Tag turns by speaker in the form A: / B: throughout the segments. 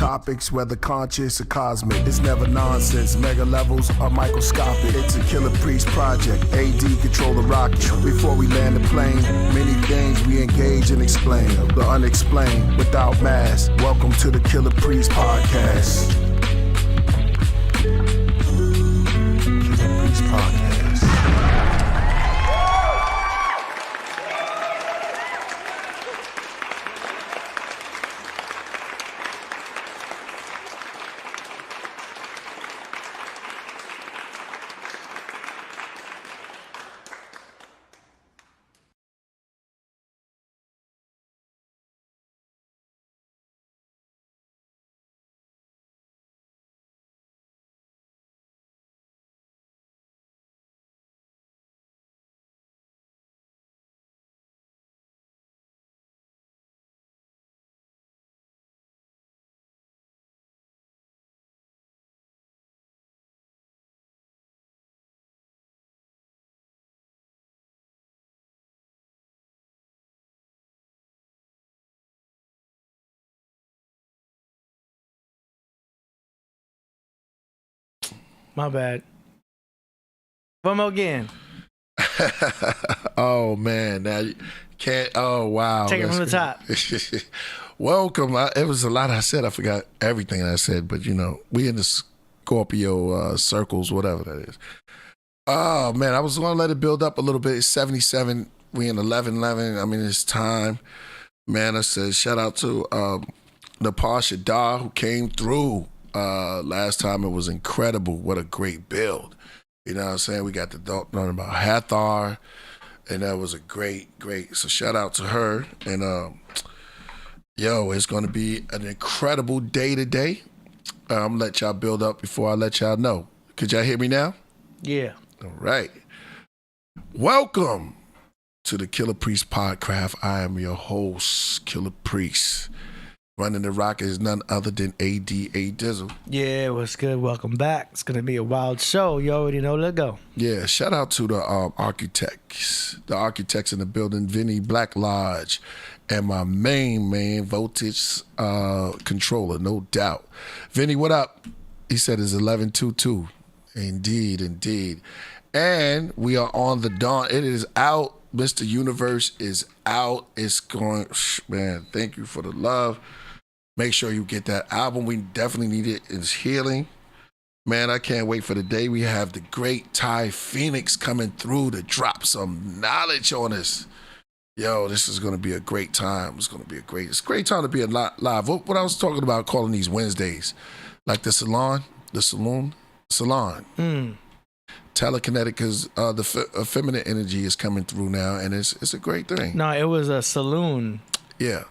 A: topics, whether conscious or cosmic. It's never nonsense, mega levels or microscopic. It's a Killah Priest project, AD control the rocket. Before we land the plane, many things we engage and explain. The unexplained, without mask. Welcome to the Killah Priest podcast. Killah Priest podcast.
B: My bad. One more again.
A: Oh man, now you can't. Oh wow.
B: Take it from the top.
A: Welcome. It was a lot I said. I forgot everything I said, but you know, we in the Scorpio circles, whatever that is. Oh man, I was gonna let it build up a little bit. It's 77. We in 11:11. I mean, it's time. Man, I said shout out to the Shada who came through. Last time it was incredible. What a great build. You know what I'm saying? We got to learn about Hathor, and that was a great. So shout out to her. And yo, it's going to be an incredible day today. I'm going to let y'all build up before I let y'all know. Could y'all hear me now?
B: Yeah.
A: All right. Welcome to the Killah Priest Podcraft. I am your host, Killah Priest. Running the rocket is none other than ADA Dizzle.
B: Yeah, what's good? Welcome back. It's going to be a wild show. You already know. Let's go.
A: Yeah, shout out to the architects. The architects in the building, Vinny Black Lodge, and my main voltage controller, no doubt. Vinny, what up? He said it's 11:22. Indeed. And we are on the dawn. It is out. Mr. Universe is out. It's going, man, thank you for the love. Make sure you get that album. We definitely need it. It's healing. Man, I can't wait for the day we have the great Tiye Phoenix coming through to drop some knowledge on us. Yo, this is going to be a great time. It's going to be a great time to be live. What I was talking about calling these Wednesdays, like the salon. Telekinetic, because the feminine energy is coming through now, and it's a great thing.
B: No, it was a saloon.
A: Yeah.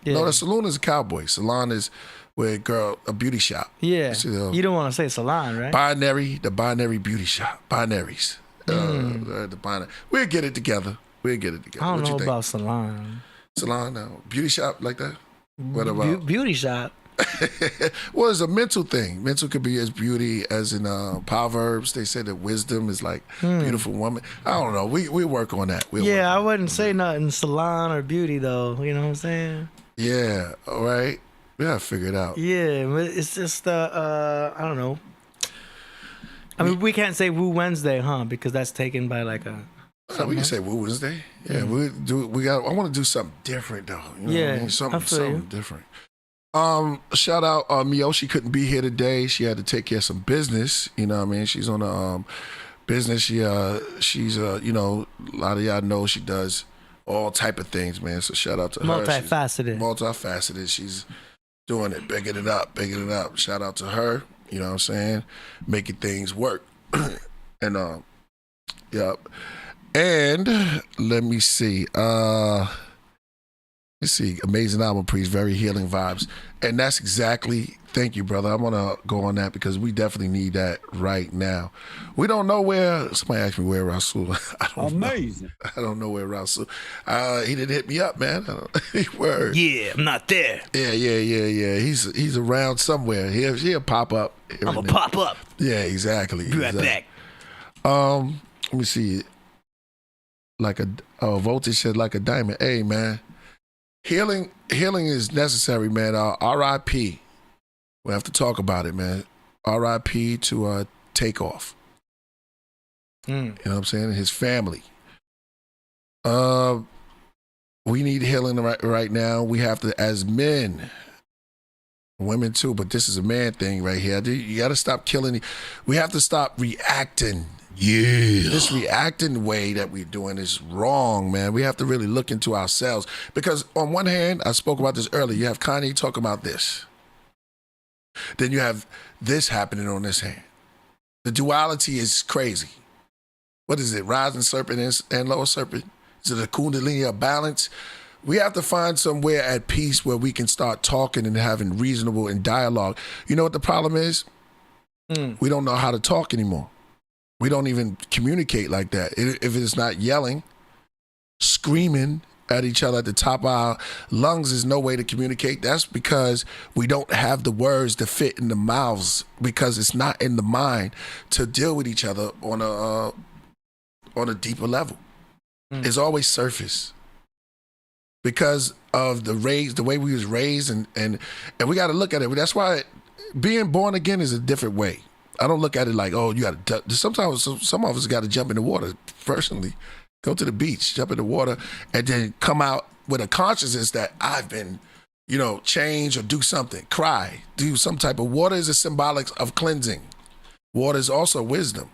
A: No, the saloon is a cowboy. Salon is where a beauty shop.
B: Yeah. You don't want to say salon, right?
A: The binary beauty shop. Binaries. The binary. We'll get it together.
B: I don't know about salon.
A: Salon, no. Beauty shop like that? What about?
B: Beauty shop.
A: Well, it's a mental thing. Mental could be as beauty as in Proverbs. They say that wisdom is like beautiful woman. I don't know. We work on that.
B: I wouldn't say nothing salon or beauty though. You know what I'm saying?
A: Yeah. All right. We gotta figure it out.
B: Yeah, but it's just I don't know. I mean, we can't say Woo Wednesday, huh? Because that's taken by like a.
A: We can say Woo Wednesday. Yeah, we got. I want to do something different though. You know what I mean? Something different. Shout out Myeoshe couldn't be here today. She had to take care of some business. You know what I mean? She's on a business. She's you know, a lot of y'all know she does all type of things, man. So shout out to her. Multifaceted. She's doing it, bigging it up. Shout out to her. You know what I'm saying? Making things work. And yep. And let me see. Let's see, amazing album, Priest, very healing vibes. And that's exactly, thank you, brother. I'm going to go on that because we definitely need that right now. We don't know where, somebody asked me where Rasul.
C: Amazing.
A: I don't know where Rasul. He didn't hit me up, man. Word.
B: Yeah, I'm not there.
A: Yeah. He's around somewhere. He'll pop up.
B: I'm going to pop up.
A: Yeah, exactly.
B: Be right back.
A: Let me see. Voltage said like a diamond. Hey, man. Healing is necessary, man. R.I.P. We have to talk about it, man. R.I.P. to Takeoff. You know what I'm saying? His family. We need healing right now. We have to, as men, women too, but this is a man thing right here. You got to stop killing. We have to stop reacting. Yeah. This reacting way that we're doing is wrong, man. We have to really look into ourselves. Because on one hand, I spoke about this earlier, you have Kanye talking about this. Then you have this happening on this hand. The duality is crazy. What is it? Rising serpent and lower serpent? Is it a kundalini balance? We have to find somewhere at peace where we can start talking and having reasonable and dialogue. You know what the problem is? We don't know how to talk anymore. We don't even communicate like that. If it's not yelling, screaming at each other at the top of our lungs is no way to communicate. That's because we don't have the words to fit in the mouths, because it's not in the mind to deal with each other on a deeper level. It's always surface because of the way we was raised, and we got to look at it. That's why being born again is a different way. I don't look at it like, oh, you got to. Sometimes some of us got to jump in the water. Personally, go to the beach, jump in the water, and then come out with a consciousness that I've been, change or do something. Cry, do some type of. Water is a symbolic of cleansing. Water is also wisdom.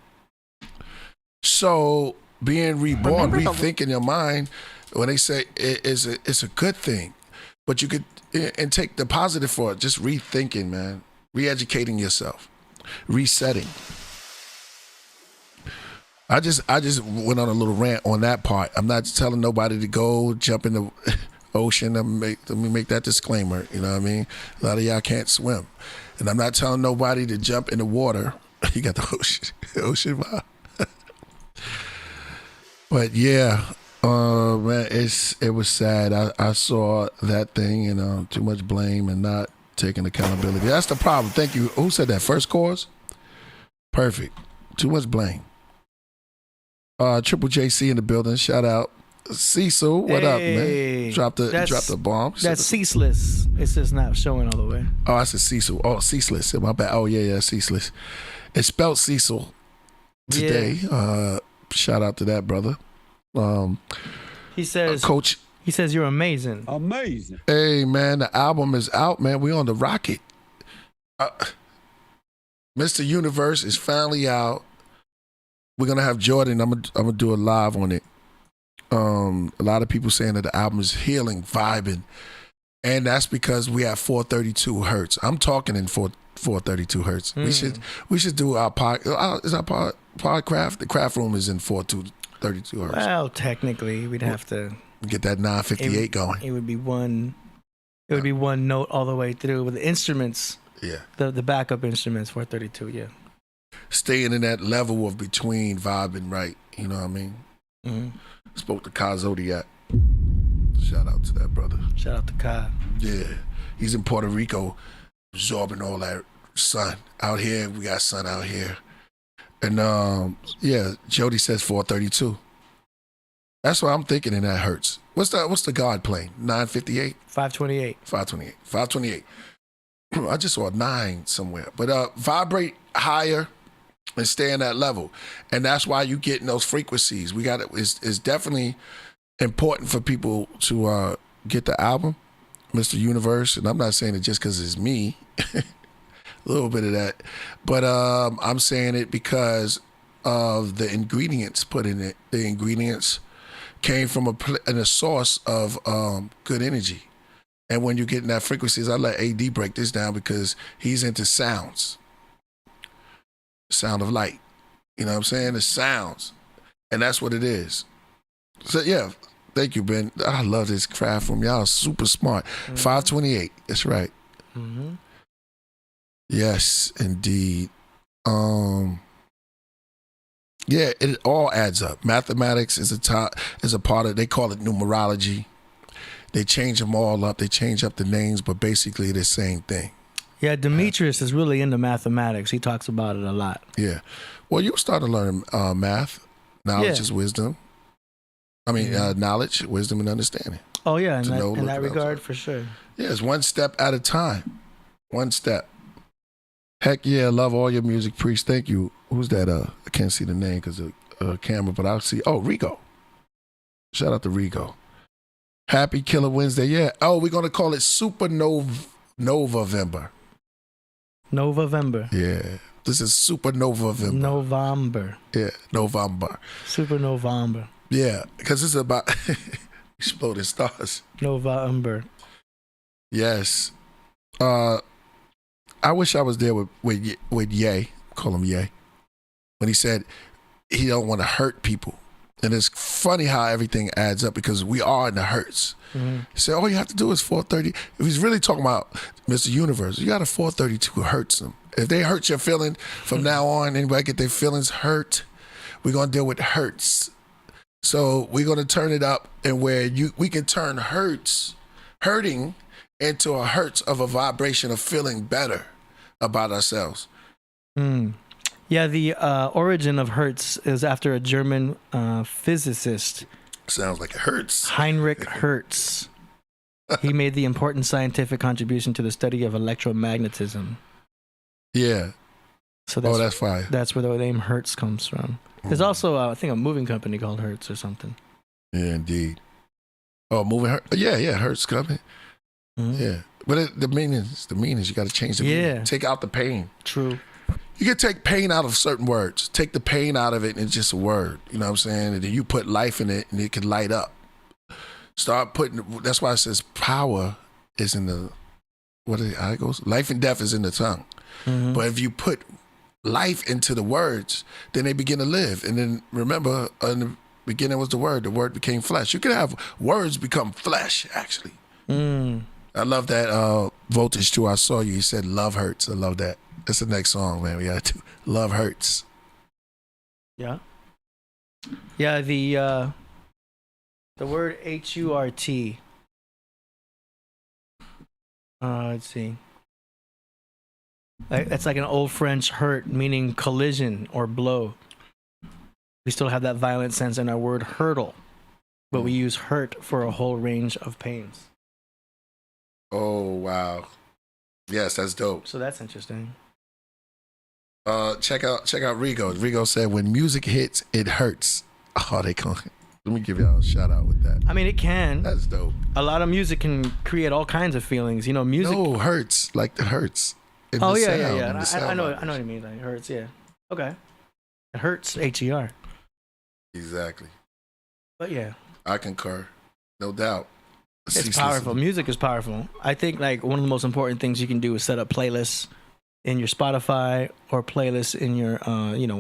A: So being reborn, rethinking your mind, when they say it's a good thing, but you could and take the positive for it. Just rethinking, man, re-educating yourself, resetting. I just went on a little rant on that part. I'm not telling nobody to go jump in the ocean. Let me make that disclaimer. You know what I mean? A lot of y'all can't swim, and I'm not telling nobody to jump in the water. You got the ocean vibe. But yeah, man, it was sad. I saw that thing, and too much blame and not taking accountability. That's the problem. Thank you. Who said that? First cause? Perfect. Too much blame. Triple JC in the building. Shout out. Cecil, what up, man? Drop the bomb.
B: That's ceaseless. It's just not showing all the way.
A: Oh, I said Cecil. Oh, ceaseless. My bad. Oh, yeah, ceaseless. It's spelled Cecil today. Yeah. Shout out to that brother.
B: He says,
A: Coach.
B: He says you're amazing.
C: Amazing.
A: Hey man, the album is out, man. We on the rocket. Mr. Universe is finally out. We're gonna have Jordan. I'm gonna do a live on it. A lot of people saying that the album is healing, vibing, and that's because we have 432 hertz. I'm talking in 432 hertz. We should do our Podcraft. The craft room is in 432 hertz.
B: Well, technically, we'd have to
A: get that 958 going.
B: It would be one. It would be one note all the way through with the instruments.
A: Yeah.
B: The backup instruments 432. Yeah.
A: Staying in that level of between vibe and right. You know what I mean?
B: Mm-hmm.
A: Spoke to Ka Zodiac. Shout out to that brother.
B: Shout out to Ka.
A: Yeah. He's in Puerto Rico absorbing all that sun. Out here, we got sun out here. And yeah, Jody says 432. That's what I'm thinking in that hertz. What's the God playing? 958?
B: 528.
A: 528. 528. I just saw a 9 somewhere. But vibrate higher and stay in that level. And that's why you get in those frequencies. We got it. It's definitely important for people to get the album, Mr. Universe. And I'm not saying it just because it's me. A little bit of that. But I'm saying it because of the ingredients put in it. The ingredients came from a source of good energy. And when you get in that frequencies, I let AD break this down because he's into sounds. Sound of light. You know what I'm saying? The sounds. And that's what it is. So yeah, thank you, Ben. I love this craft room. Y'all are super smart. 528. That's right.
B: Mm-hmm.
A: Yes, indeed. Yeah, it all adds up. Mathematics is a part of. They call it numerology. They change them all up. They change up the names, but basically the same thing.
B: Yeah, Demetrius is really into mathematics. He talks about it a lot.
A: Yeah. Well, you start to learn math. Knowledge is wisdom. I mean, knowledge, wisdom, and understanding.
B: Oh yeah, in that regard, for sure.
A: Yeah, it's one step at a time. One step. Heck yeah, love all your music, Priest. Thank you. Who's that? I can't see the name because of camera, but I'll see. Oh, Rigo. Shout out to Rigo. Happy Killah Wednesday. Yeah. Oh, we're going to call it Supernova-vember.
B: November.
A: Yeah. This is Supernova-vember.
B: November.
A: Yeah, November.
B: Super November.
A: Yeah, because it's about exploding stars.
B: November.
A: Yes. I wish I was there with Ye, call him Ye, when he said he don't want to hurt people. And it's funny how everything adds up because we are in the hurts. Mm-hmm. He said, all you have to do is 430. If he's really talking about Mr. Universe, you got a 432 hurts them. If they hurt your feeling from now on, anybody get their feelings hurt, we're going to deal with hurts. So we're going to turn it up and where we can turn hurting into a hurts of a vibration of feeling better about ourselves.
B: Mm. Yeah, the origin of Hertz is after a German physicist.
A: Sounds like it hurts.
B: Heinrich Hertz. He made the important scientific contribution to the study of electromagnetism.
A: Yeah.
B: So
A: that's fine.
B: That's where the name Hertz comes from. There's also, I think, a moving company called Hertz or something.
A: Yeah, indeed. Oh, moving Hertz. Yeah, Hertz company. Mm-hmm. Yeah. But the meaning is you got to change the meaning. Take out the pain.
B: True.
A: You can take pain out of certain words. Take the pain out of it and it's just a word. You know what I'm saying? And then you put life in it and it can light up. Start putting, that's why it says power is in the, how it goes? Life and death is in the tongue. Mm-hmm. But if you put life into the words, then they begin to live. And then remember, in the beginning was the word became flesh. You can have words become flesh, actually. Mm. I love that voltage too. I saw you. You said love hurts. I love that. That's the next song, man. We got to love hurts.
B: Yeah. Yeah. The word HURT. Let's see. It's like an old French hurt, meaning collision or blow. We still have that violent sense in our word hurtle, but we use hurt for a whole range of pains.
A: Oh, wow. Yes, that's dope.
B: So that's interesting.
A: Check out Rigo. Rigo said, when music hits, it hurts. Oh, they can. Let me give y'all a shout out with that.
B: I mean, it can.
A: That's dope.
B: A lot of music can create all kinds of feelings. You know, music.
A: No, hurts. Like it hurts.
B: Yeah. I know what you mean. Like, it hurts, yeah. Okay. It hurts, HER.
A: Exactly.
B: But yeah.
A: I concur. No doubt.
B: It's powerful. Music is powerful. I think like one of the most important things you can do is set up playlists in your Spotify or playlists in your,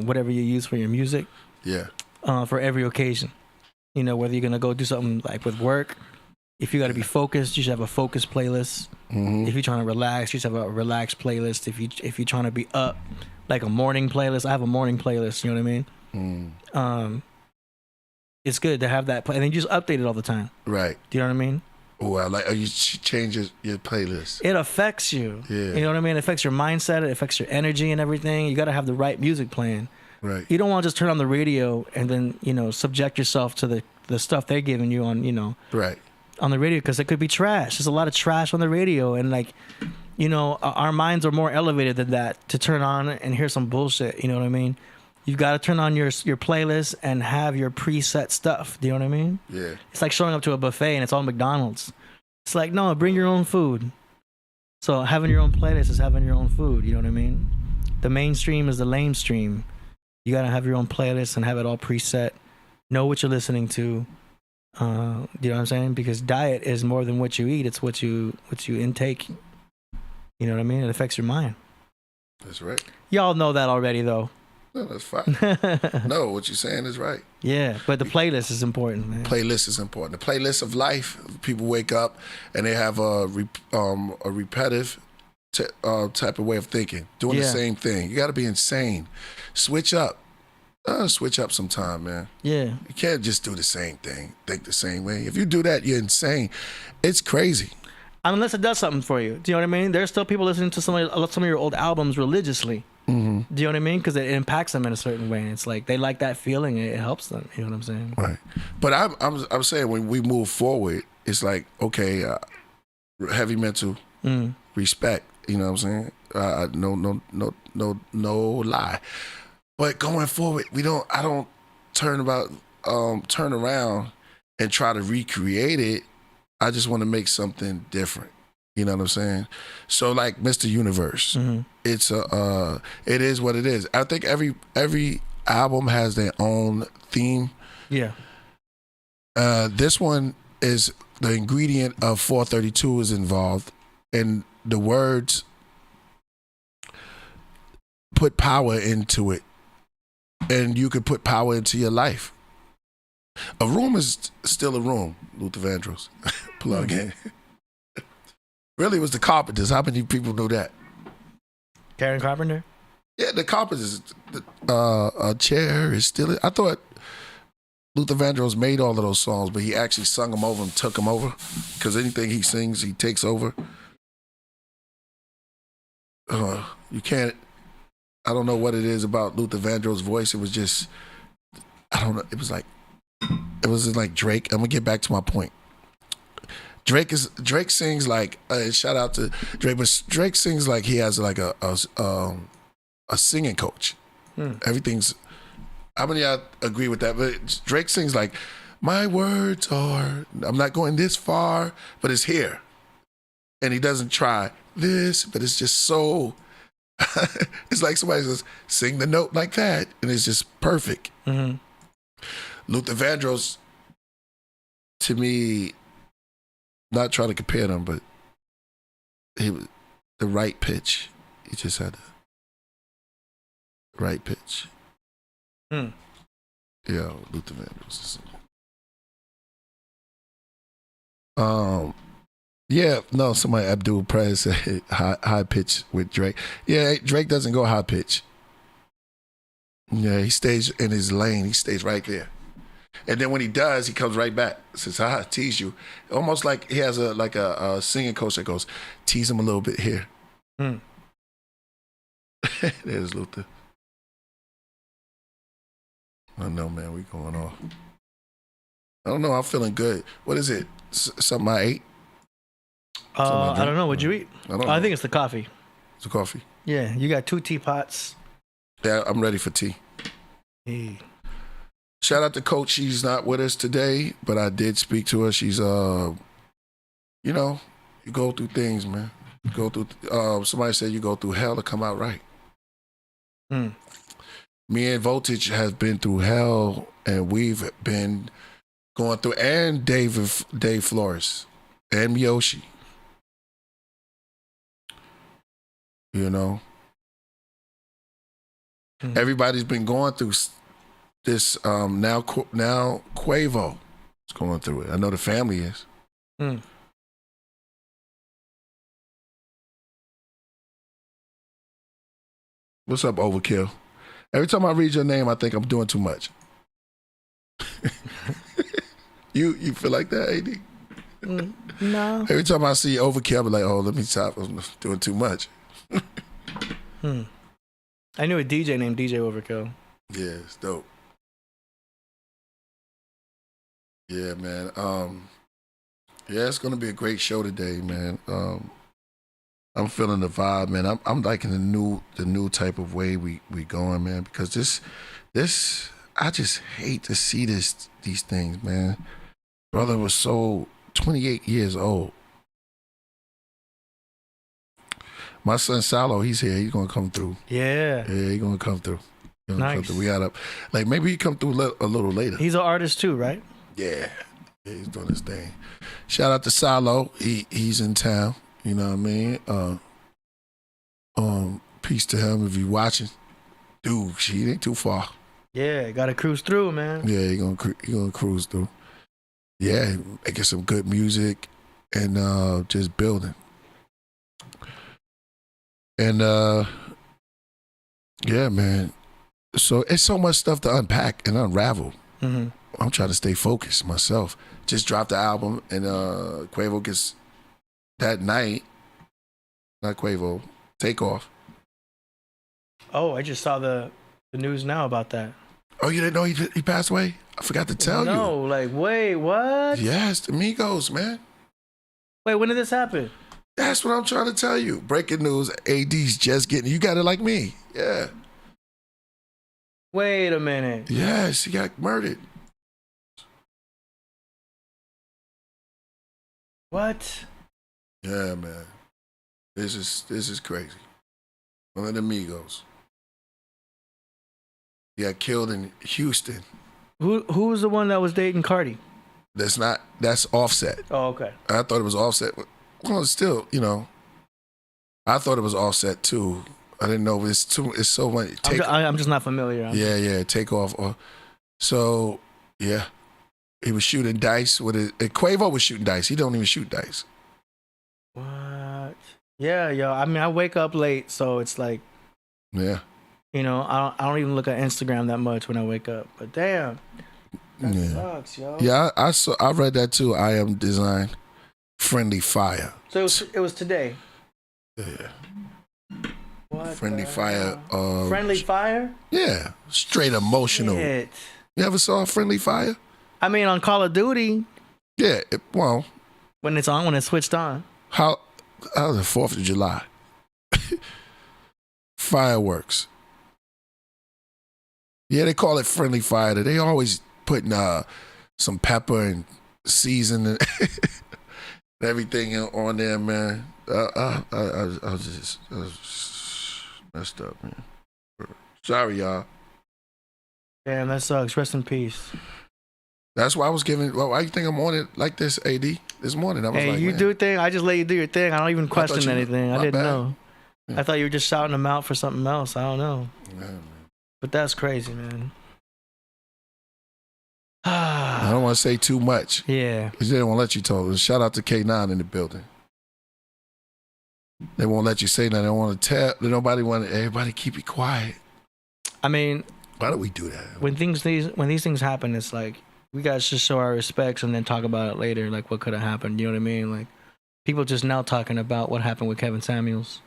B: whatever you use for your music.
A: Yeah.
B: For every occasion. You know, whether you're going to go do something like with work, if you got to be focused, you should have a focus playlist. Mm-hmm. If you're trying to relax, you should have a relaxed playlist. If you're trying to be up, like a morning playlist, I have a morning playlist. You know what I mean? Mm. It's good to have that, and then you just update it all the time.
A: Right.
B: Do you know what I mean?
A: Oh, I like. You change your playlist.
B: It affects you.
A: Yeah.
B: You know what I mean? It affects your mindset. It affects your energy and everything. You got to have the right music playing.
A: Right.
B: You don't want to just turn on the radio and then subject yourself to the stuff they're giving you on
A: Right.
B: on the radio, because it could be trash. There's a lot of trash on the radio, and our minds are more elevated than that to turn on and hear some bullshit. You know what I mean? You've got to turn on your playlist and have your preset stuff. Do you know what I mean?
A: Yeah.
B: It's like showing up to a buffet and it's all McDonald's. It's like, no, bring your own food. So having your own playlist is having your own food. You know what I mean? The mainstream is the lame stream. You got to have your own playlist and have it all preset. Know what you're listening to. Do you know what I'm saying? Because diet is more than what you eat. It's what you intake. You know what I mean? It affects your mind.
A: That's right.
B: Y'all know that already, though.
A: No, that's fine. No, what you're saying is right.
B: Yeah, but the playlist is important, man.
A: Playlist is important. The playlist of life. People wake up and they have a repetitive type of way of thinking, doing the same thing. You got to be insane. Switch up. Switch up sometime, man. Yeah. You can't just do the same thing, think the same way. If you do that, you're insane. It's crazy.
B: Unless it does something for you. Do you know what I mean? There's still people listening to some of your old albums religiously. Mm-hmm. Do you know what I mean? Because it impacts them in a certain way. It's like they like that feeling. It helps them. You know what I'm saying?
A: Right. But I'm saying when we move forward, it's like, okay, heavy mental respect. You know what I'm saying? No lie. But going forward, I don't turn around and try to recreate it. I just want to make something different. You know what I'm saying? So like Mr. Universe, it is what it is. I think every album has their own theme.
B: Yeah.
A: This one is the ingredient of 432 is involved, and the words put power into it, and you could put power into your life. A room is still a room, Luther Vandross. Plug in. Really, it was the Carpenters. How many people know that?
B: Karen Carpenter?
A: Yeah, the Carpenters. A chair is still. I thought Luther Vandross made all of those songs, but he actually sung them over and took them over. Because anything he sings, he takes over. You can't. I don't know what it is about Luther Vandross' voice. It was just. I don't know. It was like Drake. I'm gonna get back to my point. Drake sings like shout out to Drake, but Drake sings like he has like a singing coach. Everything's. How many of y'all agree with that? But Drake sings like, my words are. I'm not going this far, but it's here, and he doesn't try this, but it's just so. It's like somebody says, sing the note like that, and it's just perfect.
B: Mm-hmm.
A: Luther Vandross, to me. Not trying to compare them, but he was the right pitch. He just had the right pitch. Yeah, Luther Vandross. Yeah, no, somebody Abdul Prez said high pitch with Drake. Yeah, Drake doesn't go high pitch. Yeah, he stays in his lane. He stays right there. And then when he does, he comes right back. Says, I tease you. Almost like he has a singing coach that goes, tease him a little bit here. There's Luther. I know, man, we going off. I don't know, I'm feeling good. What is it? Something I ate?
B: I don't know. What'd you eat? I think it's the coffee.
A: It's the coffee?
B: Yeah, you got 2 teapots.
A: Yeah, I'm ready for tea.
B: Hey.
A: Shout out to Coach. She's not with us today, but I did speak to her. She's, you go through things, man. You go through, somebody said you go through hell to come out right. Me and Voltage has been through hell, and we've been going through, and Dave Flores, and Myeoshe. You know? Everybody's been going through this now Quavo is going through it. I know the family is. What's up, Overkill? Every time I read your name, I think I'm doing too much. You feel like that, AD?
B: No.
A: Every time I see Overkill, I'm like, oh, let me stop. I'm doing too much.
B: I knew a DJ named DJ Overkill.
A: Yeah, it's dope. Yeah, man. Yeah, it's gonna be a great show today, man. I'm feeling the vibe, man. I'm liking the new type of way we going, man. Because this I just hate to see these things, man. Brother was so 28 years old. My son Salo, he's here. He's gonna come through.
B: Yeah,
A: he's gonna come through.
B: Nice.
A: We got up. Like maybe he come through a little later.
B: He's an artist too, right?
A: Yeah, he's doing his thing. Shout out to Salo. He's in town. You know what I mean? Peace to him if you watching. Dude, he ain't too far.
B: Yeah, gotta cruise through, man.
A: Yeah, he gonna cruise through. Yeah, making some good music and just building. And yeah, man. So it's so much stuff to unpack and unravel.
B: Mm-hmm.
A: I'm trying to stay focused myself. Just dropped the album, and Quavo gets that night. Not Quavo, Takeoff.
B: Oh, I just saw the news now about that.
A: Oh, you didn't know he passed away? I forgot to tell you.
B: No, like, wait, what?
A: Yes, the Migos, man.
B: Wait, when did this happen?
A: That's what I'm trying to tell you. Breaking news, AD's just getting, you got it like me. Yeah.
B: Wait a minute.
A: Yes, he got murdered.
B: What?
A: Yeah, man. This is crazy. One of the Migos. He got killed in Houston.
B: Who was the one that was dating Cardi?
A: That's Offset.
B: Oh, okay.
A: I thought it was Offset. Well, still, I thought it was Offset too. I didn't know it's so much.
B: I'm just not familiar.
A: Yeah, Takeoff. So, yeah. He was shooting dice with it. Quavo was shooting dice. He don't even shoot dice.
B: What? Yeah, yo. I mean, I wake up late, so it's like,
A: yeah.
B: I don't even look at Instagram that much when I wake up. But damn, that sucks, yo.
A: Yeah, I read that too. I Am Design, Friendly Fire.
B: So it was today.
A: Yeah.
B: What?
A: Friendly Fire.
B: Friendly Fire?
A: Yeah, straight emotional.
B: Shit.
A: You ever saw Friendly Fire?
B: I mean, on Call of Duty.
A: Yeah.
B: When it's switched on.
A: How the 4th of July? Fireworks. Yeah, they call it Friendly Fire. They always putting some pepper and season and everything on there, man. I was messed up, man. Sorry, y'all.
B: Damn, that sucks. Rest in peace.
A: That's why I was giving. Well, why you think I'm on it like this, AD? This morning, I was like,
B: you
A: man,
B: do your thing. I just let you do your thing. I don't even question anything. I didn't know.
A: Yeah.
B: I thought you were just shouting them out for something else. I don't know.
A: Yeah, man.
B: But that's crazy, man.
A: I don't want to say too much.
B: Yeah.
A: Because they didn't want to let you talk. Shout out to K9 in the building. They won't let you say that. They don't want to tell. Everybody keep it quiet.
B: I mean,
A: why do we do that?
B: When these things happen, it's like we gotta just show our respects and then talk about it later, like what could have happened. You know what I mean? Like people just now talking about what happened with Kevin Samuels.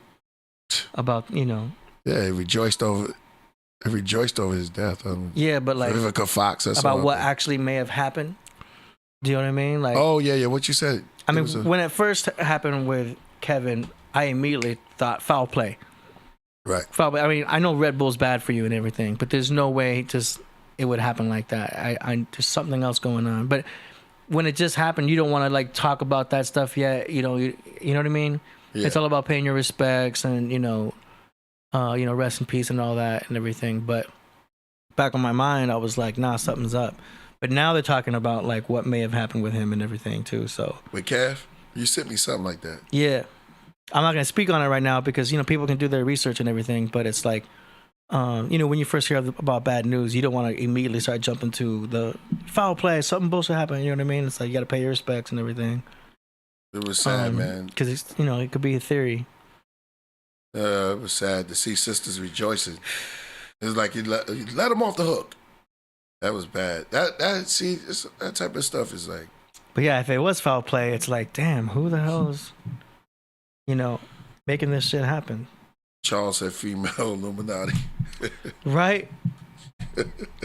B: About
A: Yeah, he rejoiced over his death.
B: Yeah, but like
A: Vivica Fox. That's
B: about what actually may have happened. Do you know what I mean? Like,
A: oh yeah, what you said.
B: I mean, when it first happened with Kevin, I immediately thought foul play.
A: Right.
B: Foul play. I mean, I know Red Bull's bad for you and everything, but there's no way it would happen like that. I there's something else going on. But when it just happened, you don't want to like talk about that stuff yet. You know what I mean? Yeah. It's all about paying your respects and rest in peace and all that and everything. But back on my mind, I was like, nah, something's up. But now they're talking about like what may have happened with him and everything too. So
A: with Kev, you sent me something like that.
B: Yeah, I'm not gonna speak on it right now because people can do their research and everything. But it's like, when you first hear about bad news, you don't want to immediately start jumping to the foul play, something bullshit happened. You know what I mean? It's like you got to pay your respects and everything.
A: It was sad, man.
B: Because it could be a theory.
A: It was sad to see sisters rejoicing. It's like you let them off the hook. That was bad. That type of stuff is like.
B: But yeah, if it was foul play, it's like, damn, who the hell is, making this shit happen?
A: Charles said female Illuminati.
B: Right?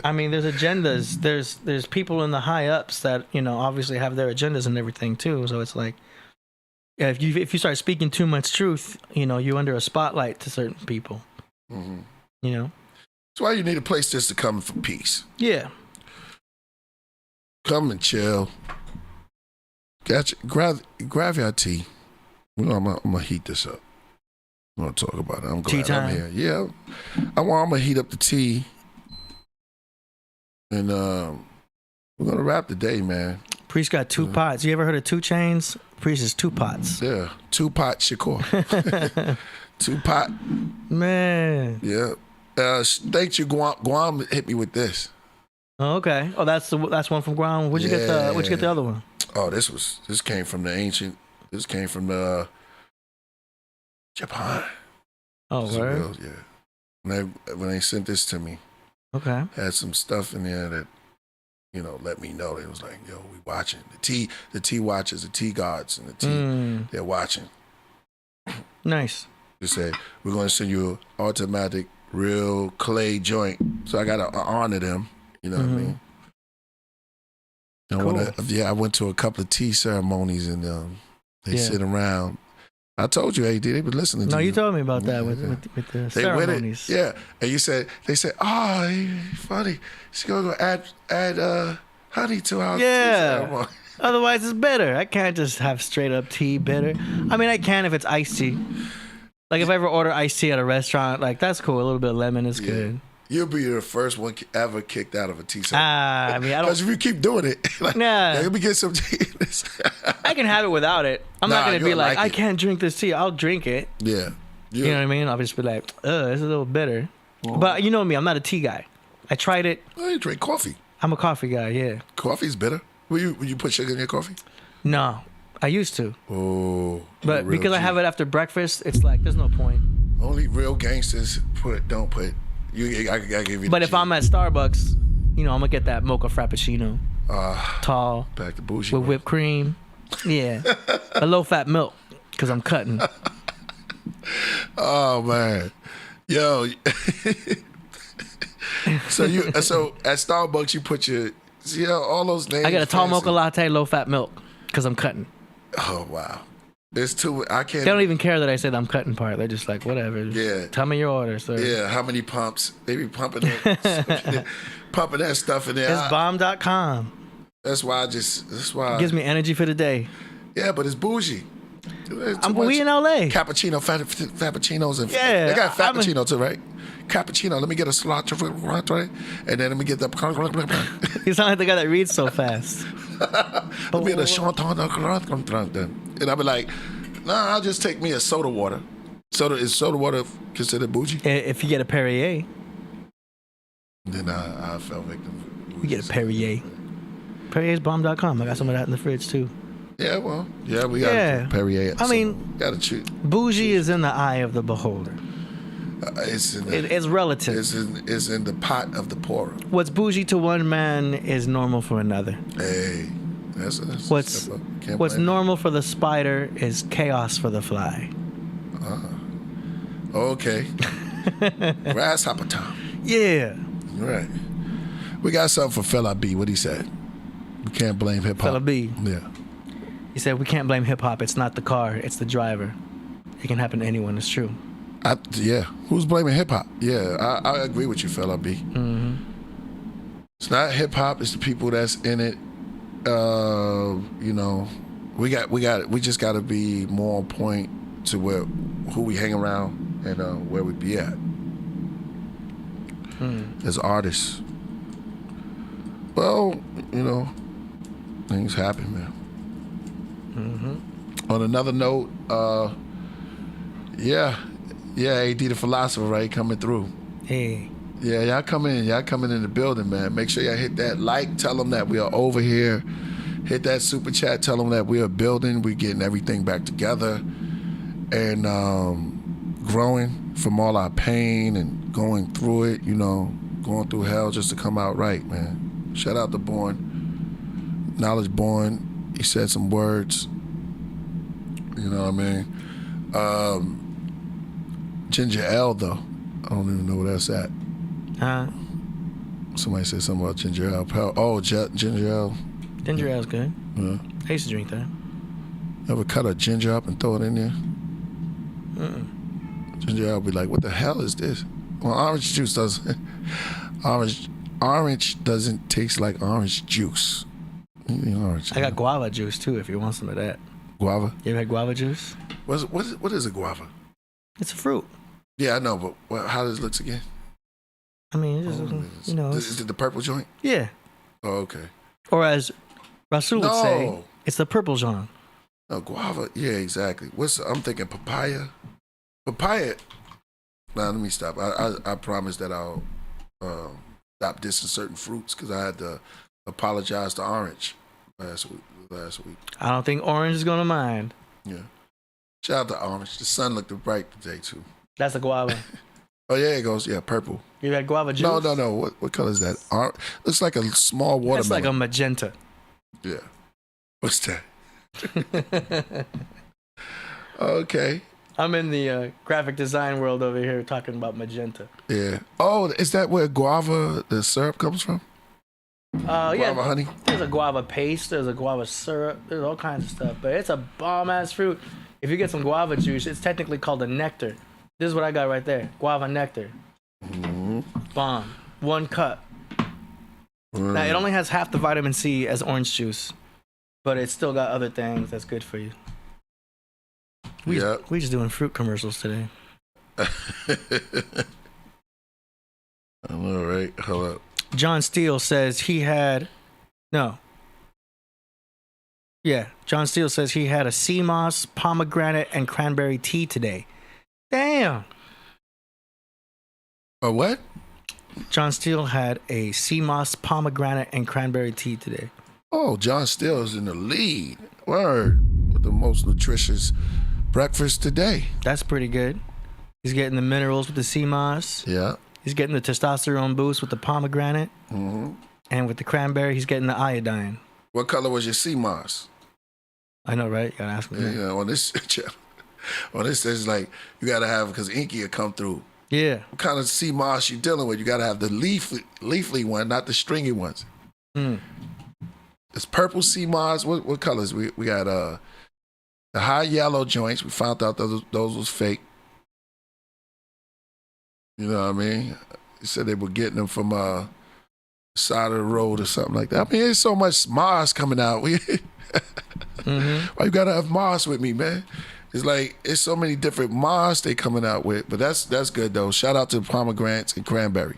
B: I mean, there's agendas. There's people in the high ups that, obviously have their agendas and everything too. So it's like, yeah, if you start speaking too much truth, you're under a spotlight to certain people.
A: Mm-hmm.
B: That's
A: why you need a place just to come for peace.
B: Yeah.
A: Come and chill. Grab your tea. I'm gonna heat this up. I'm gonna talk about it. I'm glad
B: tea time.
A: I'm here. Yeah. I'm gonna heat up the tea. And we're gonna wrap the day, man.
B: Priest got 2 pots. You ever heard of 2 Chainz? Priest is 2 pots.
A: Yeah, 2 pot Shakur. 2 pot.
B: Man.
A: Yeah. Thank you, Guam hit me with this.
B: Oh, okay. Oh, that's one from Guam. Where'd you get the other one?
A: Oh, this came from the ancient. This came from the Japan.
B: Oh, word?
A: Yeah. When they sent this to me,
B: okay,
A: had some stuff in there that let me know. They was like, yo, we watching. The T watchers, the T gods, and the T, they're watching.
B: Nice.
A: They said, we're going to send you an automatic, real clay joint. So I got to honor them. You know what I mean?
B: Cool.
A: I went to a couple of tea ceremonies and they sit around I told you, AD, they were listening to
B: No,
A: you.
B: you told me about that with the
A: They
B: ceremonies.
A: with it. Yeah. And they said, oh, funny. She's going to add honey to our tea ceremony.
B: Otherwise, it's bitter. I can't just have straight up tea bitter. I mean, I can if it's iced tea. Like if I ever order iced tea at a restaurant, like that's cool. A little bit of lemon is good.
A: You'll be the first one ever kicked out of a tea ceremony.
B: I mean, I don't.
A: Because if you keep doing it, let me get some tea.
B: I can have it without it. I'm not gonna be like I
A: it.
B: can't drink this tea. I'll drink it.
A: Yeah.
B: You know what I mean? I'll just be like, it's a little bitter. But you know me, I'm not a tea guy. I tried it.
A: Oh, you drink coffee.
B: I'm a coffee guy. Yeah.
A: Coffee's bitter. Will you put sugar in your coffee?
B: No, I used to.
A: Oh.
B: But because I have it after breakfast, it's like there's no point.
A: Only real gangsters don't put. I give you.
B: But if I'm at Starbucks, I'm gonna get that mocha frappuccino, tall,
A: back to Bougie
B: with whipped cream. Yeah, a low fat milk because I'm cutting.
A: Oh man, yo. So at Starbucks you put your all those names.
B: I got a tall
A: fancy.
B: mocha latte, low fat milk because I'm cutting.
A: Oh wow. There's two. I can't.
B: They don't even care that I said I'm cutting part. They're just like, whatever.
A: Yeah.
B: Tell me your order, sir.
A: Yeah. How many pumps? They be pumping that, pumping that stuff in there.
B: It's bomb.com.
A: That's why
B: It gives me energy for the day.
A: Yeah, but it's bougie.
B: We in LA.
A: Cappuccino, frappuccinos, and
B: yeah,
A: they got frappuccino too, right? Cappuccino. Let me get a slot, and then let me get the.
B: You sound like the guy that reads so fast.
A: Let me get a chanton, and I'll be like, nah, I'll just take me a soda water. Is soda water considered bougie?
B: If you get a Perrier.
A: Then I fell victim.
B: You get a Perrier. Perrier's bomb.com. I got some of that in the fridge too.
A: Yeah, well, we got Perrier.
B: I mean,
A: gotta choose.
B: Bougie is in the eye of the beholder. It's relative.
A: It's in the pot of the pourer.
B: What's bougie to one man is normal for another.
A: Hey, that's
B: what's normal for the spider is chaos for the fly.
A: Okay. Grasshopper time.
B: Yeah.
A: Right. We got something for Fella B. What he said. We can't blame hip hop.
B: Fella B.
A: Yeah.
B: He said we can't blame hip hop. It's not the car. It's the driver. It can happen to anyone. It's true.
A: Who's blaming hip hop? Yeah, I agree with you, Fella B.
B: Mm-hmm.
A: It's not hip hop. It's the people that's in it. We just got to be more on point to who we hang around and where we be at as artists. Well, things happen, man. Mm-hmm. On another note, AD the philosopher, right, coming through.
B: Hey.
A: Yeah, y'all coming in the building, man. Make sure y'all hit that like, tell them that we are over here. Hit that super chat, tell them that we are building, we getting everything back together and growing from all our pain and going through it, going through hell just to come out right, man. Shout out to Born, Knowledge Born. He said some words, you know what I mean? Ginger Ale, though, I don't even know where that's at.
B: Huh?
A: Somebody said something about ginger ale. Oh, ginger ale.
B: Ginger ale's good.
A: Yeah.
B: I used to drink that.
A: Ever cut a ginger up and throw it in there? Ginger ale be like, what the hell is this? Well, orange juice doesn't. Orange doesn't taste like orange juice. Orange.
B: I got guava juice too. If you want some of that.
A: Guava.
B: You ever had guava juice?
A: What is a guava?
B: It's a fruit.
A: Yeah, I know, but how does it look again?
B: I mean,
A: Is it the purple joint?
B: Yeah.
A: Oh, okay.
B: Or as Rasul would say, it's the purple genre.
A: No, guava. Yeah, exactly. I'm thinking papaya. Papaya. Now, let me stop. I promise that I'll stop dissing certain fruits because I had to apologize to orange last week.
B: I don't think orange is going to mind.
A: Yeah. Shout out to orange. The sun looked bright today, too.
B: That's a guava.
A: Oh, yeah, it goes. Yeah, purple.
B: You had guava juice?
A: No. What color is that? Looks like a small watermelon.
B: It's like a magenta.
A: Yeah. What's that? Okay.
B: I'm in the graphic design world over here talking about magenta.
A: Yeah. Oh, is that where guava, the syrup, comes from? Guava honey.
B: There's a guava paste. There's a guava syrup. There's all kinds of stuff. But it's a bomb ass fruit. If you get some guava juice, it's technically called a nectar. This is what I got right there. Guava nectar. Bomb. 1 cup. Now it only has half the vitamin C as orange juice, but it's still got other things that's good for you. We just doing fruit commercials today.
A: I know, right? Hold up.
B: John Steele says he had John Steele says he had a sea moss, pomegranate, and cranberry tea today. Damn.
A: A what?
B: John Steele had a sea moss, pomegranate, and cranberry tea today.
A: Oh, John Steele is in the lead. Word. With the most nutritious breakfast today.
B: That's pretty good. He's getting the minerals with the sea moss.
A: Yeah.
B: He's getting the testosterone boost with the pomegranate.
A: Mm-hmm.
B: And with the cranberry, he's getting the iodine.
A: What color was your sea moss?
B: I know, right? You gotta ask me.
A: Yeah, on this there's like, you gotta have, because Inky will come through.
B: Yeah.
A: What kind of sea moss you dealing with? You gotta have the leafly one, not the stringy ones. It's purple sea moss. What colors? We got the high yellow joints. We found out those was fake. You know what I mean? They said they were getting them from side of the road or something like that. I mean, there's so much moss coming out. Why you gotta have moss with me, man? It's like, it's so many different moss they coming out with, but that's good though. Shout out to pomegranates and cranberry.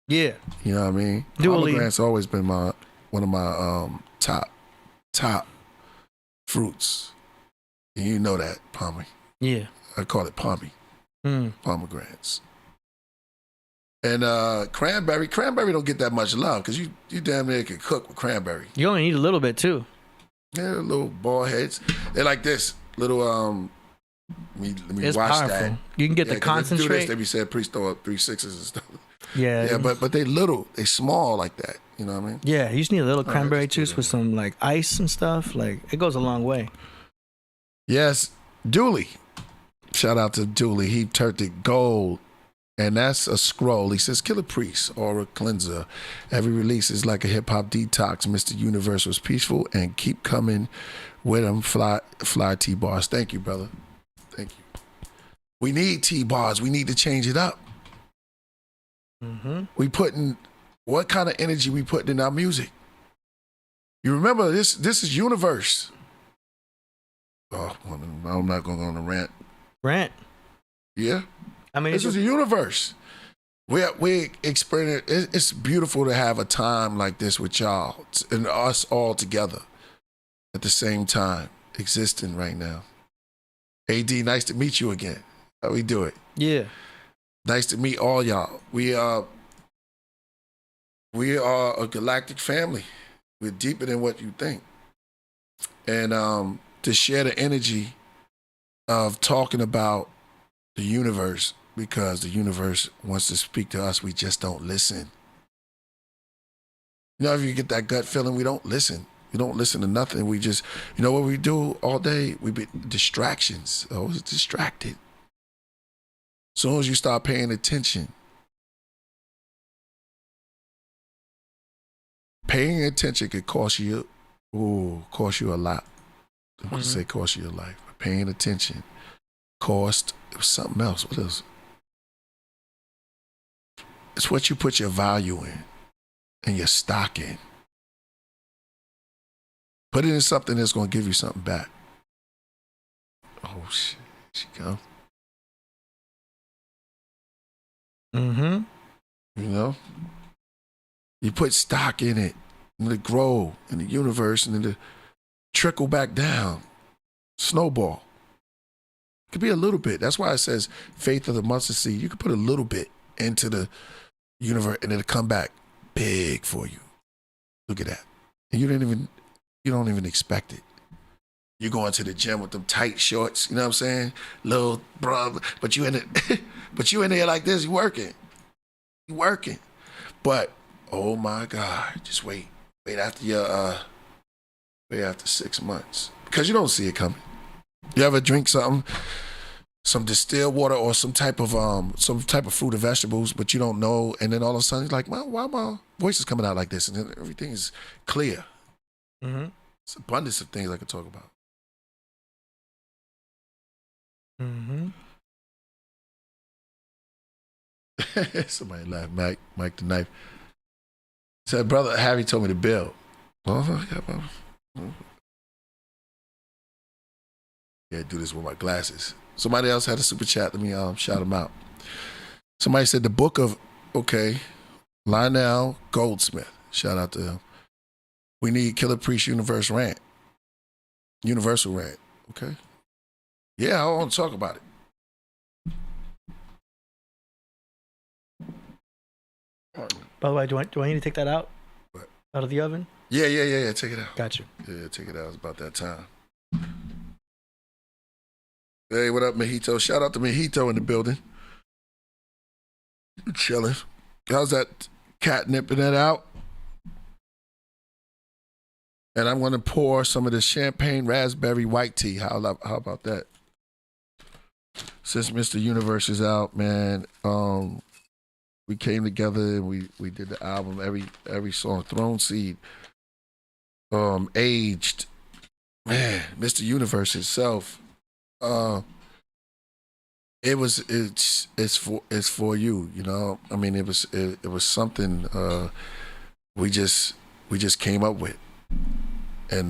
B: Yeah.
A: You know what I mean?
B: Dually.
A: Pomegranates always been one of my top fruits. And you know that, pommy.
B: Yeah.
A: I call it pommy. Pomegranates. And cranberry don't get that much love because you damn near can cook with cranberry.
B: You only need a little bit too.
A: Yeah, little ball heads. They're like this. Little let me
B: it's
A: watch
B: powerful.
A: that.
B: You can get the concentrate.
A: They do this, they be saying priest throw up 3 6s and stuff.
B: Yeah.
A: Yeah, but they little, they small like that. You know what I mean?
B: Yeah, you just need a little cranberry juice with some like ice and stuff. Like, it goes a long way.
A: Yes, Dooley. Shout out to Dooley. He turned it gold. And that's a scroll. He says, Killah Priest, aura cleanser. Every release is like a hip-hop detox. Mr. Universe was peaceful and keep coming with him. Fly T-bars. Thank you, brother. Thank you. We need T-bars. We need to change it up. We putting, what kind of energy we putting in our music? You remember, this is universe. Oh, I'm not going to go on a rant.
B: Rant?
A: Yeah.
B: I mean,
A: this is a universe. We experience. It's beautiful to have a time like this with y'all and us all together at the same time, existing right now. AD, nice to meet you again. How we do it?
B: Yeah.
A: Nice to meet all y'all. We are a galactic family. We're deeper than what you think, and to share the energy of talking about the universe. Because the universe wants to speak to us, we just don't listen. You know, if you get that gut feeling, we don't listen. We don't listen to nothing. We just, you know what we do all day? We be distractions. Always distracted. As soon as you start paying attention, paying attention could cost you a lot. I want to say cost you your life. But paying attention cost, it was something else. What else? It's what you put your value in and your stock in. Put it in something that's going to give you something back. Oh, shit. Here she go. You know? You put stock in it, and it grow in the universe, and then it trickle back down. Snowball. It could be a little bit. That's why it says faith of the mustard seed. You could put a little bit into the universe and it'll come back big for you. Look at that. And you don't even expect it. You going to the gym with them tight shorts, you know what I'm saying? Little brother, but you in there like this, you working. But oh my God, just wait after 6 months. Because you don't see it coming. You ever drink something some distilled water or some type of fruit or vegetables, but you don't know, and then all of a sudden you're like, well, why my voice is coming out like this, and then everything is clear.
B: Mm-hmm.
A: It's abundance of things I could talk about.
B: Mm-hmm.
A: Somebody laughed. Mike the knife said, "Brother Harry told me to build." Yeah, do this with my glasses. Somebody else had a super chat. Let me shout them out. Somebody said the book of Lionel Goldsmith. Shout out to him. We need Killah Priest Universal Rant. Okay. Yeah, I want to talk about it.
B: By the way, do I need to take that out?
A: What?
B: Out of the oven?
A: Yeah. Take it out.
B: Got you.
A: Yeah, take it out. It's about that time. Hey, what up, Mojito? Shout out to Mojito in the building. Chilling. How's that cat nipping it out? And I'm going to pour some of the champagne raspberry white tea. How about that? Since Mr. Universe is out, man, we came together and we did the album. Every song, Throne Seed, Aged, man, Mr. Universe itself. It's for you, you know. I mean, it was something we just came up with, and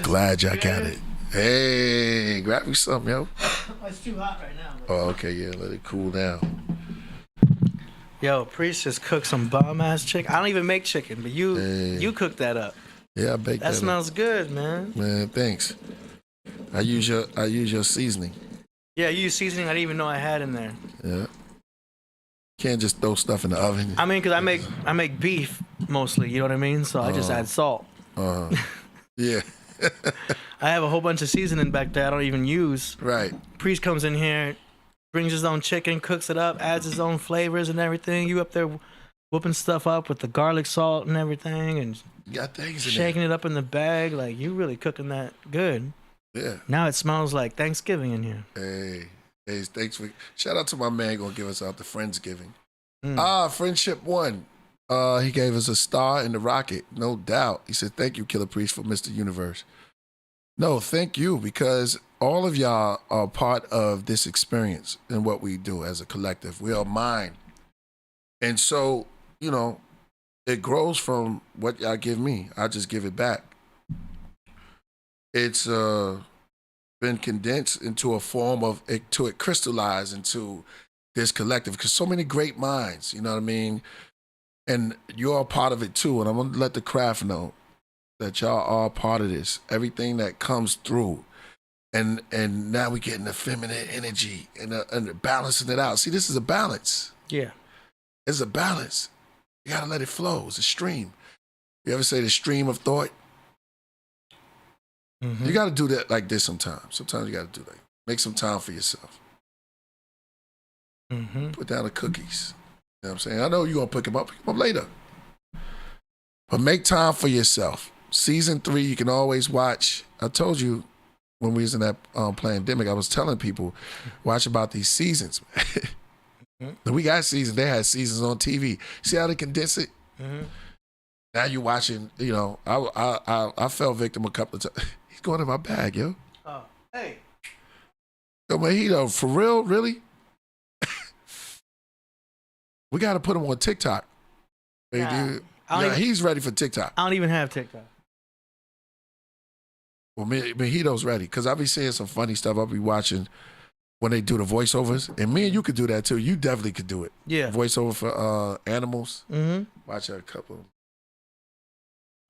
A: glad y'all got it. Hey, grab me something, yo.
B: It's too hot right now.
A: Oh, okay, yeah, let it cool down.
B: Yo, Priest just cooked some bomb ass chicken. I don't even make chicken, but you cooked that up.
A: Yeah, I baked that.
B: That smells good, man.
A: Man, thanks. I use your seasoning.
B: Yeah, you use seasoning I didn't even know I had in there.
A: Yeah. Can't just throw stuff in the oven.
B: I mean, because I make beef mostly, you know what I mean? So I just add salt.
A: Yeah.
B: I have a whole bunch of seasoning back there I don't even use.
A: Right.
B: Priest comes in here, brings his own chicken, cooks it up, adds his own flavors and everything. You up there whooping stuff up with the garlic salt and everything, and
A: You got things in
B: shaking it up in the bag. Like, you really cooking that good.
A: there. Yeah.
B: Now it smells like Thanksgiving in here.
A: Hey, thanks for shout out to my man gonna give us out the Friendsgiving.
B: Mm.
A: Friendship won. He gave us a star in the rocket, no doubt. He said, "Thank you, Killah Priest, for Mr. Universe." No, thank you, because all of y'all are part of this experience and what we do as a collective. We are mind. And so, you know, it grows from what y'all give me. I just give it back. It's been condensed into a form of it to it crystallize into this collective, because so many great minds, you know what I mean? And you're a part of it too. And I'm gonna let the craft know that y'all are part of this. Everything that comes through. And now we're getting the feminine energy and balancing it out. See, this is a balance.
B: Yeah.
A: It's a balance. You gotta let it flow. It's a stream. You ever say the stream of thought?
B: Mm-hmm.
A: You gotta do that like this sometimes. Sometimes you gotta do that. Make some time for yourself.
B: Mm-hmm.
A: Put down the cookies. You know what I'm saying? I know you're gonna pick them up later. But make time for yourself. Season 3, you can always watch. I told you when we was in that pandemic, I was telling people, watch about these seasons. We got seasons. They had seasons on TV. See how they condense it?
B: Mm-hmm.
A: Now you're watching, you know, I fell victim a couple of times. He's going in my bag, yo.
B: Oh, hey.
A: Yo, Mojito, for real? Really? We got to put him on TikTok.
B: Nah,
A: Yeah, he's ready for TikTok.
B: I don't even have TikTok.
A: Well, Mojito's ready, because I'll be seeing some funny stuff. I'll be watching when they do the voiceovers. And me and you could do that too. You definitely could do it.
B: Yeah.
A: Voiceover for animals.
B: Mm-hmm.
A: Watch a couple.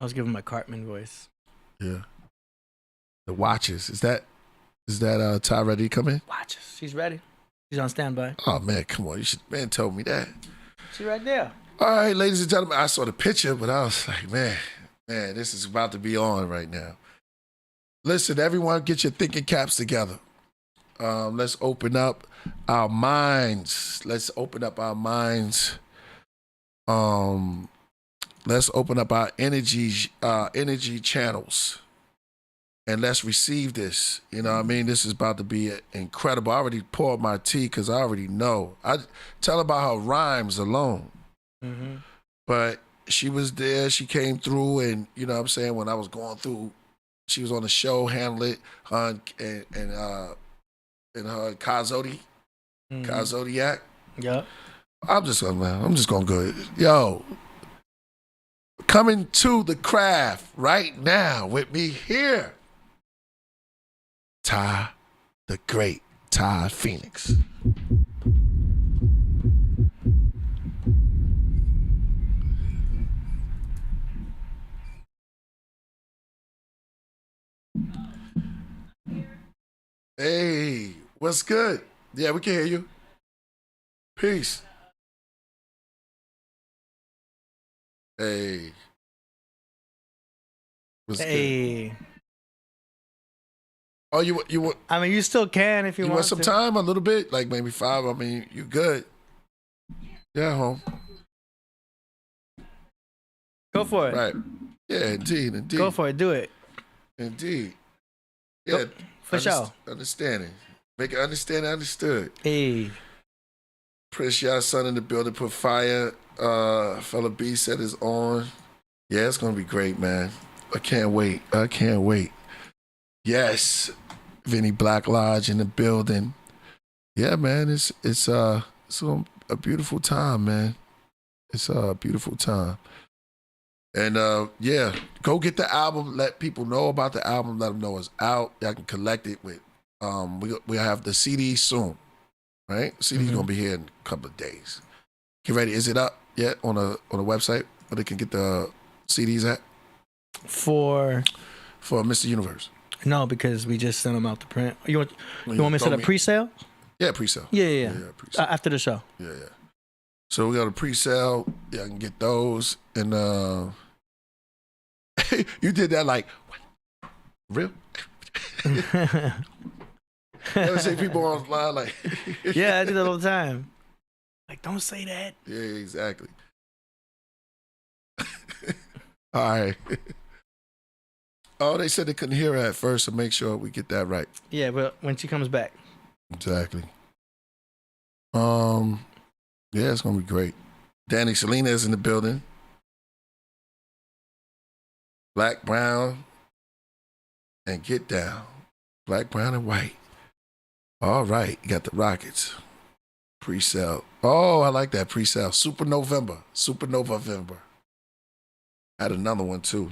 B: I was giving my Cartman voice.
A: Yeah. The watches. Is that Ty ready to come in?
B: Watches. She's ready. She's on standby.
A: Oh man, come on. Man told me that.
B: She's right there.
A: All right, ladies and gentlemen, I saw the picture, but I was like, man, this is about to be on right now. Listen, everyone, get your thinking caps together. Let's open up our minds. Let's open up our minds. Let's open up our energy channels. and let's receive this. You know what I mean? This is about to be incredible. I already poured my tea because I already know. I tell about her rhymes alone.
B: Mm-hmm.
A: But she was there. She came through, and you know what I'm saying, when I was going through, she was on the show, handle it, her and her Kazodiak.
B: Yep.
A: I'm just gonna go. Yo, coming to the craft right now with me here, Ty, the great Ty Phoenix. Hey, what's good? Yeah, we can hear you. Peace. Hey. What's
B: Hey.
A: good? Oh, you
B: I mean, you still can if you want
A: some
B: to.
A: time, a little bit, like maybe 5. I mean, you good. Yeah, home.
B: Go for it.
A: Right. Yeah, indeed.
B: Go for it. Do it.
A: Indeed. Yeah.
B: For sure.
A: Understanding. Make it understood.
B: Hey.
A: Prince y'all son in the building, put fire. Fella B said is on. Yeah, it's gonna be great, man. I can't wait. Yes. Vinny Black Lodge in the building. Yeah, man. It's a beautiful time, man. It's a beautiful time. And yeah, go get the album. Let people know about the album. Let them know it's out. Y'all can collect it with. We have the CD soon, right? CD's gonna be here in a couple of days. Get ready. Is it up yet on a website where they can get the CDs at?
B: For
A: Mr. Universe.
B: No, because we just sent them out to print. You want me to set a pre-sale?
A: Yeah, pre-sale.
B: Yeah.
A: Pre-sale.
B: After the show.
A: Yeah. So we got a pre-sale. Yeah, I can get those. And you did that like, what? Real? I see people online like,
B: yeah, I do that all the time. Like, don't say that.
A: Yeah, exactly. All right. Oh, they said they couldn't hear her at first, so make sure we get that right.
B: Yeah, but when she comes back.
A: Exactly. Yeah, it's gonna be great. Danny Selena is in the building. Black, brown, and get down. Black, brown, and white. All right, you got the Rockets. Pre-sale. Oh, I like that pre-sale. Supernova November. Had another one too.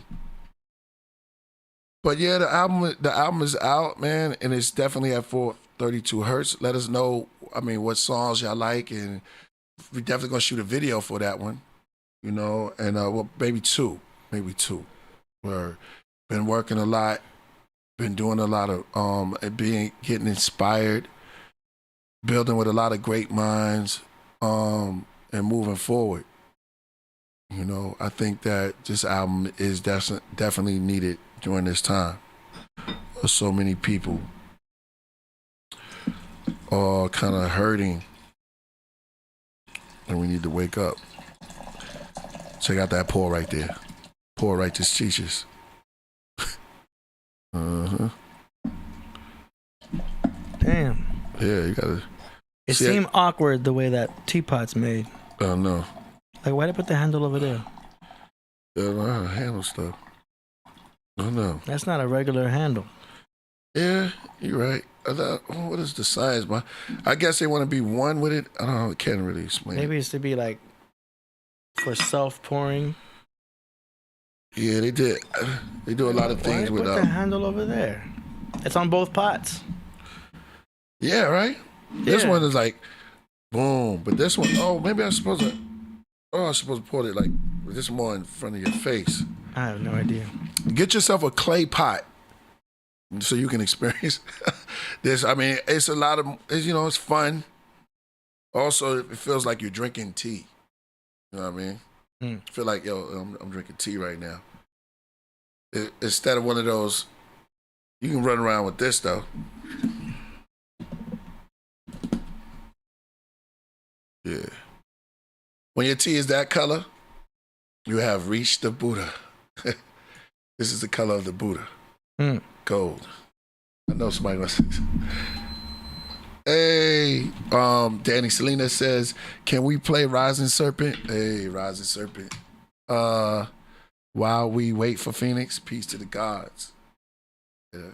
A: But yeah, the album is out, man, and it's definitely at 432 hertz. Let us know, what songs y'all like, and we're definitely gonna shoot a video for that one, you know, and maybe two. We're been working a lot, been doing a lot of getting inspired, building with a lot of great minds, and moving forward. You know, I think that this album is definitely needed during this time. So many people are kind of hurting, and we need to wake up. Check out that pour right there. Pour righteous teachers.
B: Damn.
A: Yeah, you gotta.
B: It seemed awkward the way that teapot's made.
A: Oh no.
B: Like, why did they put the handle over there?
A: I don't know how to handle stuff. I don't know.
B: That's not a regular handle.
A: Yeah, you're right. What is the science? I guess they want to be one with it. I don't know. I can't really explain.
B: Maybe it's to be like for self-pouring.
A: Yeah, they did. They do a lot of things with
B: put the handle over there. It's on both pots.
A: Yeah, right.
B: Yeah.
A: This one is like boom, but this one, maybe I'm supposed to. I'm supposed to pour it like this more in front of your face.
B: I have no idea.
A: Get yourself a clay pot so you can experience this. It's a lot of, it's fun. Also, it feels like you're drinking tea. You know what I mean? I feel like, I'm drinking tea right now. Instead of one of those, you can run around with this though. Yeah. When your tea is that color, you have reached the Buddha. This is the color of the Buddha. Gold. I know somebody wants. Hey, Danny Selena says, "Can we play Rising Serpent?" Hey, Rising Serpent. While we wait for Phoenix, peace to the gods. Yeah.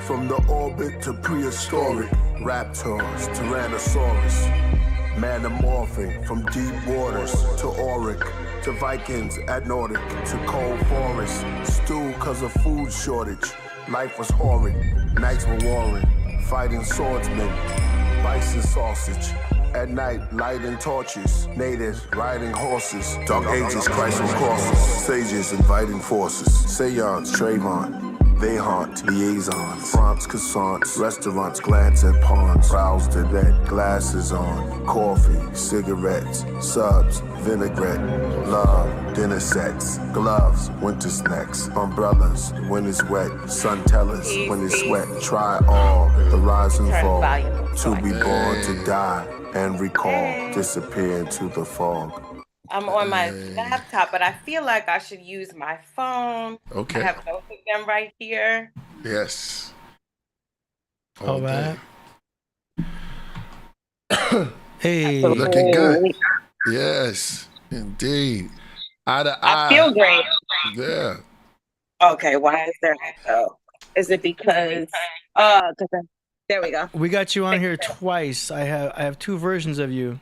C: From the orbit to prehistoric, raptors, Tyrannosaurus, manamorphing from deep waters to auric, to Vikings at Nordic, to cold forests, stew cause of food shortage. Life was horrid, nights were warring, fighting swordsmen, bison sausage. At night, lighting torches, natives riding horses, dark ages, Christ on crosses, sages inviting forces, seance, Trayvon. They haunt liaisons, prompts, croissants, restaurants, glance at pawns, roused to that, glasses on, coffee, cigarettes, subs, vinaigrette, love, dinner sets, gloves, winter snacks, umbrellas, when it's wet, sun tellers, when it's wet, try all, the rise and fall, to be born, to die, and recall, disappear into the fog.
D: I'm on my laptop, but I feel like I should use my phone.
A: Okay.
D: I have both of them right here.
A: Yes.
B: All right. Hey.
A: Looking good. Yes, indeed. Eye to eye.
D: I feel great.
A: Yeah.
D: Okay, why is there echo? Is it because there we go.
B: We got you on here twice. I have two versions of you.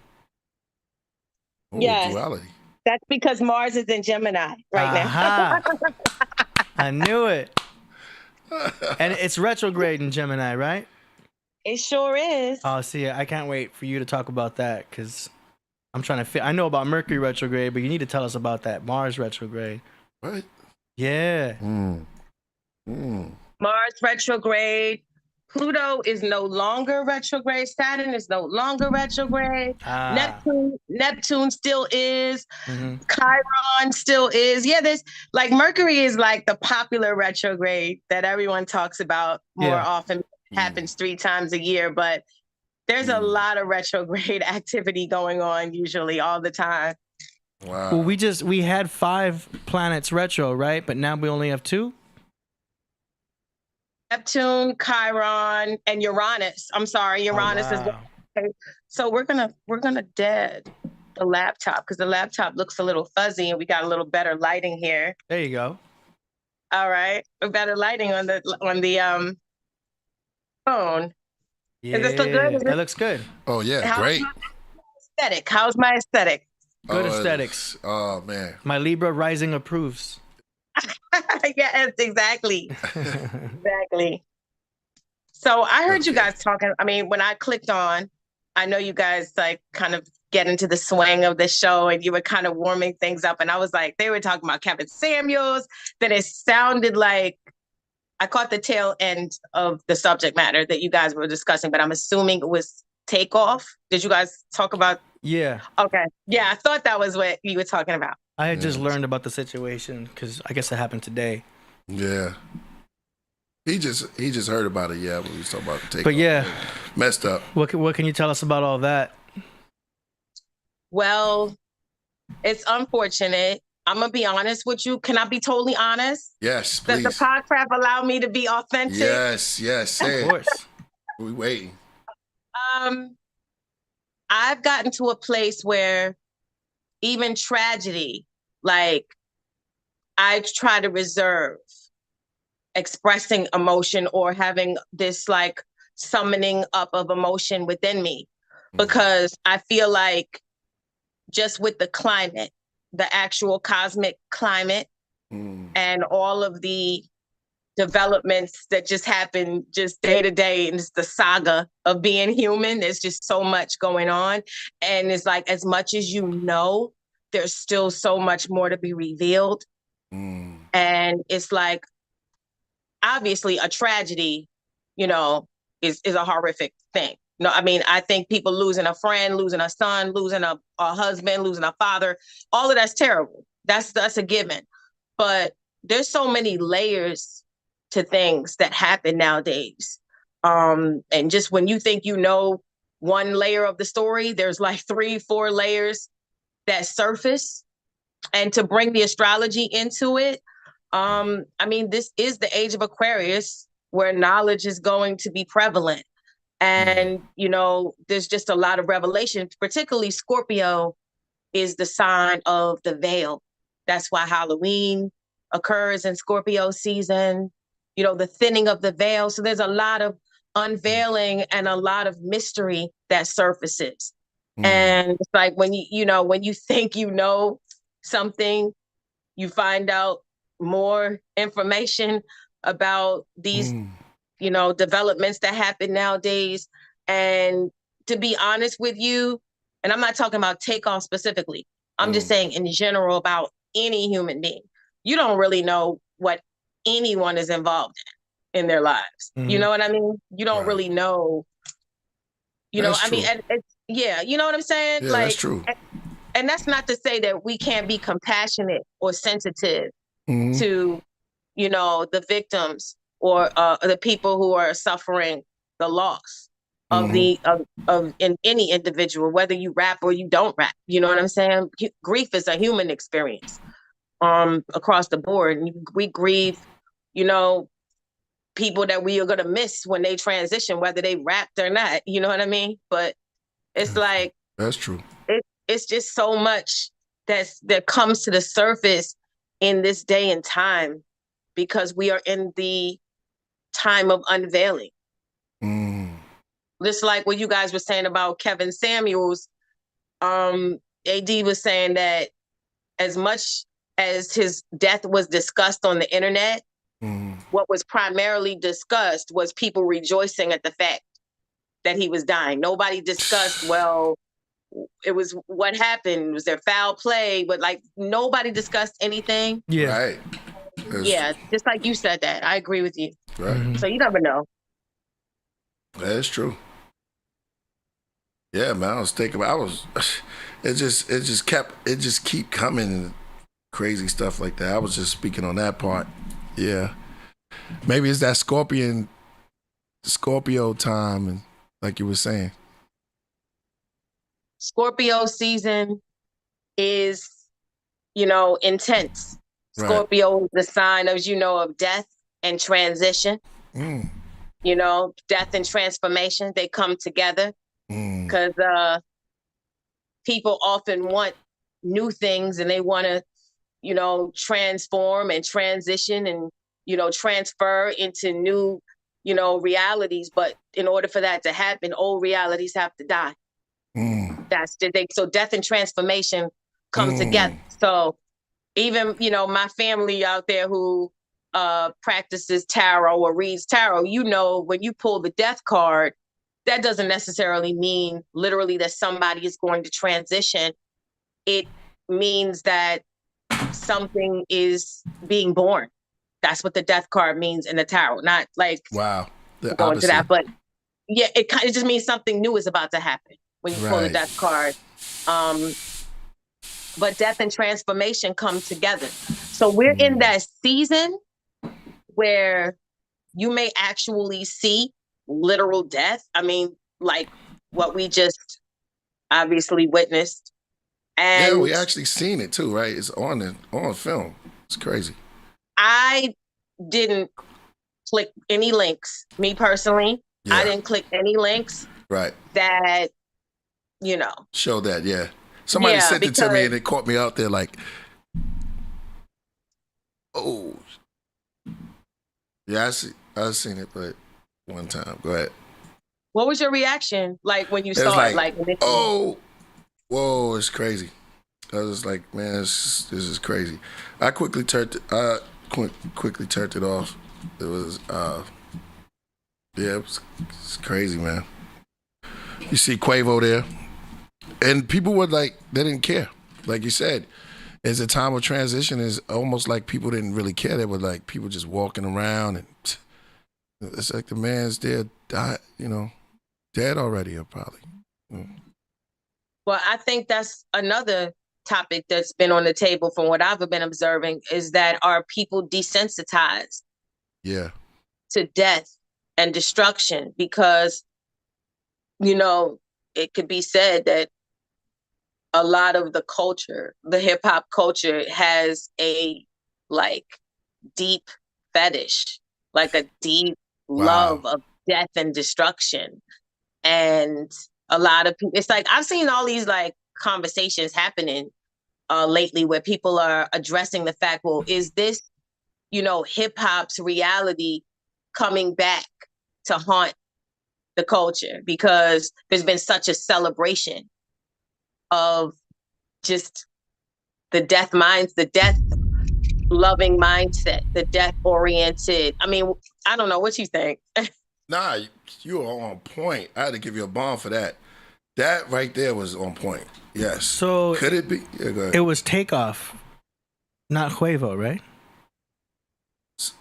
A: Ooh,
D: Yes.
A: duality.
D: That's because Mars is in Gemini right
B: Aha. I knew it. And it's retrograde in Gemini, right?
D: It sure is.
B: Oh, see, I can't wait for you to talk about that because I'm trying to fit. I know about Mercury retrograde, but you need to tell us about that Mars retrograde.
A: What?
B: Yeah.
D: Mars retrograde. Pluto is no longer retrograde. Saturn is no longer retrograde. Neptune still is. Chiron still is. Yeah, there's like Mercury is like the popular retrograde that everyone talks about more often. It happens 3 times a year, but there's a lot of retrograde activity going on usually all the time.
A: Wow.
B: Well, we had 5 planets retro, right? But now we only have 2.
D: Neptune, Chiron, and Uranus. I'm sorry, Uranus is. Okay. So we're gonna dead the laptop because the laptop looks a little fuzzy, and we got a little better lighting here.
B: There you go.
D: All right, better lighting on the phone.
B: Yeah,
D: Does this look good?
B: that looks good.
A: Oh yeah, great.
D: Aesthetic. How's my aesthetic?
B: Good aesthetics.
A: Oh man,
B: my Libra rising approves.
D: Yes, exactly. Exactly. So I heard you guys talking. I mean, when I clicked on, I know you guys like kind of get into the swing of the show and you were kind of warming things up. And I was like, they were talking about Kevin Samuels. Then it sounded like I caught the tail end of the subject matter that you guys were discussing, but I'm assuming it was Takeoff. Did you guys talk about?
B: Yeah.
D: Okay. Yeah, I thought that was what you were talking about.
B: I had just learned about the situation because I guess it happened today.
A: Yeah. He just heard about it. Yeah, when we was talking about the Takeoff.
B: But yeah,
A: messed up.
B: What can you tell us about all that?
D: Well, it's unfortunate. I'm gonna be honest with you. Can I be totally honest?
A: Yes, please.
D: Does the Podcraft allow me to be authentic?
A: Yes. Say
B: of course.
A: We waiting.
D: I've gotten to a place where even tragedy, like I try to reserve expressing emotion or having this like summoning up of emotion within me because I feel like just with the climate, the actual cosmic climate and all of the developments that just happen just day to day, and it's the saga of being human. There's just so much going on, and it's like as much as you know, there's still so much more to be revealed. And it's like obviously a tragedy, you know, is a horrific thing. No, I mean, I think people losing a friend, losing a son, losing a husband, losing a father, all of that's terrible. That's a given. But there's so many layers to things that happen nowadays. And just when you think you know one layer of the story, there's like 3-4 layers that surface. And to bring the astrology into it, I mean, this is the age of Aquarius where knowledge is going to be prevalent. And, you know, there's just a lot of revelation, particularly Scorpio is the sign of the veil. That's why Halloween occurs in Scorpio season, you know, the thinning of the veil. So there's a lot of unveiling and a lot of mystery that surfaces. And it's like when when you think you know something, you find out more information about these, you know, developments that happen nowadays. And to be honest with you, and I'm not talking about Takeoff specifically, I'm just saying in general about any human being, you don't really know what anyone is involved in their lives. You know what I mean? You don't really know, you
A: That's
D: know, I mean,
A: true.
D: yeah, you know what I'm saying?
A: Yeah,
D: Like,
A: that's true.
D: and that's not to say that we can't be compassionate or sensitive to, you know, the victims or the people who are suffering the loss of in any individual, whether you rap or you don't rap. You know what I'm saying? Grief is a human experience across the board. And we grieve, you know, people that we are going to miss when they transition, whether they rapped or not. You know what I mean? But it's like,
A: That's true.
D: it's just so much that comes to the surface in this day and time because we are in the time of unveiling. Just like what you guys were saying about Kevin Samuels, AD was saying that as much as his death was discussed on the internet, what was primarily discussed was people rejoicing at the fact that he was dying. Nobody discussed, well, it was what happened. Was there foul play? But like nobody discussed anything.
B: Yeah.
A: Right.
D: Yeah, just like you said that. I agree with you.
A: Right.
D: So you never know.
A: That's true. Yeah, man. I was thinking about. It just keep coming and crazy stuff like that. I was just speaking on that part. Yeah. Maybe it's that Scorpio time, and like you were saying.
D: Scorpio season is, you know, intense.
A: Right.
D: Scorpio is the sign, as you know, of death and transition. You know, death and transformation, they come together because people often want new things and they want to, you know, transform and transition and, you know, transfer into new, you know, realities. But in order for that to happen, old realities have to die. That's the thing. So death and transformation come together. So even, you know, my family out there who practices tarot or reads tarot, you know, when you pull the death card, that doesn't necessarily mean literally that somebody is going to transition. It means that something is being born. That's what the death card means in the tarot. Not like
A: Wow.
D: going to that, but yeah, it just means something new is about to happen when you pull the death card. But death and transformation come together. So we're in that season where you may actually see literal death. I mean, like what we just obviously witnessed. And
A: yeah, we actually seen it too, right? It's on film. It's crazy.
D: I didn't click any links, me personally.
A: Yeah.
D: I didn't click any links.
A: Right.
D: That, you know.
A: Show that, yeah. Somebody sent it to me and it caught me out there like, oh. Yeah, I've seen it, but one time. Go ahead.
D: What was your reaction like when you
A: It
D: saw
A: was
D: it? Like,
A: oh, whoa, it's crazy. I was like, man, this is crazy. I quickly turned it off. It was, it's crazy, man. You see Quavo there, and people were like, they didn't care. Like you said, it's a time of transition. It's almost like people didn't really care. They were like people just walking around, and it's like the man's there, died, you know, dead already, or probably.
D: Well, I think that's another topic that's been on the table from what I've been observing is that are people desensitized to death and destruction? Because, you know, it could be said that a lot of the culture, the hip hop culture, has a like deep fetish, like a deep love of death and destruction. And a lot of people, it's like I've seen all these like conversations happening lately where people are addressing the fact, well, is this, hip hop's reality coming back to haunt the culture? Because there's been such a celebration of just the death loving mindset, the death oriented. I mean, I don't know what you think.
A: Nah, you are on point. I had to give you a bomb for that. That right there was on point. Yes.
B: So
A: could it be? Yeah, go ahead.
B: It was Takeoff, not Quavo, right?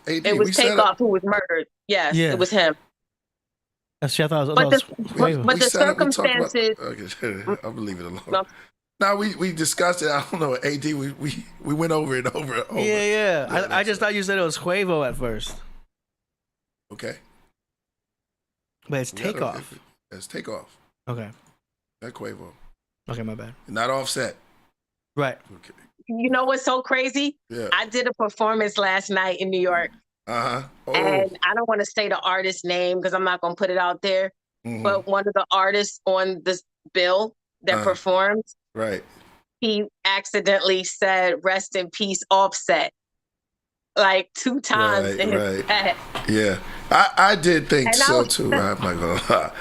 A: AD,
D: it was Takeoff who was murdered. Yes,
B: Yeah.
D: It was him.
B: That's I thought it
D: But
B: was
D: the,
B: Quavo.
D: but the circumstances.
A: Okay, I'll leave it alone.
D: No.
A: Now we discussed it. I don't know. AD, we went over it over and over.
B: Yeah. I just thought you said it was Quavo at first,
A: Okay.
B: but it's Takeoff.
A: It's Takeoff.
B: Okay.
A: Not Quavo.
B: Okay, my bad.
A: Not Offset.
B: Right.
A: Okay.
D: You know what's so crazy?
A: Yeah.
D: I did a performance last night in New York.
A: Oh.
D: And I don't want to say the artist's name because I'm not going to put it out there.
A: Mhm.
D: But one of the artists on this bill that performed,
A: Right.
D: he accidentally said, "Rest in peace, Offset," like 2 times in his set.
A: Yeah. I did think
D: And
A: so too. I'm not gonna lie.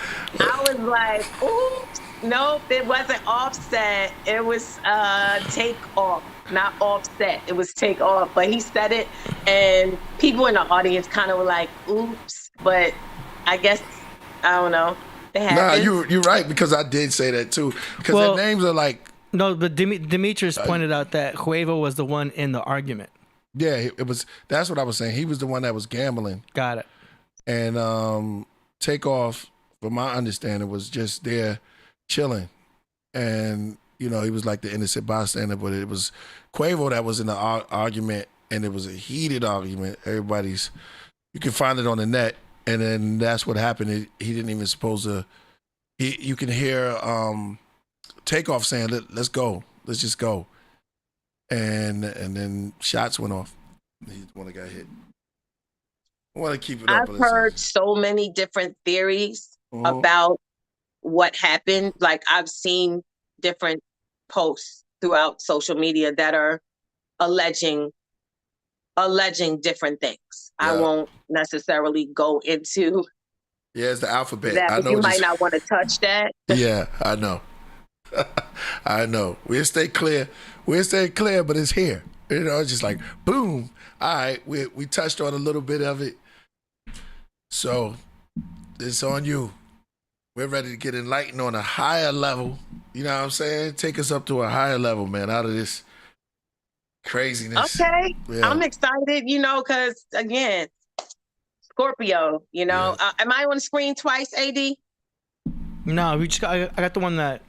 D: I was like, oops. Nope, it wasn't Offset. It was Takeoff, not Offset. It was Takeoff. But he said it, and people in the audience kind of were like, oops. But I guess, I don't know.
A: Nah, you're right, because I did say that too. Because their names are like...
B: No, but Demetrius pointed out that Quavo was the one in the argument.
A: Yeah, it was. That's what I was saying. He was the one that was gambling.
B: Got it.
A: And Takeoff, from my understanding, was just there chilling. And, he was like the innocent bystander, but it was Quavo that was in the argument, and it was a heated argument. You can find it on the net, and then that's what happened. He didn't even supposed to, you can hear Takeoff saying, let's go, let's just go. And then shots went off. He's the one that got hit. I want to keep it up.
D: I've heard so many different theories about what happened. Like, I've seen different posts throughout social media that are alleging different things. Yeah. I won't necessarily go into.
A: Yeah, it's the alphabet.
D: That,
A: I know
D: you might not want to touch that.
A: Yeah, I know. I know. We'll stay clear, but it's here. It's just like, boom. All right, we touched on a little bit of it. So it's on you. We're ready to get enlightened on a higher level. You know what I'm saying? Take us up to a higher level, man, out of this craziness.
D: Okay. Yeah. I'm excited, because, again, Scorpio, Yeah. Am I on the screen twice, AD?
B: No, I got the one that,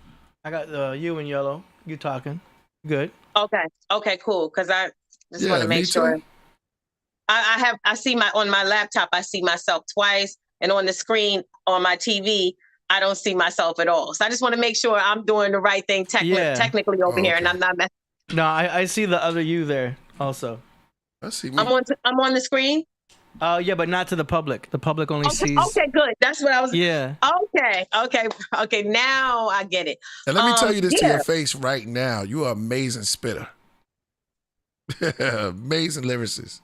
B: I got you in yellow. You talking. Good.
D: Okay, cool. Because I just want to make sure. I see on my laptop, I see myself twice. And on the screen on my TV, I don't see myself at all. So I just want to make sure I'm doing the right thing technically over here, and I'm not messing.
B: No, I see the other you there also.
A: I see me.
D: I'm on the screen.
B: Yeah, but not to the public. The public only sees.
D: Okay, good. That's what I was.
B: Yeah.
D: Okay. Now I get it.
A: And let me tell you this to your face right now: you are an amazing spitter, amazing lyricist.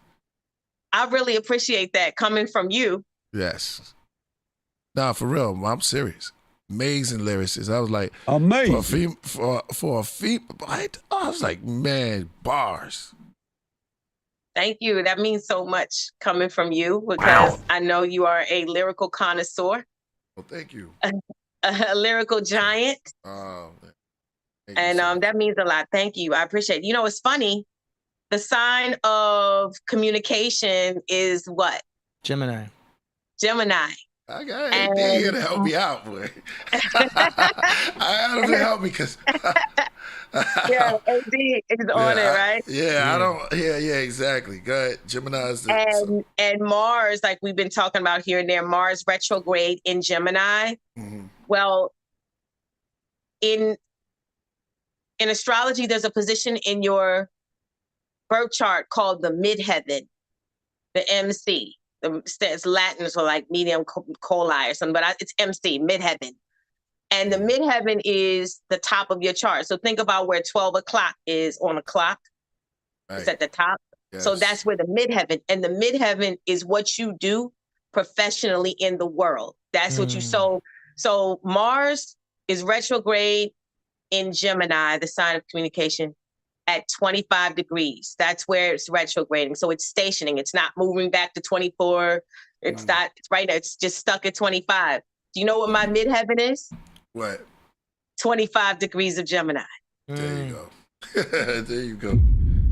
D: I really appreciate that coming from you.
A: Yes. Nah, for real, I'm serious. Amazing lyricist. I was like,
E: amazing
A: for a female. I was like, man, bars.
D: Thank you. That means so much coming from you, because I know you are a lyrical connoisseur.
A: Well, thank you.
D: A lyrical giant. And that means a lot. Thank you. I appreciate it. It's funny. The sign of communication is what?
B: Gemini.
A: I got AD here to help me out, boy. I had him to help me because.
D: Yeah, AD is on it, right?
A: Yeah, exactly. Go ahead. Gemini is
D: and Mars, like we've been talking about here and there, Mars retrograde in Gemini. Mm-hmm. Well, in in astrology, there's a position in your birth chart called the midheaven, the MC. It's Latin, so like medium coli or something, but it's MC, midheaven. And the midheaven is the top of your chart. So think about where 12 o'clock is on a clock. Right. It's at the top. Yes. So that's where the midheaven, and the midheaven is what you do professionally in the world. That's what you, so Mars is retrograde in Gemini, the sign of communication, at 25 degrees. That's where it's retrograding. So it's stationing. It's not moving back to 24. It's not, it's right now, it's just stuck at 25. Do you know what my midheaven is?
A: What?
D: 25 degrees of Gemini.
A: There you go. There you go.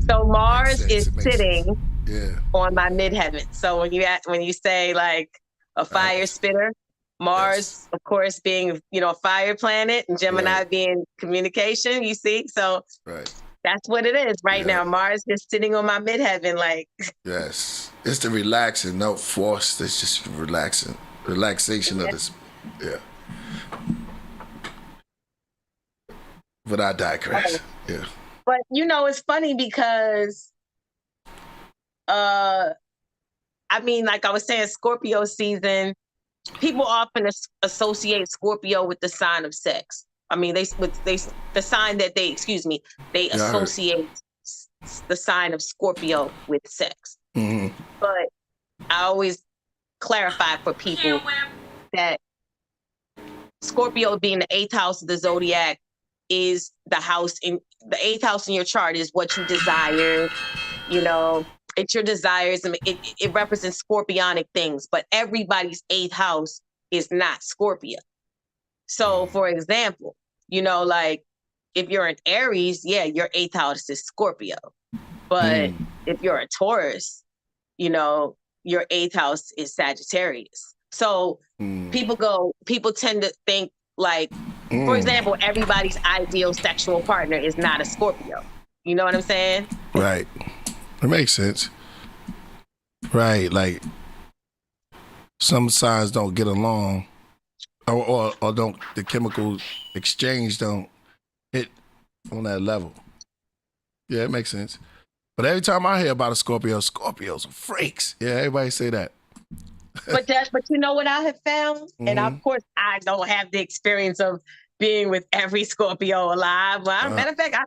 D: So Mars is sitting
A: yeah.
D: on my midheaven. So when you say like a fire spitter, Mars, yes. of course, being, you know, a fire planet, and Gemini being communication, you see? So that's what it is right now. Mars just sitting on my midheaven, like. Yes.
A: It's the relaxing, no force. It's just relaxation of this. Yeah. But I digress. Yeah.
D: But, you know, it's funny because, I mean, like I was saying, Scorpio season, people often associate Scorpio with the sign of sex. I mean, the sign that they associate the sign of Scorpio with sex. Mm-hmm. But I always clarify for people that Scorpio being the 8th house of the zodiac is the house in the 8th house in your chart is what you desire. You know, it's your desires, and it represents scorpionic things, but everybody's 8th house is not Scorpio. So for example, you know, like if you're an Aries, your 8th house is Scorpio. But if you're a Taurus, you know, your 8th house is Sagittarius. So people tend to think like, for example, everybody's ideal sexual partner is not a Scorpio. You know what I'm saying?
A: Right. It makes sense. Right. Like some signs don't get along or don't, the chemical exchange don't hit on that level. Yeah, it makes sense. But every time I hear about a Scorpio, Scorpios are freaks. Yeah, everybody say that.
D: But you know what I have found? And of course, I don't have the experience of being with every Scorpio alive. Well, matter of fact, I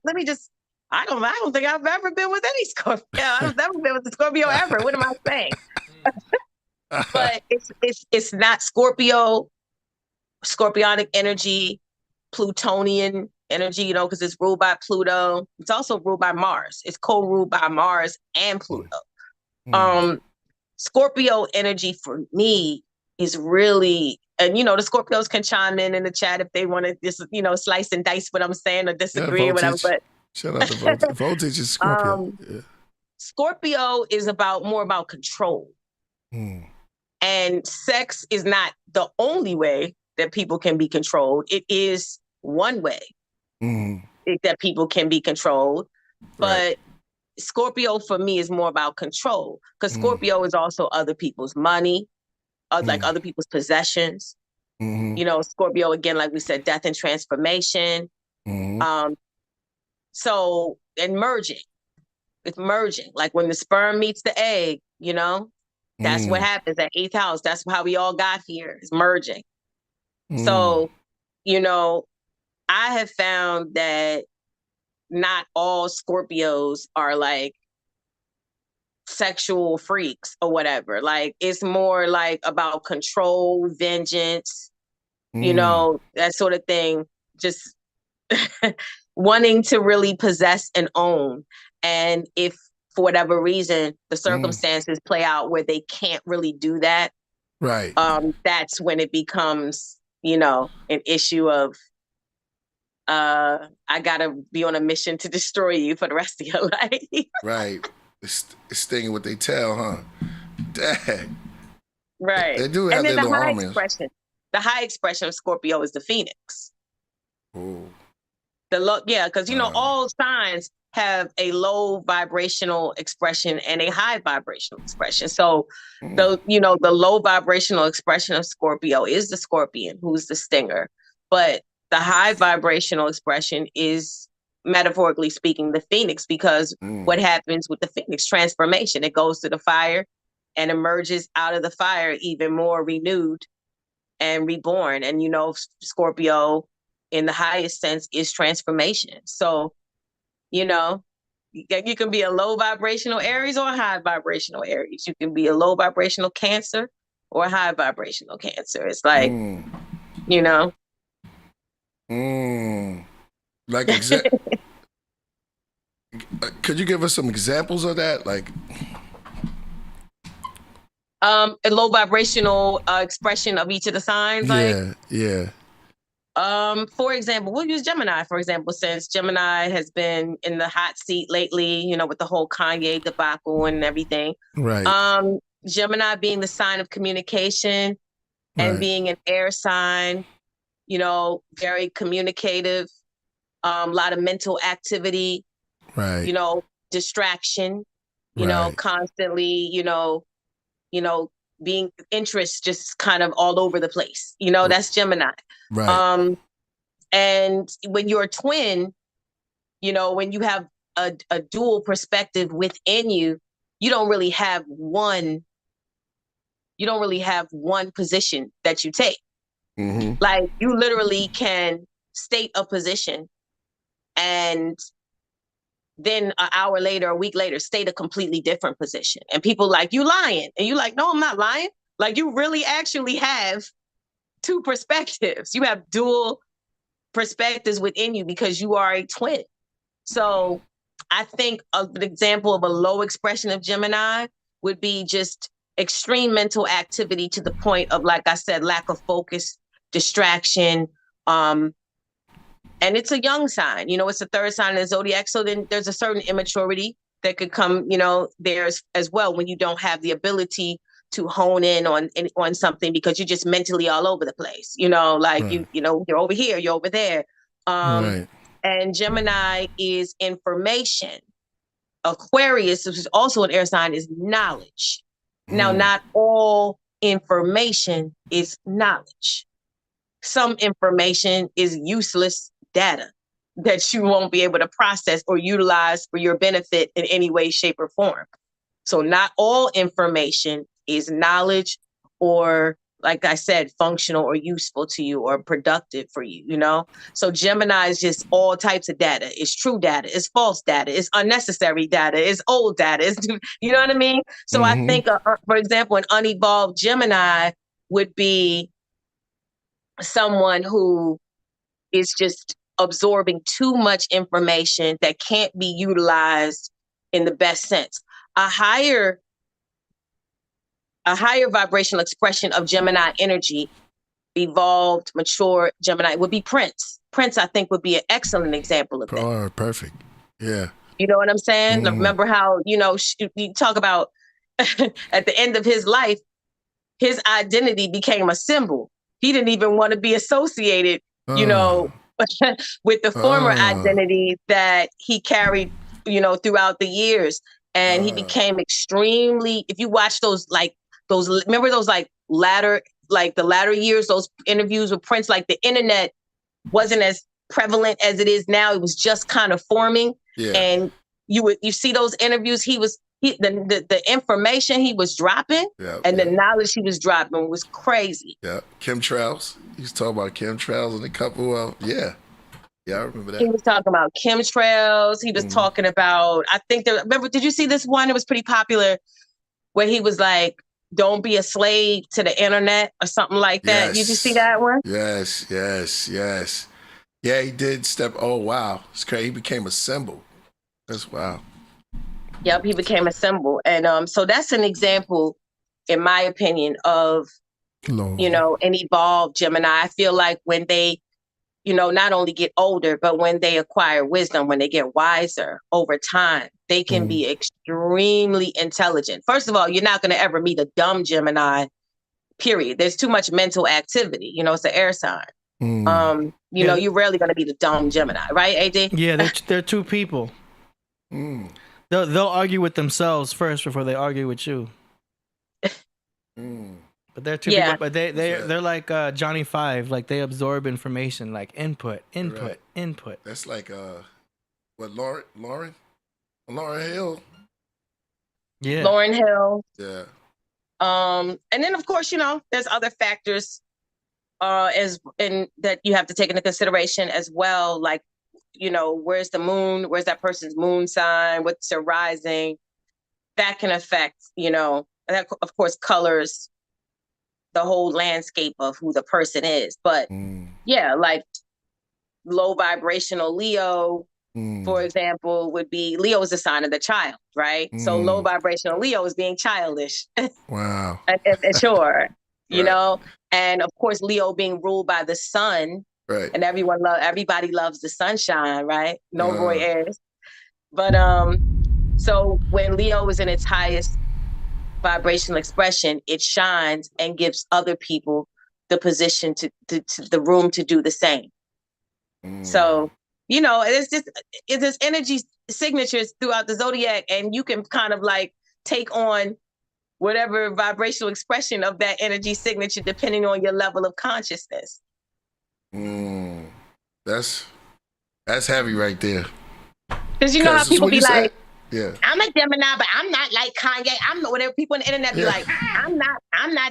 D: don't think I've ever been with any Scorpio. I've never been with a Scorpio ever. What am I saying? But it's not Scorpio, scorpionic energy, Plutonian energy, you know, because it's ruled by Pluto. It's also ruled by Mars. It's co-ruled by Mars and Pluto. Scorpio energy for me is really, and you know, the Scorpios can chime in the chat if they want to just, you know, slice and dice what I'm saying or disagree or whatever. But
A: shout out to Voltage. Voltage is Scorpio.
D: Scorpio is more about control. And sex is not the only way that people can be controlled. It is one way that people can be controlled. But Scorpio for me is more about control, because Scorpio is also other people's money, like other people's possessions. You know, Scorpio, again, like we said, death and transformation. So, and merging. It's merging. Like when the sperm meets the egg, you know, that's what happens at 8th house. That's how we all got here, is merging. So, you know, I have found that not all Scorpios are like sexual freaks or whatever. Like it's more like about control, vengeance, you know, that sort of thing. Just wanting to really possess and own. And if for whatever reason the circumstances play out where they can't really do that, that's when it becomes, you know, an issue of I gotta be on a mission to destroy you for the rest of your life.
A: Right. It's stinging what they tell, huh? Dang.
D: Right.
A: They do have their little armies.
D: The high expression of Scorpio is the Phoenix.
A: Oh.
D: Because you know, all signs have a low vibrational expression and a high vibrational expression. So the low vibrational expression of Scorpio is the Scorpion, who's the stinger. But the high vibrational expression is metaphorically speaking, the phoenix, because what happens with the phoenix? Transformation. It goes to the fire and emerges out of the fire even more renewed and reborn. And, you know, Scorpio in the highest sense is transformation. So, you know, you can be a low vibrational Aries or a high vibrational Aries. You can be a low vibrational Cancer or a high vibrational Cancer. It's like, you know.
A: Like, could you give us some examples of that? Like,
D: a low vibrational expression of each of the signs.
A: Yeah.
D: For example, we'll use Gemini, for example, since Gemini has been in the hot seat lately, you know, with the whole Kanye debacle and everything.
A: Right.
D: Gemini being the sign of communication and being an air sign, you know, very communicative, a lot of mental activity, you know, distraction, you know, constantly, you know, being interest just kind of all over the place. You know, that's Gemini.
A: Right.
D: And when you're a twin, you know, when you have a dual perspective within you, you don't really have one position that you take. Like, you literally can state a position and then an hour later, a week later, state a completely different position. And people like, you lying. And you like, no, I'm not lying. Like, you really actually have two perspectives. You have dual perspectives within you because you are a twin. So I think an example of a low expression of Gemini would be just extreme mental activity to the point of, like I said, lack of focus, distraction, and it's a young sign, you know, it's the third sign in the zodiac. So then there's a certain immaturity that could come, you know, there as well when you don't have the ability to hone in on something because you're just mentally all over the place, you know, like you know, you're over here, you're over there. And Gemini is information. Aquarius, which is also an air sign, is knowledge. Now, not all information is knowledge. Some information is useless data that you won't be able to process or utilize for your benefit in any way, shape, or form. So not all information is knowledge or, like I said, functional or useful to you or productive for you, you know? So Gemini is just all types of data. It's true data. It's false data. It's unnecessary data. It's old data. It's, you know what I mean? So I think, for example, an unevolved Gemini would be someone who is just absorbing too much information that can't be utilized in the best sense. A higher vibrational expression of Gemini energy, evolved, mature Gemini, would be Prince. Prince, I think, would be an excellent example of that.
A: Oh, perfect. Yeah.
D: You know what I'm saying? Remember how, you know, you talk about at the end of his life, his identity became a symbol. He didn't even want to be associated, you know, with the former identity that he carried, you know, throughout the years. And he became extremely, if you watch remember those the latter years, those interviews with Prince, like the internet wasn't as prevalent as it is now. It was just kind of forming. Yeah. And you see those interviews, the information he was dropping the knowledge he was dropping was crazy.
A: Yeah. Chemtrails. He's talking about chemtrails and a couple of, yeah, I remember that.
D: He was talking about chemtrails. He was talking about, remember, did you see this one? It was pretty popular where he was like, don't be a slave to the internet or something like that. Yes. Did you see that one?
A: Yes. Yeah, he did oh, wow. It's crazy. He became a symbol. That's wow.
D: Yep, he became a symbol. And so that's an example, in my opinion, of, you know, an evolved Gemini. I feel like when they, you know, not only get older, but when they acquire wisdom, when they get wiser over time, they can be extremely intelligent. First of all, you're not going to ever meet a dumb Gemini, period. There's too much mental activity. You know, it's an air sign. You know, you're rarely going to be the dumb Gemini, right, AD?
B: Yeah, they're two people. They'll argue with themselves first before they argue with you. But they're two people. But they're like Johnny Five. Like, they absorb information, like input.
A: That's like What, Lauren Hill?
B: Yeah.
D: Lauryn Hill.
A: Yeah.
D: And then of course, there's other factors that you have to take into consideration as well. Like, where's the moon? Where's that person's moon sign? What's their rising? That can affect, and that of course colors the whole landscape of who the person is. But yeah, like low vibrational Leo, for example, would be Leo is the sign of the child, right? So low vibrational Leo is being childish.
A: Wow.
D: Sure. And of course, Leo being ruled by the sun,
A: right?
D: And everybody loves the sunshine, right? No Roy Ayers. But so when Leo is in its highest vibrational expression, it shines and gives other people the position to the room to do the same. So, it's energy signatures throughout the zodiac, and you can kind of like take on whatever vibrational expression of that energy signature depending on your level of consciousness.
A: That's heavy right there.
D: Because you know how people be like,
A: yeah,
D: I'm a Gemini, but I'm not like Kanye. I'm not whatever people on the internet be like, I'm not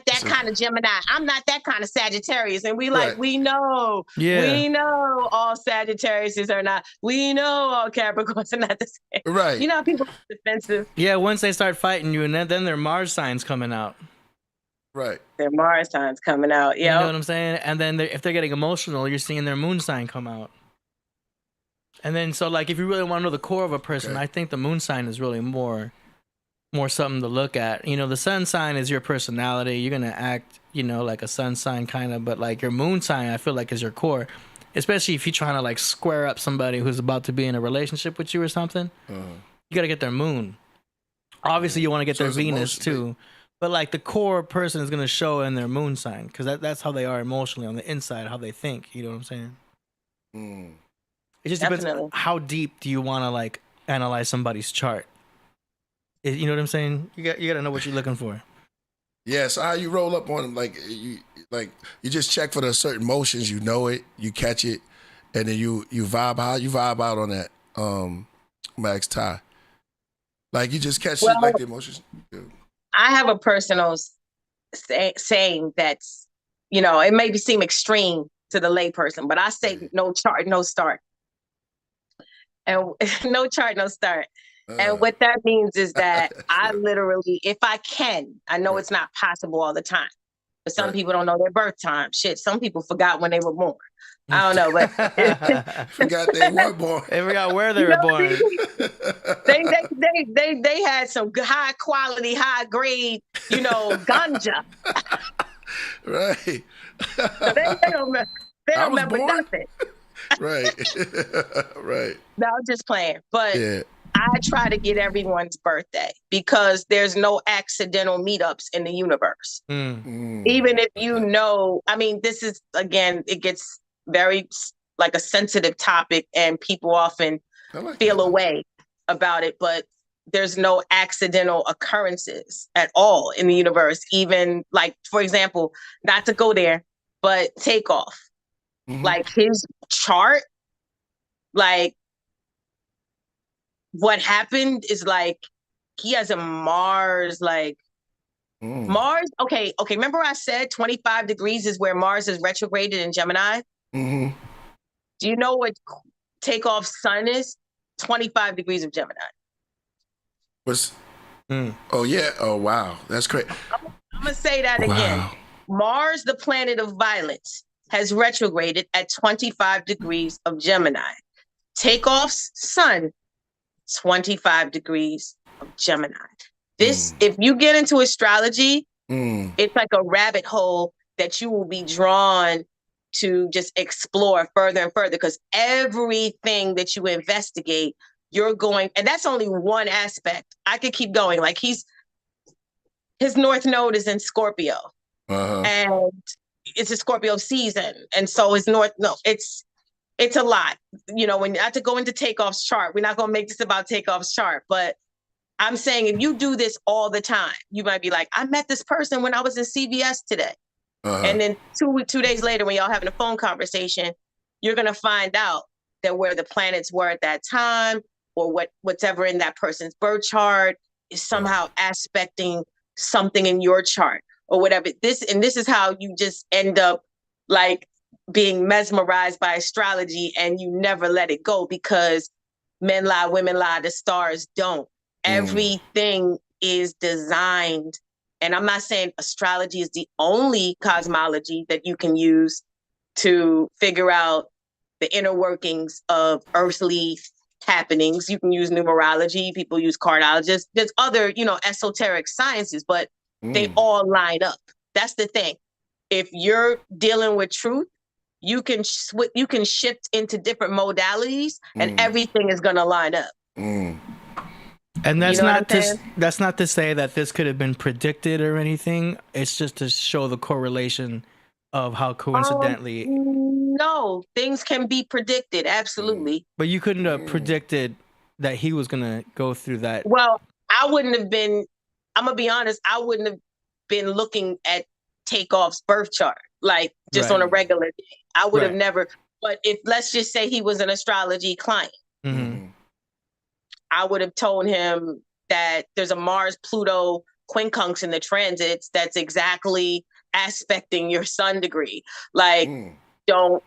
D: that kind of Gemini. I'm not that kind of Sagittarius. And we like, we know all Sagittariuses are not. We know all Capricorns are not the same.
A: Right.
D: You know how people are defensive.
B: Yeah, once they start fighting you, and then their Mars signs coming out.
A: Right.
D: Their Mars signs coming out. Yeah.
B: You know what I'm saying? And then if they're getting emotional, you're seeing their moon sign come out. And then, so like, if you really want to know the core of a person, I think the moon sign is really more something to look at. The sun sign is your personality. You're going to act, like a sun sign kind of, but like your moon sign, I feel like is your core, especially if you're trying to like square up somebody who's about to be in a relationship with you or something. You got to get their moon. Obviously, you want to get their Venus too, but like the core person is going to show in their moon sign, because that's how they are emotionally on the inside, how they think. You know what I'm saying? It just depends on how deep do you want to like analyze somebody's chart. You know what I'm saying? You got to know what you're looking for.
A: Yeah. So how you roll up on them? You just check for the certain motions. You know it. You catch it, and then you vibe out. You vibe out on that. Max Ty. Like you just catch like the emotions. Yeah.
D: I have a personal saying that's, it may seem extreme to the layperson, but I say no chart, no start. And no chart, no start. And what that means is that I literally, if I can, I know it's not possible all the time, but some people don't know their birth time. Shit, some people forgot when they were born. I don't know, but
A: forgot they were born.
B: They forgot where they were born.
D: They had some high quality, high grade, ganja.
A: Right.
D: So they don't remember nothing.
A: Right. Right.
D: No, I'm just playing. But I try to get everyone's birthday because there's no accidental meetups in the universe. Even if this is, again, it gets very like a sensitive topic and people often feel away about it, but there's no accidental occurrences at all in the universe. Even like, for example, not to go there, but Takeoff. Like his chart, like what happened is like he has a Mars, like Mars. Okay. Remember I said 25 degrees is where Mars is retrograded in Gemini? Do you know what Takeoff's sun is? 25 degrees of Gemini.
A: Oh, yeah. Oh, wow. That's great.
D: I'm going to say that again. Mars, the planet of violence, has retrograded at 25 degrees of Gemini. Takeoff's sun, 25 degrees of Gemini. This, if you get into astrology, it's like a rabbit hole that you will be drawn to just explore further and further, because everything that you investigate, you're going, and that's only one aspect. I could keep going. Like his North Node is in Scorpio. And it's a Scorpio season. And so it's it's a lot. When you have to go into Takeoff's chart, we're not going to make this about Takeoff's chart, but I'm saying if you do this all the time, you might be like, I met this person when I was in CVS today. And then two days later, when y'all having a phone conversation, you're going to find out where the planets were at that time, or whatever in that person's birth chart is somehow aspecting something in your chart or whatever. This is how you just end up like being mesmerized by astrology, and you never let it go, because men lie, women lie, the stars don't. Everything is designed. And I'm not saying astrology is the only cosmology that you can use to figure out the inner workings of earthly happenings. You can use numerology, people use cardology. There's other, esoteric sciences, but they all line up. That's the thing. If you're dealing with truth, you can shift into different modalities, and everything is going to line up.
B: And that's that's not to say that this could have been predicted or anything. It's just to show the correlation of how coincidentally.
D: No, things can be predicted, absolutely.
B: But you couldn't have predicted that he was gonna go through that.
D: Well, I wouldn't have been. I'm gonna be honest. I wouldn't have been looking at Takeoff's birth chart like just on a regular day. I would have never. But if, let's just say, he was an astrology client. I would have told him that there's a Mars-Pluto quincunx in the transits that's exactly aspecting your sun degree. Like, don't,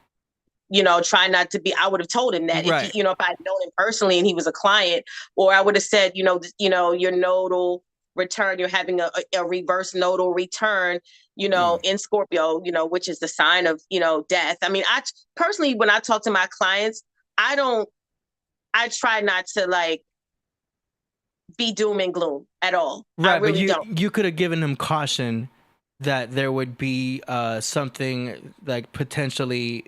D: try not to be. I would have told him that. If if I had known him personally and he was a client, or I would have said, your nodal return, you're having a reverse nodal return, in Scorpio, which is the sign of, death. I mean, I personally, when I talk to my clients, I try not to like be doom and gloom at all.
B: Right,
D: I really
B: but you could have given him caution that there would be something like potentially,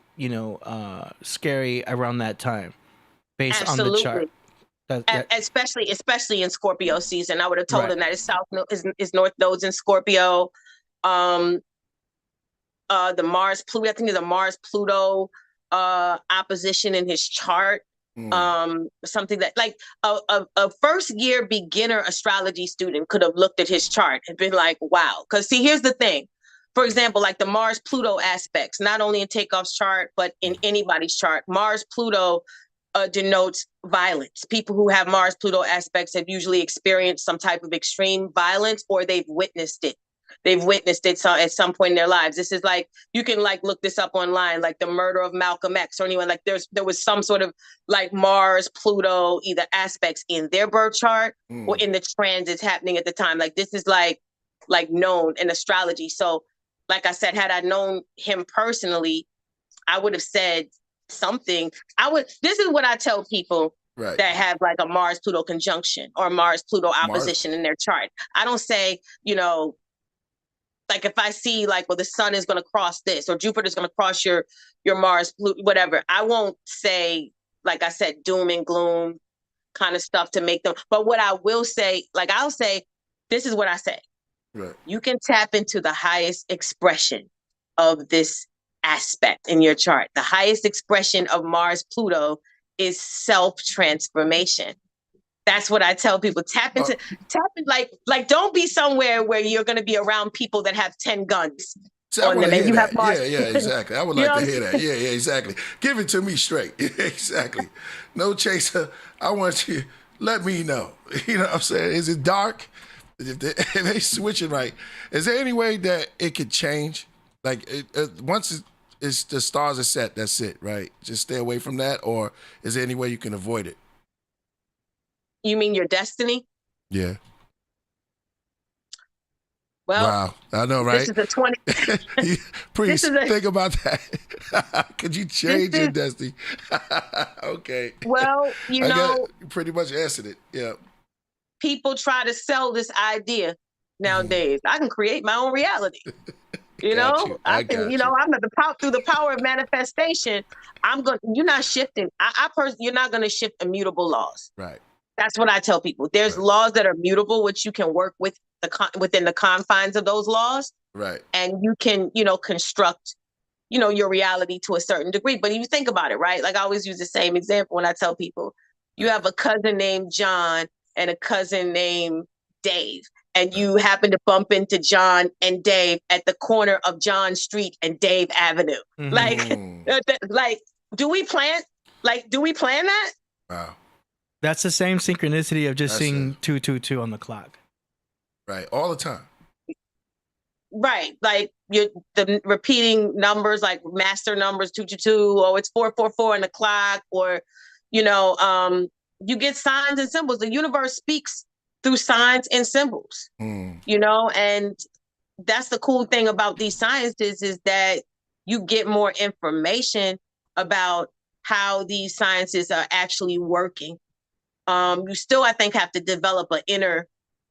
B: scary around that time, based on the chart.
D: Especially in Scorpio season, I would have told him that his north node's in Scorpio. The Mars Pluto, I think there's a Mars Pluto opposition in his chart. Something that like a first year beginner astrology student could have looked at his chart and been like, wow. Because see, here's the thing. For example, like the Mars Pluto aspects, not only in Takeoff's chart, but in anybody's chart, Mars Pluto denotes violence. People who have Mars Pluto aspects have usually experienced some type of extreme violence, or they've witnessed it. At some point in their lives. This is like, you can like look this up online, like the murder of Malcolm X or anyone. Like there was some sort of like Mars, Pluto, either aspects in their birth chart or in the transits happening at the time. Like this is like known in astrology. So like I said, had I known him personally, I would have said something. This is what I tell people that have like a Mars Pluto conjunction or Mars Pluto opposition in their chart. I don't say, like if I see like, well, the sun is going to cross this or Jupiter's going to cross your Mars, whatever. I won't say, like I said, doom and gloom kind of stuff to make them. But what I will say, like I'll say, this is what I say. Right. You can tap into the highest expression of this aspect in your chart. The highest expression of Mars Pluto is self-transformation. That's what I tell people. Tap into, like, don't be somewhere where you're going to be around people that have 10 guns on them. And you have Mars.
A: Yeah, exactly. I would like to hear that. Yeah, exactly. Give it to me straight. Exactly. No chaser. I want you, let me know. You know what I'm saying? Is it dark? If they switch it right, is there any way that it could change? Like, once it's the stars are set, that's it, right? Just stay away from that? Or is there any way you can avoid it?
D: You mean your destiny?
A: Yeah.
D: Well,
A: wow, I know, right?
D: This is a 20.
A: Priest, think about that. Could you change your destiny? Okay.
D: Well, you
A: pretty much answered it. Yeah.
D: People try to sell this idea nowadays. I can create my own reality. I can. I'm at through the power of manifestation. You're not shifting. You're not going to shift immutable laws.
A: Right.
D: That's what I tell people. There's laws that are mutable, which you can work with within the confines of those laws.
A: Right.
D: And you can, construct, your reality to a certain degree. But if you think about it, right? Like I always use the same example when I tell people, you have a cousin named John and a cousin named Dave, and you happen to bump into John and Dave at the corner of John Street and Dave Avenue. Like, do we plan? Like, do we plan that?
A: Wow.
B: That's the same synchronicity of just
A: That's
B: seeing
A: it.
B: 222 on the clock.
A: Right. All the time.
D: Right. Like the repeating numbers, like master numbers, 222, or it's 444 on the clock, or, you get signs and symbols. The universe speaks through signs and symbols, and that's the cool thing about these sciences is that you get more information about how these sciences are actually working. You still, I think, have to develop an inner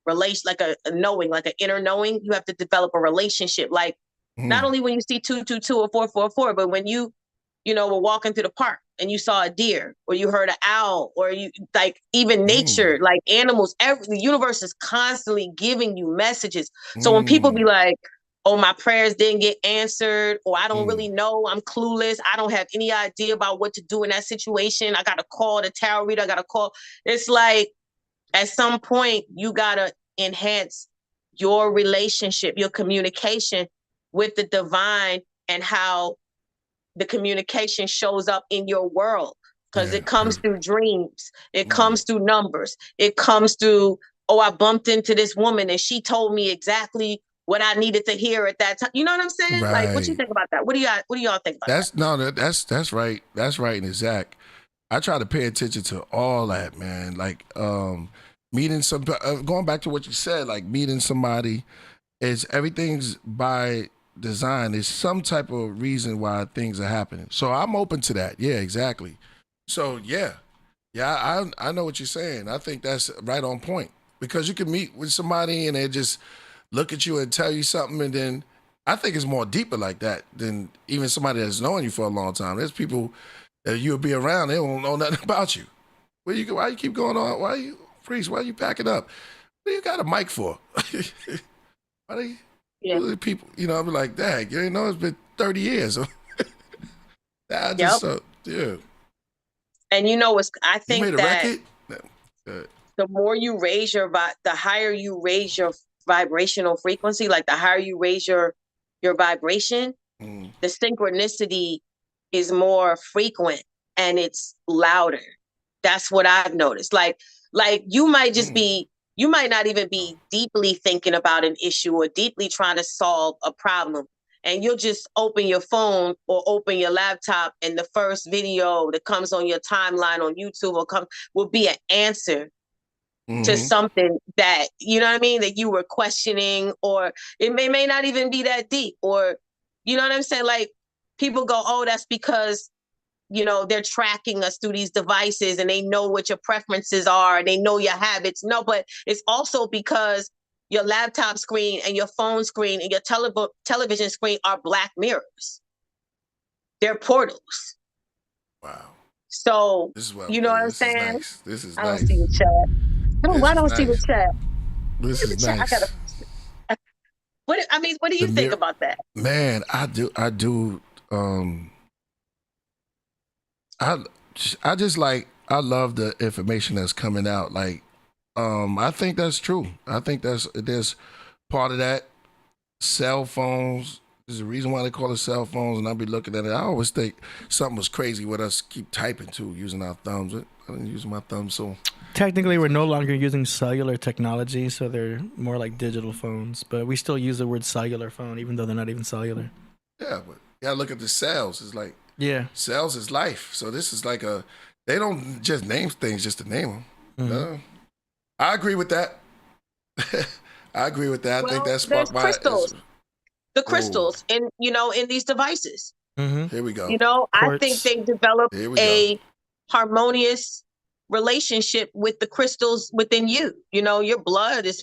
D: relation, like a knowing, like an inner knowing. You have to develop a relationship. Like not only when you see 222 or 444, but when you were walking through the park and you saw a deer, or you heard an owl, or you like even nature, like animals, the universe is constantly giving you messages. So when people be like, oh, my prayers didn't get answered, or I don't really know, I'm clueless, I don't have any idea about what to do in that situation, I got to call the tarot reader, I got to call. It's like, at some point, you got to enhance your relationship, your communication with the divine, and how the communication shows up in your world. Because it comes through dreams. It comes through numbers. It comes through, oh, I bumped into this woman and she told me exactly what I needed to hear at that time. You know what I'm saying?
A: Right.
D: Like, what you think about that? What do y'all think about that?
A: That's right. That's right and exact. I try to pay attention to all that, man. Like meeting some, going back to what you said, like meeting somebody, is everything's by design. There's some type of reason why things are happening. So I'm open to that. Yeah, exactly. So yeah, I know what you're saying. I think that's right on point, because you can meet with somebody and they just look at you and tell you something, and then I think it's more deeper like that than even somebody that's known you for a long time. There's people that you'll be around, they don't know nothing about you. Why you keep going on? Why you Priest? Why you packing up? What do you got a mic for? Why do you, people? I'll be like, dang, you know, it's been 30 years. Yeah.
D: And I think
A: you made a
D: that
A: record?
D: the more you raise the higher you raise your vibrational frequency, like the higher you raise your vibration, the synchronicity is more frequent and it's louder. That's what I've noticed. Like you might just you might not even be deeply thinking about an issue or deeply trying to solve a problem. And you'll just open your phone or open your laptop, and the first video that comes on your timeline on YouTube will be an answer to something that, you know what I mean, that you were questioning, or it may not even be that deep, or, you know what I'm saying? Like, people go, oh, that's because, they're tracking us through these devices and they know what your preferences are and they know your habits. No, but it's also because your laptop screen and your phone screen and your television screen are black mirrors. They're portals.
A: Wow.
D: So, you know what I'm saying?
A: This is
D: I
A: nice.
D: don't see the chat. Why don't I see the chat?
A: This is nice.
D: What do you think about that?
A: Man, I do. I just like, I love the information that's coming out. Like, I think that's true. I think there's part of that. Cell phones. There's a reason why they call it cell phones, and I'll be looking at it. I always think something was crazy with us keep typing too, using our thumbs. I didn't use my thumbs, so.
B: Technically, we're no longer using cellular technology, so they're more like digital phones. But we still use the word cellular phone, even though they're not even cellular.
A: Yeah, but you gotta look at the cells. It's like, cells is life. So this is like they don't just name things just to name them. No. I agree with that. I agree with that. I think that's sparked by
D: crystals. The crystals in these devices.
A: Here we go.
D: I think they developed a harmonious relationship with the crystals within you. Your blood is,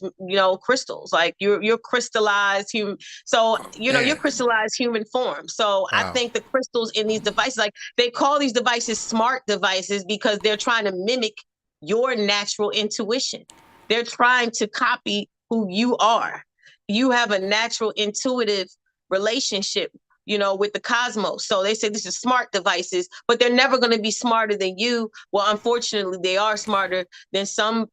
D: crystals. Like you're crystallized human. So, you're crystallized human form. So I think the crystals in these devices, like they call these devices smart devices because they're trying to mimic your natural intuition. They're trying to copy who you are. You have a natural intuitive relationship, with the cosmos. So they say this is smart devices, but they're never going to be smarter than you. Well, unfortunately, they are smarter than some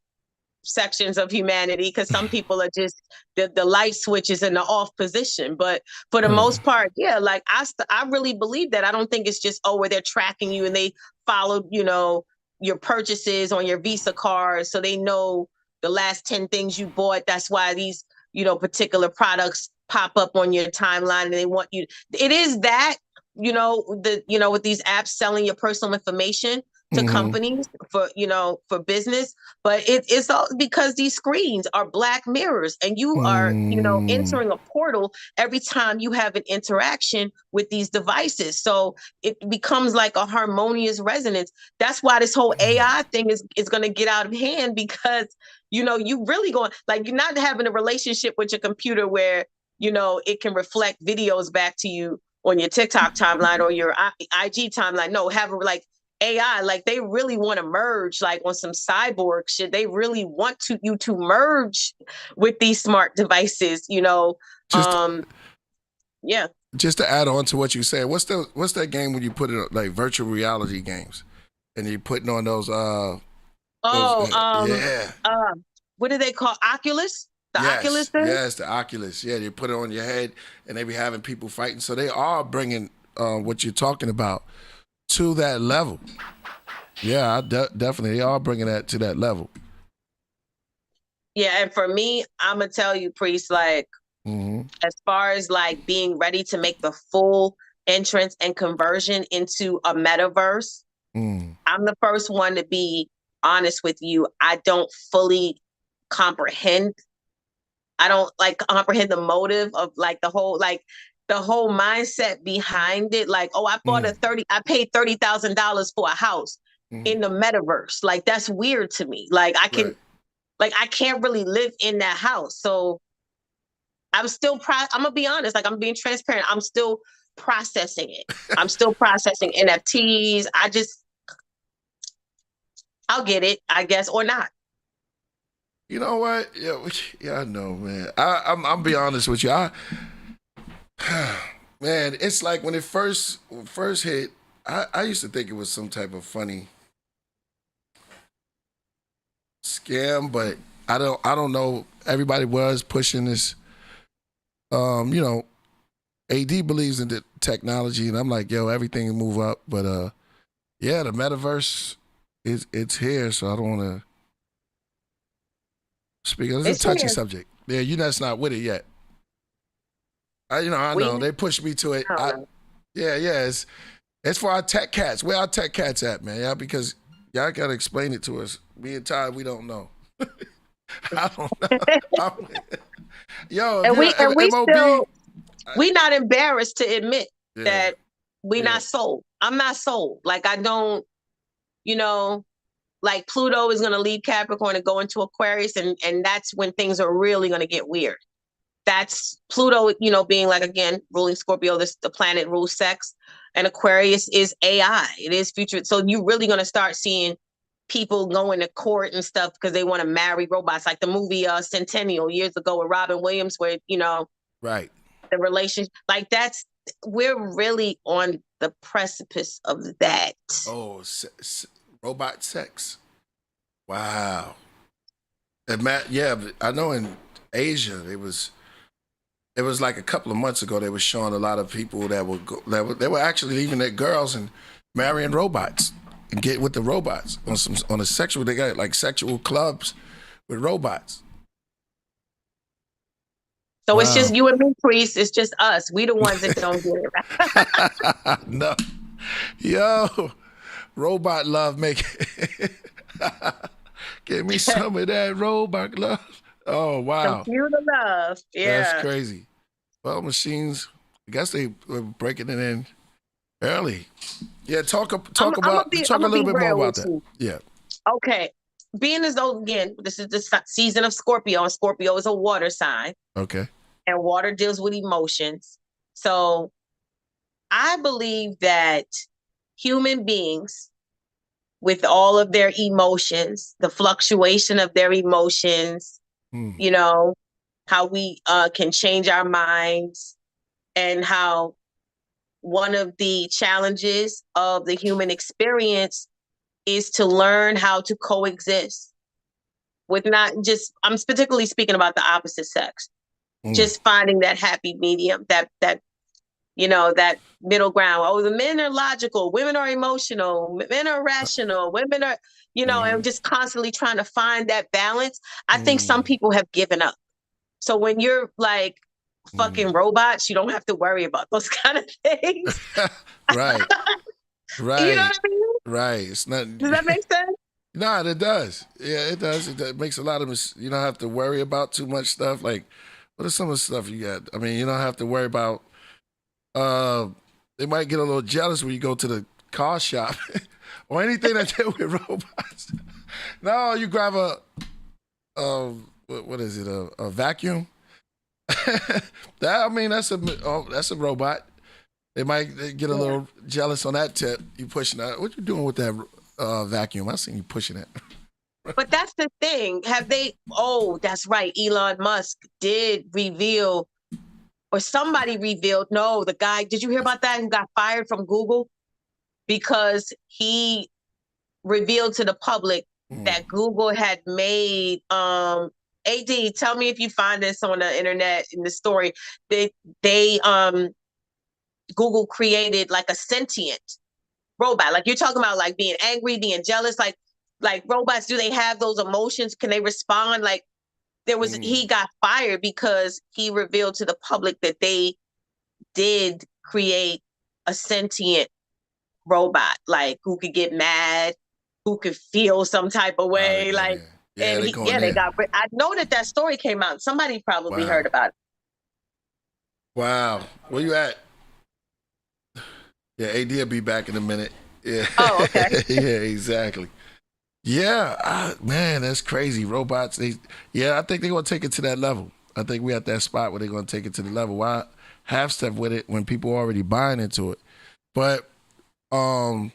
D: sections of humanity, because some people are just the light switch is in the off position. But for the most part, like I really believe that. I don't think it's just where they're tracking you and they follow, you know, your purchases on your Visa card, so they know the last 10 things you bought. That's why these, you know, particular products pop up on your timeline, and they want you. It is that, you know, with these apps selling your personal information to companies for, you know, for business, but it's all because these screens are black mirrors, and you are, you know, entering a portal every time you have an interaction with these devices. So it becomes like a harmonious resonance. That's why this whole AI thing is going to get out of hand, because, you know, you really going, like, you're not having a relationship with your computer where, you know, it can reflect videos back to you on your TikTok timeline or your IG timeline. No, have like AI, like they really want to merge, like on some cyborg shit. They really want you to merge with these smart devices, you know. Yeah.
A: Just to add on to what you said, what's that game when you put it like virtual reality games, and you're putting on those
D: what do they call Oculus? Oculus thing?
A: Yes, the Oculus. Yeah, they put it on your head, and they be having people fighting. So they are bringing what you're talking about to that level. Yeah, definitely, they are bringing that to that level.
D: Yeah, and for me, I'm gonna tell you, Priest, like, as far as like being ready to make the full entrance and conversion into a metaverse, I'm the first one to be honest with you. I don't fully comprehend. I don't like comprehend the motive of like the whole mindset behind it. Like, oh, I paid $30,000 for a house in the metaverse. Like, that's weird to me. Like, I can't really live in that house. So I'm still I'm gonna be honest, like, I'm being transparent. I'm still processing it. I'm still processing NFTs. I'll get it, I guess, or not.
A: You know what? Yeah, I know, man. I'm be honest with you. Man, it's like when it first hit, I used to think it was some type of funny scam, but I don't know. Everybody was pushing this. You know, AD believes in the technology, and I'm like, yo, everything will move up. But yeah, the metaverse it's here, so I don't want to speak. It's a touchy subject. Yeah, you that's not with it yet. I know they pushed me to it. It's for our tech cats. Where our tech cats at, man? Yeah, because y'all gotta explain it to us. Me and Ty, we don't know. I don't know. Yo,
D: and we not embarrassed to admit that we not sold. I'm not sold. Like, I don't, you know, like Pluto is gonna leave Capricorn and go into Aquarius, and that's when things are really gonna get weird. That's Pluto, you know, being like, again, ruling Scorpio, the planet rules sex, and Aquarius is AI. It is future. So you're really going to start seeing people going to court and stuff because they want to marry robots, like the movie Centennial years ago with Robin Williams, where, you know,
A: right,
D: the relationship, like we're really on the precipice of that.
A: Oh, robot sex. Wow. Yeah, I know in Asia, it was like a couple of months ago, they were showing a lot of people that were actually leaving their girls and marrying robots and get with the robots on a sexual. They got like sexual clubs with robots.
D: So wow. It's just you and me, Priest. It's just us. We the ones that don't get it.
A: No, yo, robot love make it. Give me some of that robot love. Oh, wow.
D: Computer love. Yeah.
A: That's crazy. Well, machines, I guess they were breaking it in early. Yeah, talk a little bit more about that. Yeah.
D: Okay. Being as though, again, this is the season of Scorpio, and Scorpio is a water sign.
A: Okay.
D: And water deals with emotions. So I believe that human beings, with all of their emotions, the fluctuation of their emotions, you know, how we can change our minds, and how one of the challenges of the human experience is to learn how to coexist with I'm particularly speaking about the opposite sex, just finding that happy medium, that that middle ground. Oh, the men are logical, women are emotional, men are rational, women are, and just constantly trying to find that balance. I think some people have given up. So when you're like fucking robots, you don't have to worry about those kind of things.
A: Right. Right.
D: You know what I mean?
A: Right. It's not.
D: Does that make sense?
A: No, it does. Yeah, it does. It makes a lot of you don't have to worry about too much stuff. Like, what are some of the stuff you got? I mean, you don't have to worry about. They might get a little jealous when you go to the car shop or anything that deal with robots. No, you grab what is it? A vacuum. That's a robot. They might get a little jealous on that tip. You pushing that. What you doing with that vacuum? I seen you pushing it.
D: But that's the thing. Have they? Oh, that's right. Elon Musk did reveal, or somebody revealed. No, the guy. Did you hear about that? Who got fired from Google because he revealed to the public that Google had made. AD, tell me if you find this on the internet in the story. They Google created like a sentient robot. Like you're talking about, like being angry, being jealous, like robots, do they have those emotions? Can they respond? Like he got fired because he revealed to the public that they did create a sentient robot, like who could get mad, who could feel some type of way. They got. I know that story came out. Somebody probably heard about it.
A: Wow, where you at? Yeah, AD will be back in a minute. Yeah.
D: Oh, okay.
A: Yeah, exactly. Yeah, man, that's crazy. Robots, I think they're going to take it to that level. I think we're at that spot where they're going to take it to the level. Why half step with it when people are already buying into it? But God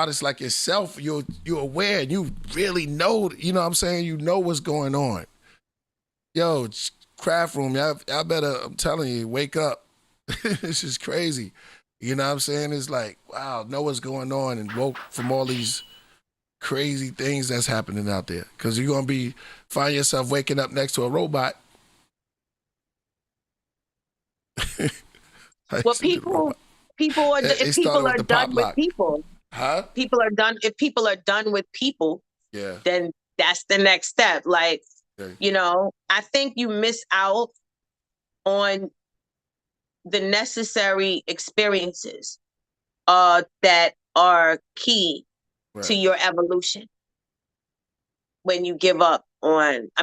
A: is like yourself. You're aware and you really know, you know what I'm saying? You know what's going on. Yo, craft room, y'all better, I'm telling you, wake up. This is crazy. You know what I'm saying? It's like, wow, know what's going on and woke from all these crazy things that's happening out there. Because you're going to find yourself waking up next to a robot.
D: Well, people are, if people are done with people, if people are done with people, then that's the next step. Like, I think you miss out on the necessary experiences that are key to your evolution when you give up on, I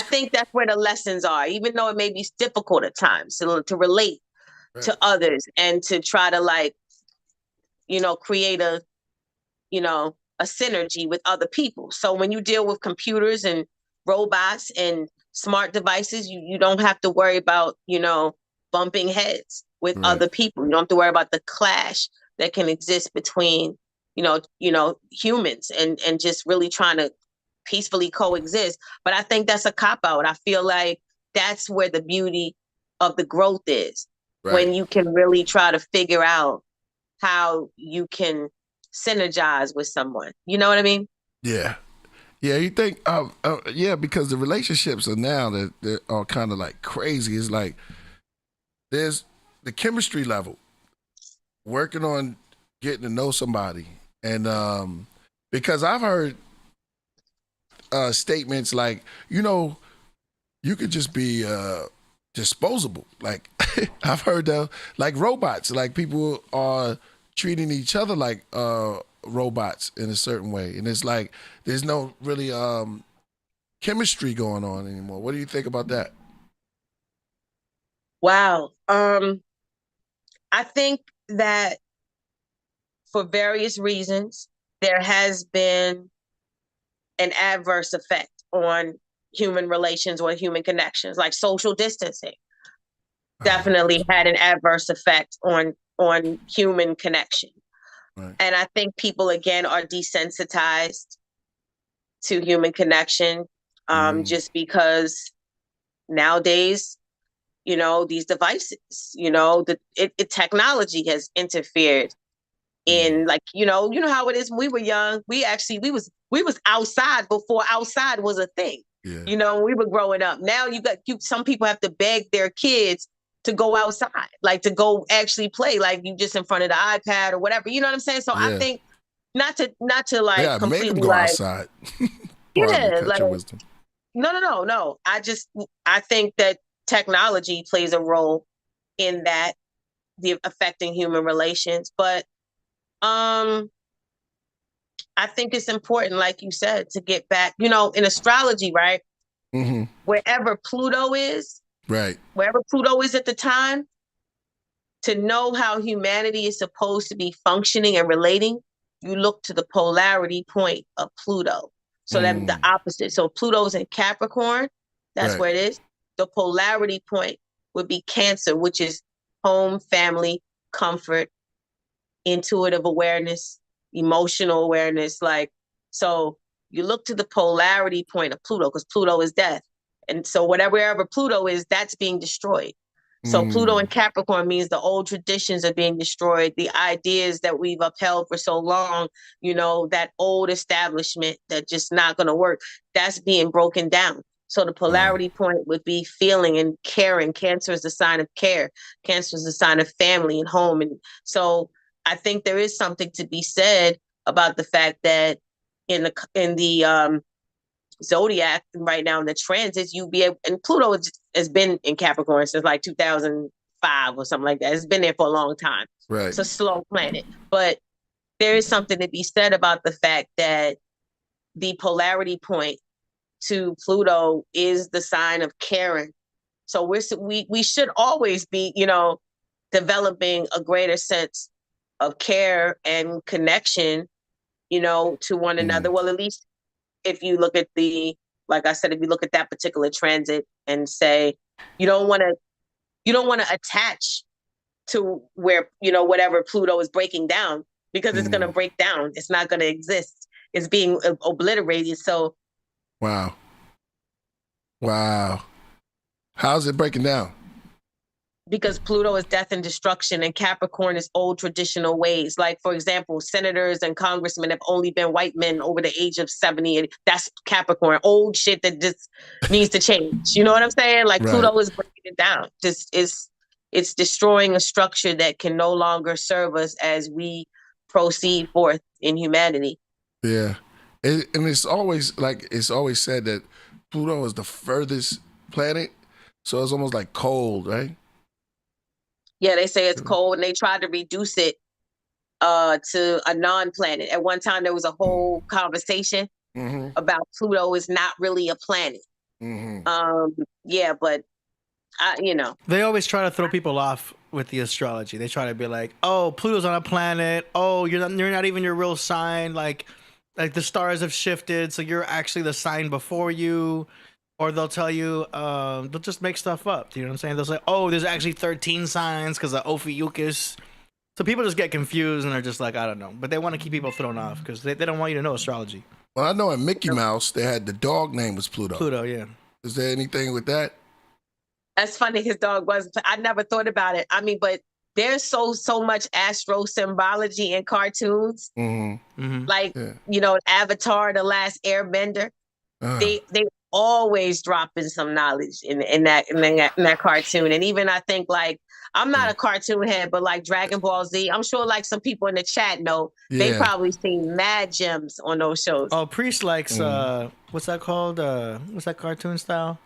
D: think that's where the lessons are, even though it may be difficult at times to relate to others and to try to create a synergy with other people. So when you deal with computers and robots and smart devices, you don't have to worry about, bumping heads with other people. You don't have to worry about the clash that can exist between, humans and just really trying to peacefully coexist. But I think that's a cop-out. I feel like that's where the beauty of the growth is, when you can really try to figure out how you can synergize with someone. You know what I mean?
A: Yeah. Yeah, you think, because the relationships are now that they're all kind of like crazy. It's like there's the chemistry level, working on getting to know somebody. And because I've heard statements like, you could just be disposable. Like I've heard like robots, like people are treating each other like robots in a certain way. And it's like there's no really chemistry going on anymore. What do you think about that?
D: Wow. I think that for various reasons, there has been an adverse effect on human relations or human connections, like social distancing. Definitely had an adverse effect on human connection. And I think people, again, are desensitized to human connection, just because nowadays, these devices, the technology has interfered in, like, you know how it is. When we were young, we was outside before outside was a thing. Yeah. We were growing up. Now some people have to beg their kids to go outside, like to go actually play, like you just in front of the iPad or whatever. You know what I'm saying? So I think not to like
A: yeah, make
D: completely
A: them go
D: like
A: outside.
D: yeah,
A: cut
D: like
A: your wisdom.
D: no. I think that technology plays a role in that, the affecting human relations, but I think it's important, like you said, to get back, you know, in astrology, right?
A: Mm-hmm.
D: Wherever Pluto is,
A: Right.
D: wherever Pluto is at the time, to know how humanity is supposed to be functioning and relating, you look to the polarity point of Pluto. So that the opposite. So Pluto's in Capricorn, that's where it is. The polarity point would be Cancer, which is home, family, comfort, intuitive awareness, emotional awareness. Like, so you look to the polarity point of Pluto, because Pluto is death. And so wherever Pluto is, that's being destroyed. So Pluto in Capricorn means the old traditions are being destroyed. The ideas that we've upheld for so long, you know, that old establishment that just not going to work, that's being broken down. So the polarity point would be feeling and caring. Cancer is a sign of care. Cancer is a sign of family and home. And so I think there is something to be said about the fact that in the zodiac right now in the transits, you be able, and Pluto has been in Capricorn since like 2005 or something like that. It's been there for a long time.
A: Right.
D: It's a slow planet, but there is something to be said about the fact that the polarity point to Pluto is the sign of caring. So we should always be, you know, developing a greater sense of care and connection, you know, to one another. Well, at least if you look at like I said, if you look at that particular transit and say, you don't want to attach to where, you know, whatever Pluto is breaking down, because it's going to break down. It's not going to exist. It's being obliterated. So.
A: Wow. How's it breaking down?
D: Because Pluto is death and destruction, and Capricorn is old traditional ways. Like, for example, senators and congressmen have only been white men over the age of 70. And that's Capricorn, old shit that just needs to change. You know what I'm saying? Like Pluto is breaking it down. It's destroying a structure that can no longer serve us as we proceed forth in humanity.
A: Yeah. And it's always said that Pluto is the furthest planet. So it's almost like cold, right?
D: Yeah, they say it's cold, and they tried to reduce it to a non-planet. At one time, there was a whole conversation about Pluto is not really a planet. Yeah, but you know,
B: they always try to throw people off with the astrology. They try to be like, "Oh, Pluto's on a planet. Oh, you're not even your real sign. Like the stars have shifted, so you're actually the sign before you." Or they'll tell you, they'll just make stuff up. You know what I'm saying? They'll say, oh, there's actually 13 signs because of Ophiuchus. So people just get confused and they're just like, I don't know. But they want to keep people thrown off because they don't want you to know astrology.
A: Well, I know in Mickey Mouse, they had the dog name was Pluto.
B: Pluto, yeah.
A: Is there anything with that?
D: That's funny. His dog was. I never thought about it. I mean, but there's so much astro symbology in cartoons. Like, you know, Avatar, The Last Airbender. They always dropping some knowledge in that cartoon. And even I think, like, I'm not a cartoon head, but like Dragon Ball Z, I'm sure like some people in the chat know, they probably seen mad gems on those shows.
B: Oh, Priest likes what's that called? What's that cartoon style?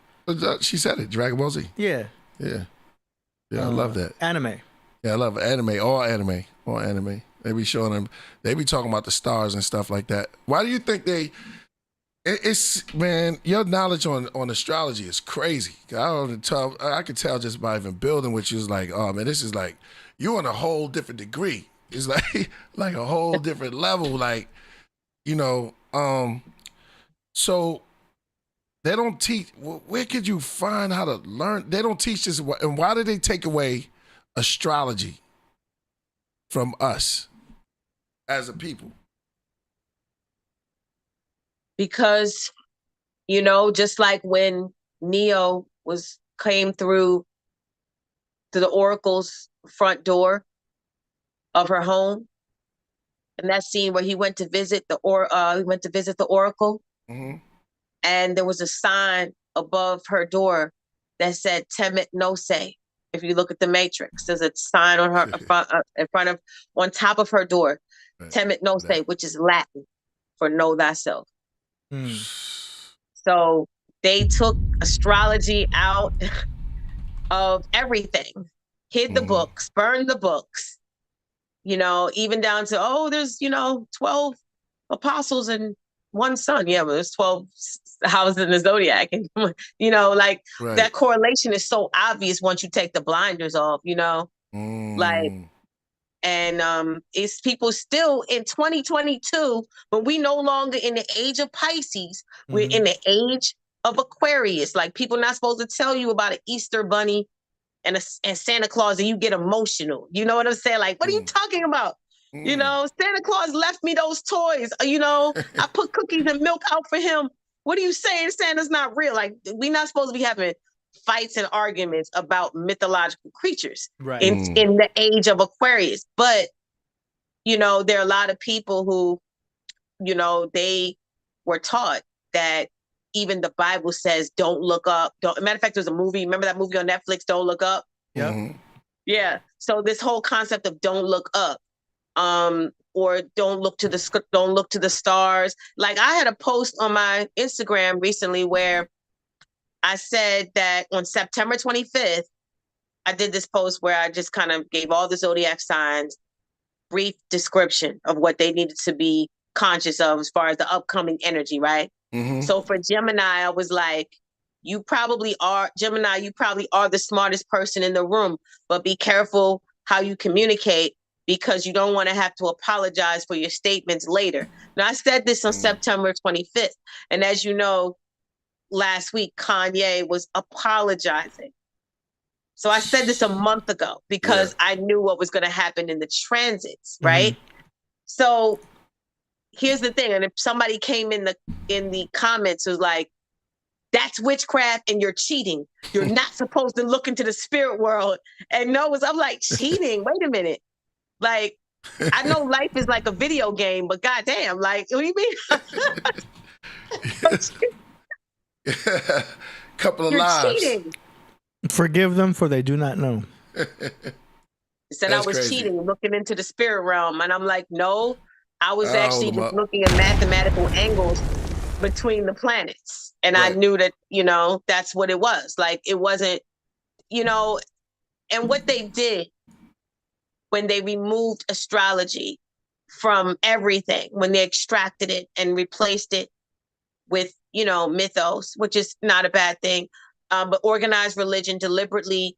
A: She said it, Dragon Ball Z.
B: Yeah,
A: I love that.
B: Anime.
A: Yeah, I love anime. All anime. They be showing them, they be talking about the stars and stuff like that. Why do you think it's, man, your knowledge on astrology is crazy. I could tell just by even building with you, is like, oh man, this is like, you're on a whole different degree. It's like a whole different level. Like, you know, so they don't teach, where could you find how to learn? They don't teach this. And why did they take away astrology from us as a people?
D: Because, you know, just like when Neo came through to the Oracle's front door of her home, and that scene where he went to visit the Oracle, and there was a sign above her door that said "Temet no se," If you look at the Matrix, there's a sign on her on top of her door,
A: Right.
D: Temet Nose, which is Latin for know thyself.
B: Mm.
D: So they took astrology out of everything, hid the books, burned the books, you know, even down to, there's, 12 apostles and one son. Yeah, but there's 12 houses in the zodiac. And, like
A: Right.
D: that correlation is so obvious once you take the blinders off, like, and it's people still in 2022, but we no longer in the age of Pisces. We're in the age of Aquarius. Like, people not supposed to tell you about an Easter bunny and Santa Claus and you get emotional. You know what I'm saying? Like, what are you talking about? Santa Claus left me those toys. I put cookies and milk out for him. What are you saying? Santa's not real. Like, we're not supposed to be having fights and arguments about mythological creatures in the age of Aquarius. But, there are a lot of people who, they were taught that even the Bible says, don't look up. Matter of fact, there's a movie. Remember that movie on Netflix, Don't Look Up?
B: Yeah.
D: Yeah. So this whole concept of don't look up, or don't look to the stars. Like, I had a post on my Instagram recently where I said that on September 25th, I did this post where I just kind of gave all the zodiac signs, brief description of what they needed to be conscious of as far as the upcoming energy, right? So for Gemini, I was like, you probably are the smartest person in the room, but be careful how you communicate because you don't want to have to apologize for your statements later. Now, I said this on September 25th. And as you know, last week, Kanye was apologizing. So I said this a month ago because I knew what was going to happen in the transits, right? So here's the thing. And if somebody came in the comments was like, that's witchcraft and you're cheating. You're not supposed to look into the spirit world. And I'm like, cheating? Wait a minute. Like, I know life is like a video game, but goddamn, like, what do you mean?
A: Couple of
D: You're
A: lives.
D: cheating.
B: Forgive them, for they do not know.
D: Said
A: That's
D: I was
A: crazy.
D: cheating, looking into the spirit realm. And I'm like, no, I was actually just looking at mathematical angles between the planets. And I knew that, that's what it was. Like, it wasn't, and what they did when they removed astrology from everything, when they extracted it and replaced it with, mythos, which is not a bad thing, but organized religion deliberately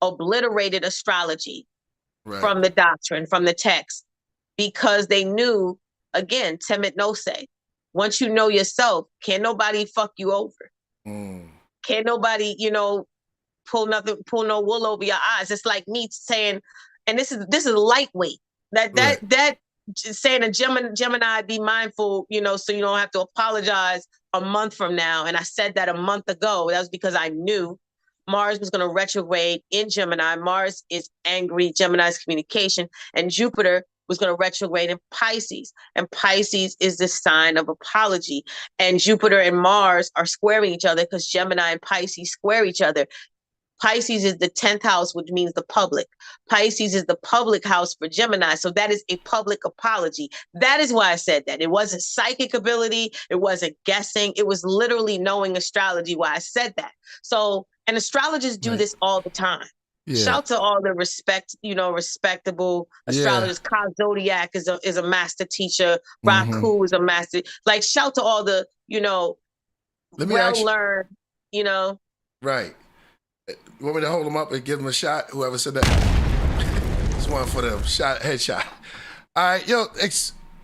D: obliterated astrology from the doctrine, from the text, because they knew, again, Temet Nose, once you know yourself, can't nobody fuck you over. Can't nobody, pull no wool over your eyes. It's like me saying, and this is lightweight. That saying a Gemini, be mindful, so you don't have to apologize a month from now. And I said that a month ago. That was because I knew Mars was going to retrograde in Gemini. Mars is angry, Gemini's communication, and Jupiter was going to retrograde in Pisces. And Pisces is the sign of apology. And Jupiter and Mars are squaring each other because Gemini and Pisces square each other. Pisces is the 10th house, which means the public. Pisces is the public house for Gemini. So that is a public apology. That is why I said that. It wasn't psychic ability. It wasn't guessing. It was literally knowing astrology why I said that. So, and astrologers do this all the time. Yeah. Shout to all the respectable astrologers. Kyle Zodiac is a master teacher. Rasul is a master. Like, shout to all the, well-learned,
A: Right. You want me to hold them up and give them a shot? Whoever said that. It's one for them. Headshot. All right, yo,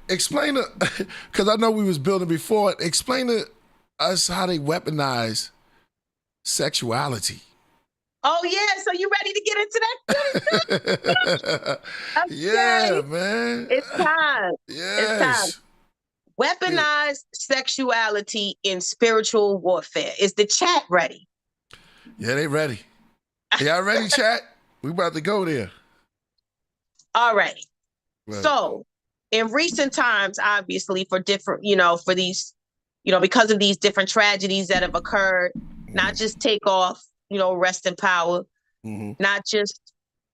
A: explain it, because I know we was building before. Explain to us how they weaponize sexuality.
D: Oh, yeah. So you ready to get into that? Okay.
A: Yeah, man.
D: It's time.
A: Yes.
D: It's time. Weaponize sexuality in spiritual warfare. Is the chat ready?
A: Yeah, they ready. Y'all ready, chat? We about to go there.
D: All right. So in recent times, obviously, for different, for these, because of these different tragedies that have occurred, not just Takeoff, rest in power, not just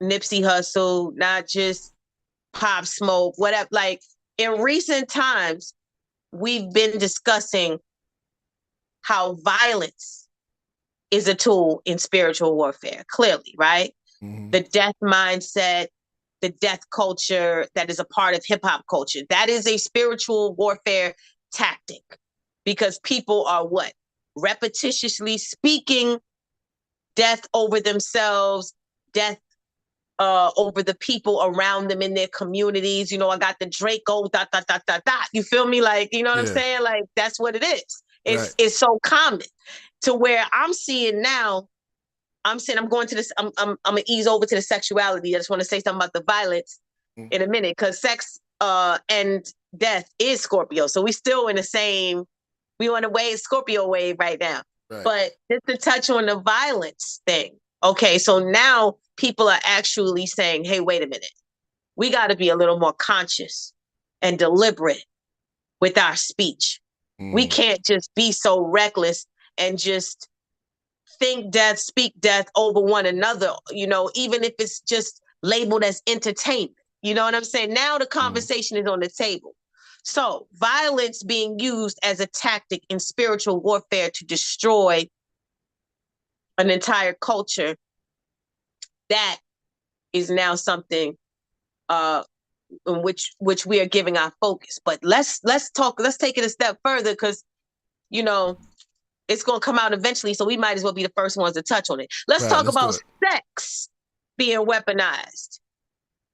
D: Nipsey Hussle, not just Pop Smoke, whatever. Like in recent times, we've been discussing how violence is a tool in spiritual warfare, clearly, right? The death mindset, the death culture that is a part of hip hop culture. That is a spiritual warfare tactic because people are what? Repetitiously speaking death over themselves, death over the people around them in their communities. You know, I got the Draco, ... You feel me? Like, you know what I'm saying? Like, that's what it is. It's so common to where I'm seeing now. I'm going to this. I'm gonna ease over to the sexuality. I just want to say something about the violence in a minute, because sex and death is Scorpio. So we still in the same. We on a wave, Scorpio wave right now. Right. But just to touch on the violence thing. Okay, so now people are actually saying, "Hey, wait a minute. We got to be a little more conscious and deliberate with our speech. We can't just be so reckless and just think death, speak death over one another, you know, even if it's just labeled as entertainment. You know what I'm saying? Now the conversation is on the table. So violence being used as a tactic in spiritual warfare to destroy an entire culture, that is now something in which we are giving our focus. But let's take it a step further, because, you know, it's going to come out eventually, so we might as well be the first ones to touch on it. Let's talk about sex being weaponized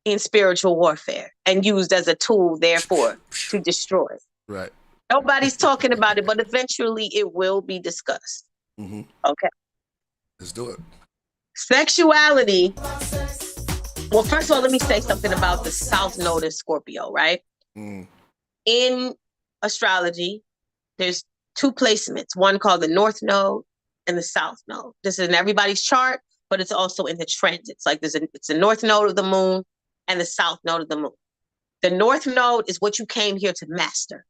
D: in spiritual warfare and used as a tool, therefore, to destroy. Right. Nobody's talking about it, but eventually it will be discussed. Okay.
A: Let's do it.
D: Sexuality. Well, first of all, let me say something about the South Node in Scorpio, right? In astrology, there's two placements, one called the North Node and the South Node. This is in everybody's chart, but it's also in the transits. Like it's the North Node of the moon and the South Node of the moon. The North Node is what you came here to master.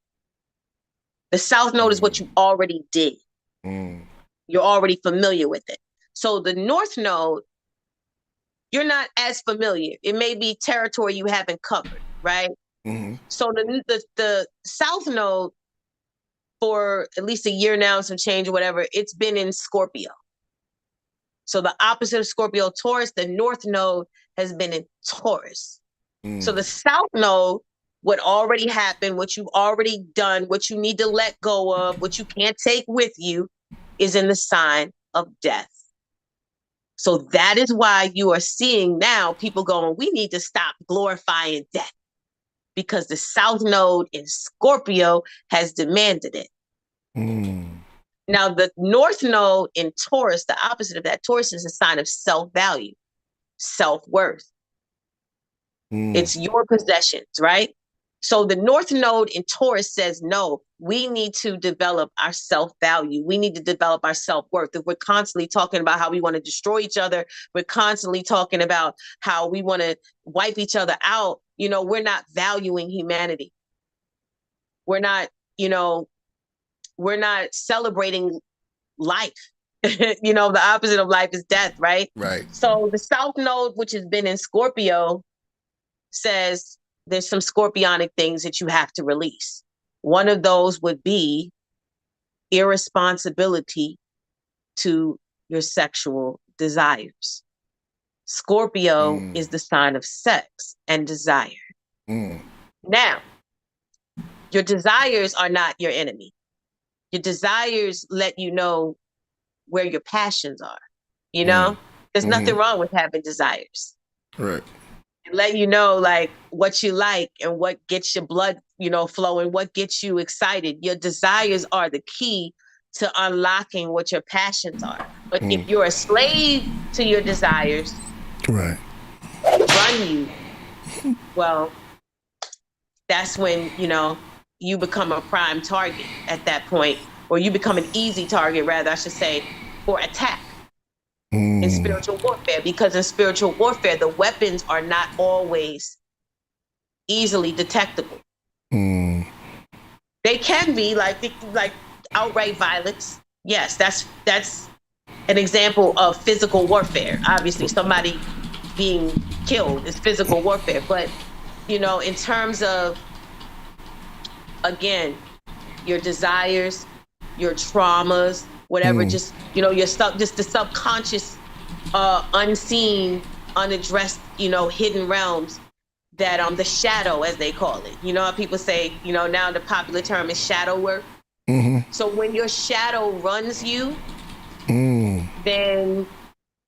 D: The South Node is what you already did. You're already familiar with it. So the North Node, you're not as familiar. It may be territory you haven't covered, right? So the South Node, for at least a year now, some change or whatever, it's been in Scorpio. So the opposite of Scorpio, Taurus, the North Node has been in Taurus. So the South Node, what already happened, what you've already done, what you need to let go of, what you can't take with you, is in the sign of death. So that is why you are seeing now people going, we need to stop glorifying death, because the South Node in Scorpio has demanded it. Now, the North Node in Taurus, the opposite of that, Taurus is a sign of self-value, self-worth. It's your possessions, right? So the North Node in Taurus says, no, we need to develop our self-value. We need to develop our self-worth. If we're constantly talking about how we want to destroy each other, we're constantly talking about how we want to wipe each other out, you know, we're not valuing humanity. We're not, you know, we're not celebrating life. You know, the opposite of life is death, right? Right. So the South Node, which has been in Scorpio, says there's some scorpionic things that you have to release. One of those would be irresponsibility to your sexual desires. Scorpio is the sign of sex and desire. Now, your desires are not your enemy. Your desires let you know where your passions are. You know, there's nothing wrong with having desires. Right. Let you know, like, what you like and what gets your blood, you know, flowing, what gets you excited. Your desires are the key to unlocking what your passions are. But if you're a slave to your desires, right, run you, well, that's when, you know, you become a prime target at that point, or you become an easy target, rather, I should say, for attack. In spiritual warfare, because in spiritual warfare, the weapons are not always easily detectable. They can be like outright violence. Yes, that's an example of physical warfare. Obviously, somebody being killed is physical warfare. But, you know, in terms of, again, your desires, your traumas, whatever, just, you know, your stuff, just the subconscious, unseen, unaddressed, you know, hidden realms that, the shadow, as they call it. You know how people say, you know, now the popular term is shadow work. So when your shadow runs you, then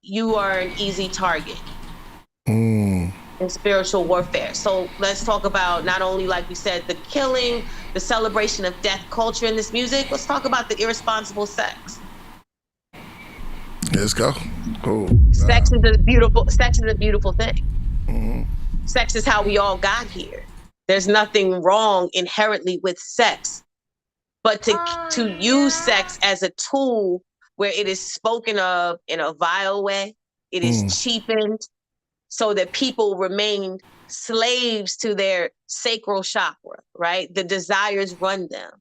D: you are an easy target in spiritual warfare. So let's talk about not only, like we said, the killing, the celebration of death culture in this music. Let's talk about the irresponsible sex.
A: Let's go. Cool.
D: Sex is a beautiful thing. Sex is how we all got here. There's nothing wrong inherently with sex, but to use sex as a tool where it is spoken of in a vile way, it is cheapened so that people remain slaves to their sacral chakra, right? The desires run them.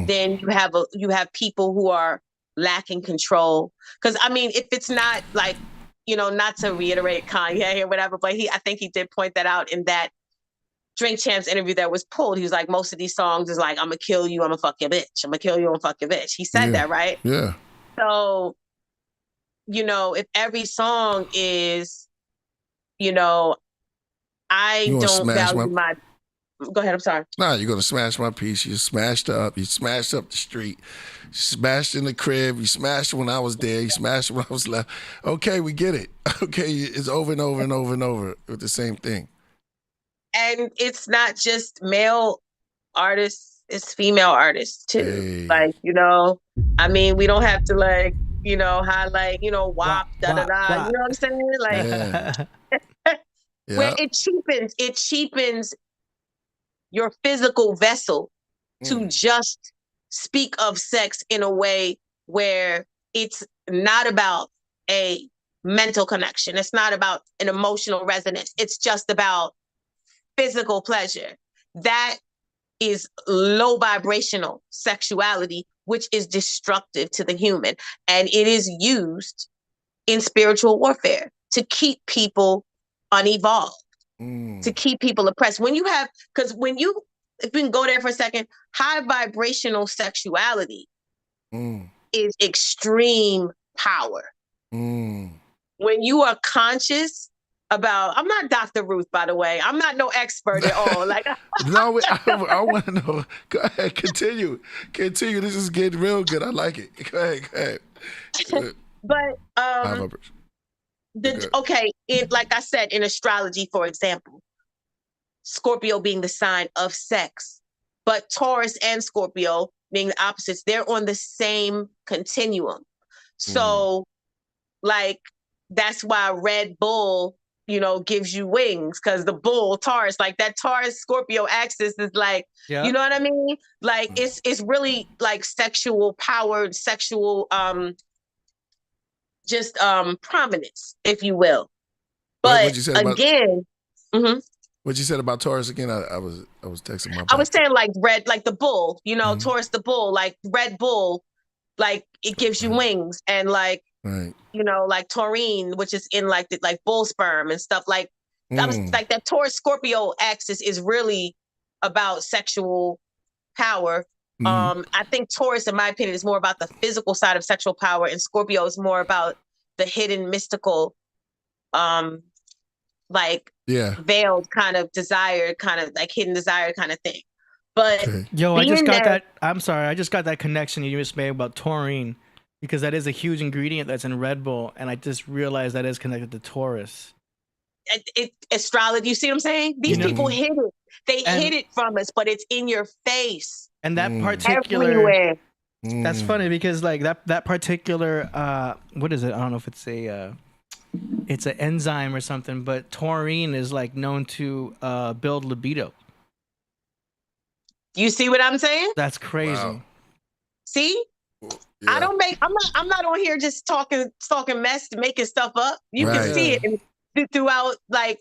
D: Then you have people who are lacking control. Because I mean, if it's not like, you know, not to reiterate Kanye or whatever, but I think he did point that out in that Drink Champs interview that was pulled. He was like, most of these songs is like, I'm gonna kill you, I'm gonna fuck your bitch. I'm gonna kill you, I'm gonna fuck your bitch. He said that, right?
A: Yeah.
D: So, you know, if every song is, you know, I don't value my... Go ahead, I'm sorry.
A: Nah, you're gonna smash my piece. You smashed up. You smashed up the street. You smashed in the crib. You smashed when I was there. You smashed when I was left. Okay, we get it. Okay, it's over and over and over and over with the same thing.
D: And it's not just male artists, it's female artists too. Hey. Like, you know, I mean, we don't have to like, you know, highlight, you know, WAP, da-da-da, you know what I'm saying? Like, where it cheapens your physical vessel to just speak of sex in a way where it's not about a mental connection. It's not about an emotional resonance. It's just about physical pleasure. That is low vibrational sexuality, which is destructive to the human. And it is used in spiritual warfare to keep people unevolved, to keep people oppressed. When you have, because if we can go there for a second, high vibrational sexuality is extreme power. When you are conscious about, I'm not Dr. Ruth, by the way. I'm not no expert at all. Like,
A: no, I want to know. Go ahead, continue. This is getting real good. I like it. Go ahead.
D: But like I said, in astrology, for example, Scorpio being the sign of sex, but Taurus and Scorpio being the opposites, they're on the same continuum. So, like, that's why Red Bull, you know, gives you wings, because the bull, Taurus, like that Taurus Scorpio axis is like, you know what I mean? Like, it's really like sexual powered, sexual, prominence, if you will. But again,
A: what you said about Taurus again? I was texting my.
D: I was saying like red, like the bull, you know, Taurus the bull, like Red Bull, like it gives you wings, and like you know, like taurine, which is in like the bull sperm and stuff. Like that was like that Taurus Scorpio axis is really about sexual power. I think Taurus, in my opinion, is more about the physical side of sexual power, and Scorpio is more about the hidden, mystical, veiled kind of desire, kind of like hidden desire kind of thing. But
B: I just got that. I'm sorry, I just got that connection you just made about taurine, because that is a huge ingredient that's in Red Bull, and I just realized that is connected to Taurus.
D: Astrology, you see what I'm saying? These people hid it. They hid it from us, but it's in your face.
B: And that particular, everywhere. That's funny because like that particular, what is it? I don't know if it's it's an enzyme or something, but taurine is like known to build libido.
D: You see what I'm saying?
B: That's crazy. Wow.
D: See? Yeah. I'm not on here just talking mess, making stuff up. You can see it throughout like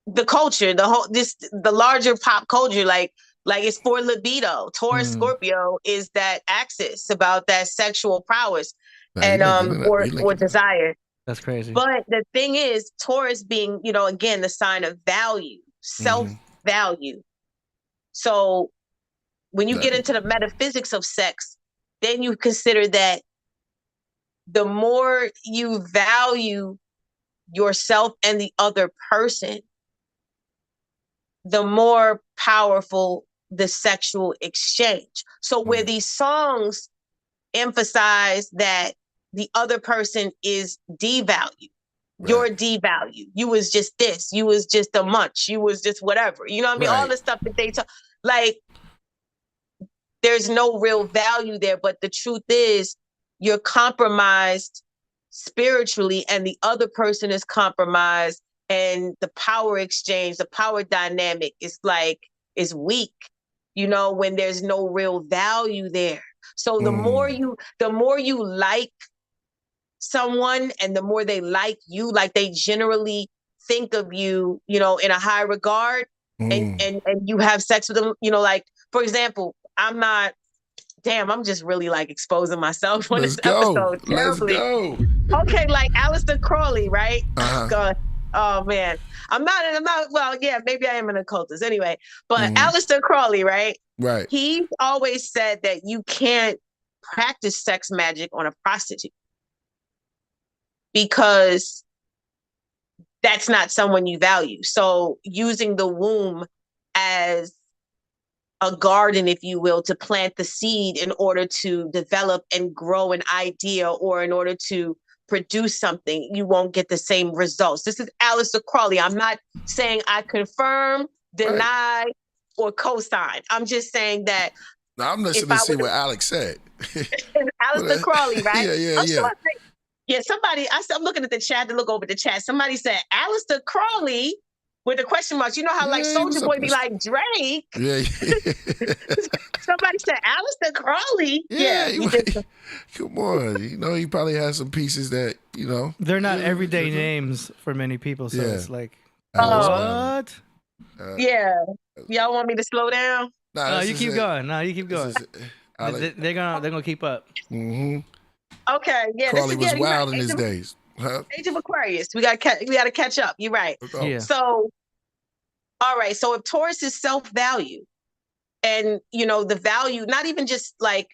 D: the culture, the larger pop culture, like it's for libido. Taurus Scorpio is that axis about that sexual prowess. and or desire.
B: That's crazy.
D: But the thing is, Taurus being, again, the sign of value, self-value. So when you get into the metaphysics of sex, then you consider that the more you value yourself and the other person, the more powerful the sexual exchange. So where these songs emphasize that the other person is devalued, you're devalued. You was just this. You was just a munch. You was just whatever. You know what I mean? All the stuff that they talk, like, there's no real value there. But the truth is, you're compromised spiritually, and the other person is compromised, and the power exchange, the power dynamic is weak. When there's no real value there. So the more you like someone, and the more they like you, like they generally think of you, in a high regard, and you have sex with them, like, for example, I'm just really like exposing myself on this episode terribly. Let's go. Okay, like Aleister Crowley, right? God. Oh man. I'm not, well, yeah, maybe I am an occultist anyway, but Aleister Crowley, right?
A: Right.
D: He always said that you can't practice sex magic on a prostitute because that's not someone you value. So using the womb as a garden, if you will, to plant the seed in order to develop and grow an idea, or in order to produce something, you won't get the same results. This is Aleister Crowley. I'm not saying I confirm, deny, or co-sign. I'm just saying that.
A: No, I'm listening to see what Alex said.
D: Aleister Crowley, right?
A: Yeah.
D: Yeah, somebody, I'm looking at the chat to look over the chat. Somebody said Aleister Crowley with the question marks. You know how like Soulja Boy be like Drake?
A: Yeah.
D: Somebody said Aleister Crowley.
A: Yeah. Come on. He probably has some pieces that,
B: They're not everyday names for many people, so it's like,
A: what?
D: Yeah. Y'all want me to slow down?
B: No, you keep going. They're gonna keep up.
A: Mm-hmm.
D: Okay, yeah.
A: Crowley was wild in his days. Huh?
D: Age of Aquarius. We got to catch up. You're right.
B: Yeah.
D: So, all right. So if Taurus is self-value, and the value, not even just like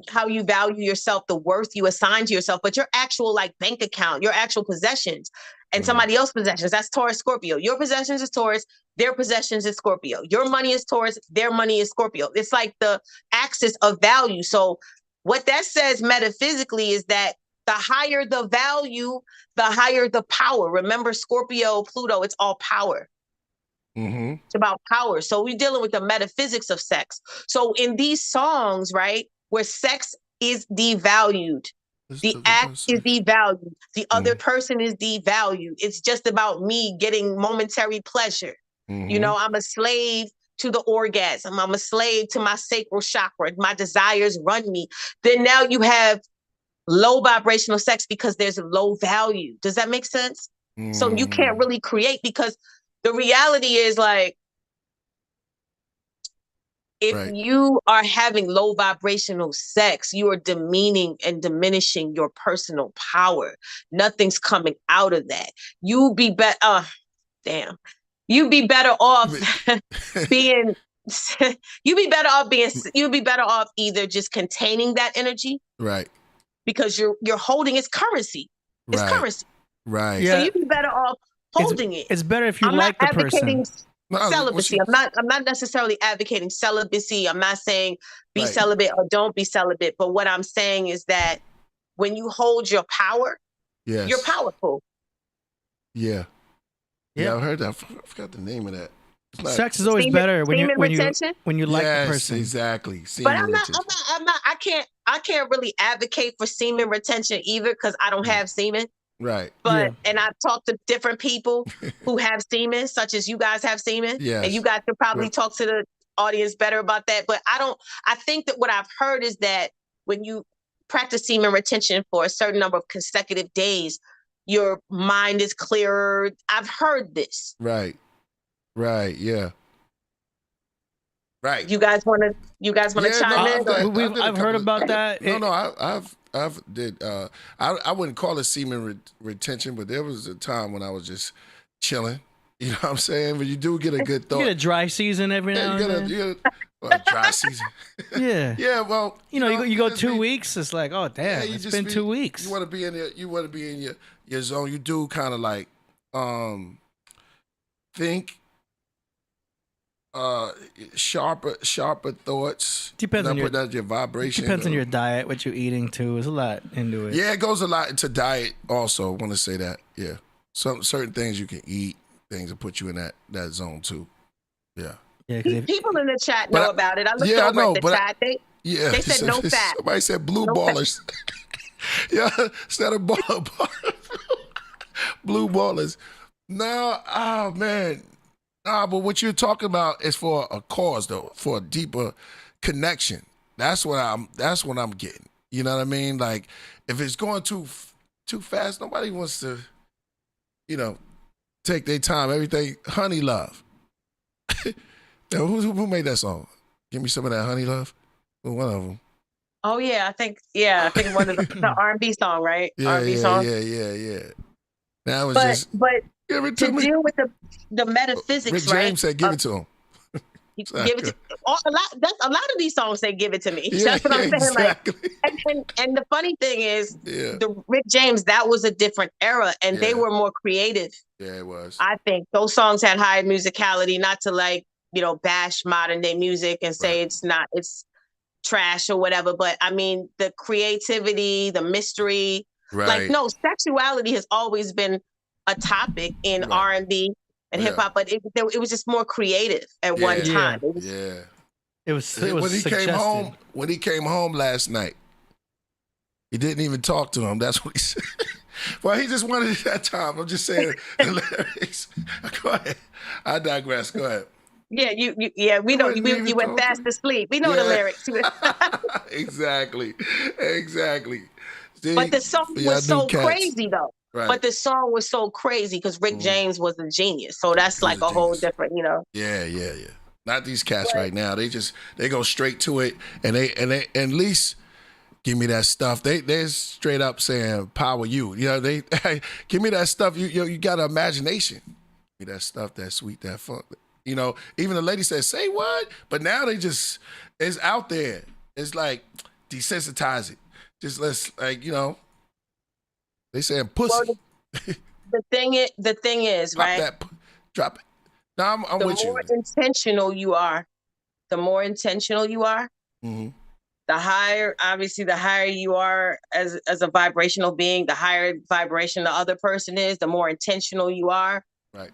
D: how you value yourself, the worth you assign to yourself, but your actual like bank account, your actual possessions, and somebody else's possessions. That's Taurus, Scorpio. Your possessions is Taurus. Their possessions is Scorpio. Your money is Taurus. Their money is Scorpio. It's like the axis of value. So what that says metaphysically is that the higher the value, the higher the power. Remember, Scorpio, Pluto, it's all power. It's about power. So we're dealing with the metaphysics of sex. So in these songs, right, where sex is devalued, the act is devalued, the other person is devalued. It's just about me getting momentary pleasure. I'm a slave to the orgasm. I'm a slave to my sacral chakra. My desires run me. Then now you have low vibrational sex because there's low value. Does that make sense? So you can't really create, because the reality is, like, if you are having low vibrational sex, you are demeaning and diminishing your personal power. Nothing's coming out of that. You'd be better. You'd be better off being. You'd be better off either just containing that energy,
A: right?
D: Because you're holding its currency. It's currency,
A: right?
D: Yeah. So you'd be better off holding it.
B: It's better if you like the person.
D: Celibacy. I'm not necessarily advocating celibacy. I'm not saying be celibate or don't be celibate. But what I'm saying is that when you hold your power, you're powerful.
A: Yeah. Yeah, I heard that. I forgot the name of that.
B: Sex is always better when you like the person.
A: Exactly.
D: But I'm not. I can't really advocate for semen retention either, because I don't have semen.
A: Right.
D: But and I've talked to different people who have semen, such as you guys have semen.
A: Yes.
D: And you guys could probably talk to the audience better about that. But I think that what I've heard is that when you practice semen retention for a certain number of consecutive days, your mind is clearer. I've heard this.
A: Right. Yeah. Right.
D: You guys want to chime in?
B: I've heard about that.
A: I've did. I wouldn't call it semen retention, but there was a time when I was just chilling. You know what I'm saying? But you do get a good thought.
B: You get a dry season every now and then.
A: You get a dry season.
B: Yeah.
A: Yeah. Well,
B: You know, you go 2 weeks. It's like, oh damn,
A: you
B: it's
A: just
B: been 2 weeks.
A: You want to be in there. You want to be in your zone. You do kind of like think sharper thoughts.
B: Depends on
A: your vibration.
B: Depends on your diet, what you're eating too. There's a lot into it.
A: Yeah, it goes a lot into diet. Also, I want to say that. Yeah, some certain things you can eat, things that put you in that zone too. Yeah.
B: Yeah,
D: people in the chat know about it. I looked over at the chat. They said no fat.
A: Somebody said blue ballers. Yeah, instead of blue ballers. No, oh man. Nah, but what you're talking about is for a cause though, for a deeper connection. That's what I'm getting. You know what I mean? Like if it's going too fast, nobody wants to, take their time. Everything honey love. Now, who made that song? Give me some of that honey love. Well, one of them.
D: Oh yeah, I think one of the R&B song, right?
A: Yeah,
D: R&B song.
A: Yeah. That was
D: but
A: give it
D: to
A: me.
D: deal with the metaphysics,
A: Rick
D: right?
A: James said, "Give it to him."
D: Give it to, a lot of these songs say "Give it to me."
A: Yeah,
D: that's what I'm saying.
A: Exactly.
D: Like, and the funny thing is, the Rick James, that was a different era, and they were more creative.
A: Yeah, it was.
D: I think those songs had higher musicality. Not to bash modern day music and say it's trash or whatever, but I mean the creativity, the mystery.
A: Right.
D: Sexuality has always been a topic in R&B and hip hop, but it was just more creative at one time.
A: It was when he came home last night, he didn't even talk to him. That's what he said. Well, he just wanted it that time. I'm just saying the lyrics. Go ahead. I digress. Go ahead.
D: Yeah, we know you went fast to sleep. We know the lyrics.
A: Exactly. See,
D: but the song was so crazy though.
A: Right.
D: But the song was so crazy because Rick James was a genius. So that's like a whole different,
A: Yeah. Not these cats right now. They go straight to it, and they at least give me that stuff. They're straight up saying power you. They give me that stuff. You got an imagination. Give me that stuff, that sweet, that funk. Even the lady said, "Say what?" But now it's out there. It's like desensitize it. Just let's they saying pussy.
D: Well, the thing is, right?
A: Drop it. No, I'm with you.
D: The more intentional you are,
A: mm-hmm.
D: the higher you are as a vibrational being, the higher vibration the other person is, the more intentional you are.
A: Right.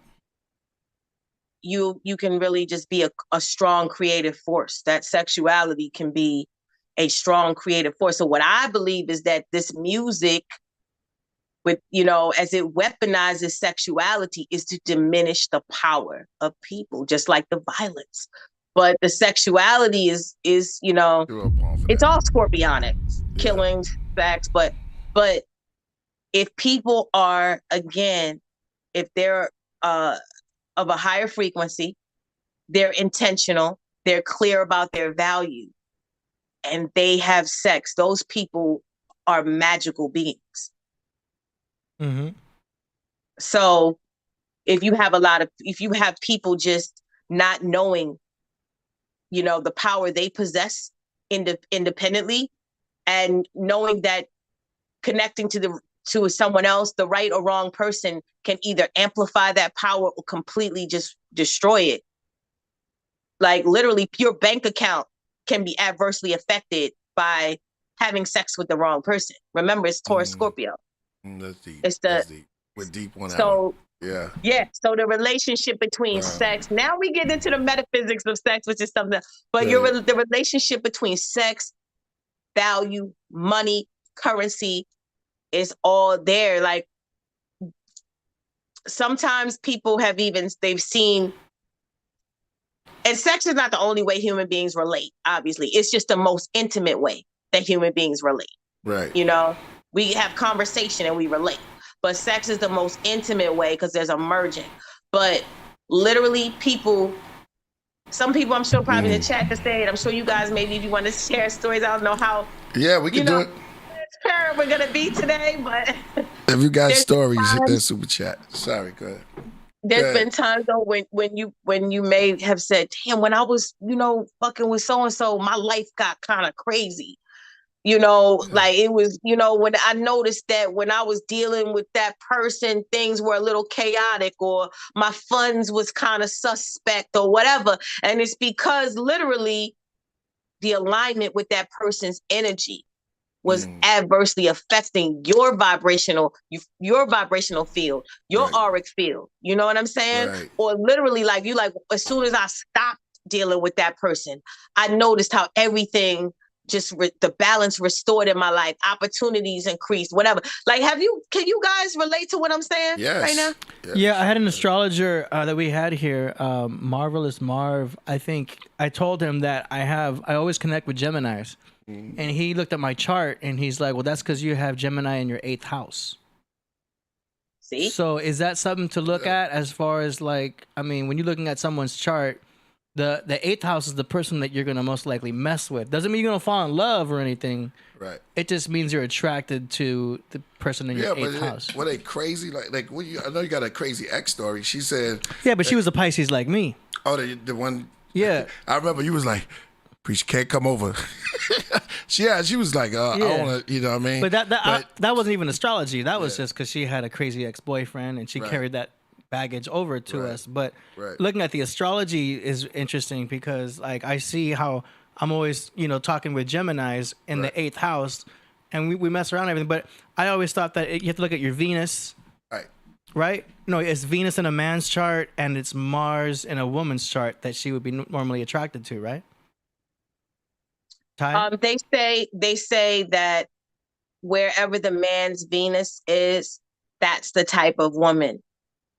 D: You can really just be a strong creative force. That sexuality can be a strong creative force. So what I believe is that this music, with as it weaponizes sexuality, is to diminish the power of people, just like the violence. But the sexuality is it's all scorpionic, killings, sex. But if people are, again, if they're of a higher frequency, they're intentional, they're clear about their value, and they have sex, those people are magical beings.
B: Mm-hmm.
D: So if you have people just not knowing, the power they possess independently, and knowing that connecting to someone else, the right or wrong person, can either amplify that power or completely just destroy it. Like literally, your bank account can be adversely affected by having sex with the wrong person. Remember, it's Taurus Scorpio.
A: That's deep.
D: That's
A: deep. We're deep on that.
D: So
A: yeah.
D: So the relationship between sex. Now we get into the metaphysics of sex, which is something. But the relationship between sex, value, money, currency, is all there. Like sometimes people they've seen, and sex is not the only way human beings relate. Obviously, it's just the most intimate way that human beings relate.
A: Right.
D: We have conversation and we relate, but sex is the most intimate way because there's a merging. But literally, some people, I'm sure probably in the chat can say it. I'm sure you guys, maybe if you want to share stories, I don't know how.
A: Yeah, we can do it.
D: where we're gonna be today, but
A: If you got
D: there's
A: stories, hit that
D: times,
A: super chat. Sorry, go ahead.
D: there's
A: Good.
D: been times though when you may have said, damn, when I was, fucking with so and so, my life got kind of crazy. Like it was, when I noticed that when I was dealing with that person, things were a little chaotic or my funds was kind of suspect or whatever. And it's because literally the alignment with that person's energy was adversely affecting your vibrational field, your
A: Right.
D: auric field. You know what I'm saying?
A: Right.
D: Or literally like as soon as I stopped dealing with that person, I noticed how everything just the balance restored in my life, opportunities increased, whatever. Like, can you guys relate to what I'm saying right now?
A: Yes.
B: Yeah, I had an astrologer that we had here, Marvelous Marv. I think I told him that I always connect with Geminis. And he looked at my chart and he's like, well, that's because you have Gemini in your 8th house.
D: See?
B: So is that something to look at as far as like, I mean, when you're looking at someone's chart, the 8th house is the person that you're going to most likely mess with. Doesn't mean you're going to fall in love or anything.
A: Right.
B: It just means you're attracted to the person in your 8th house.
A: Were they crazy? Like I know you got a crazy ex story. She said.
B: Yeah, but she was a Pisces like me.
A: Oh, the one.
B: Yeah.
A: I remember you was like, Priest can't come over. She was like, I want to, you know what I mean?
B: But that wasn't even astrology. That was just because she had a crazy ex-boyfriend and she carried that baggage over to us. But looking at the astrology is interesting because like I see how I'm always, talking with Geminis in the 8th house and we mess around and everything. But I always thought that you have to look at your Venus. Right? No, it's Venus in a man's chart and it's Mars in a woman's chart that she would be normally attracted to, right?
D: They say that wherever the man's Venus is, that's the type of woman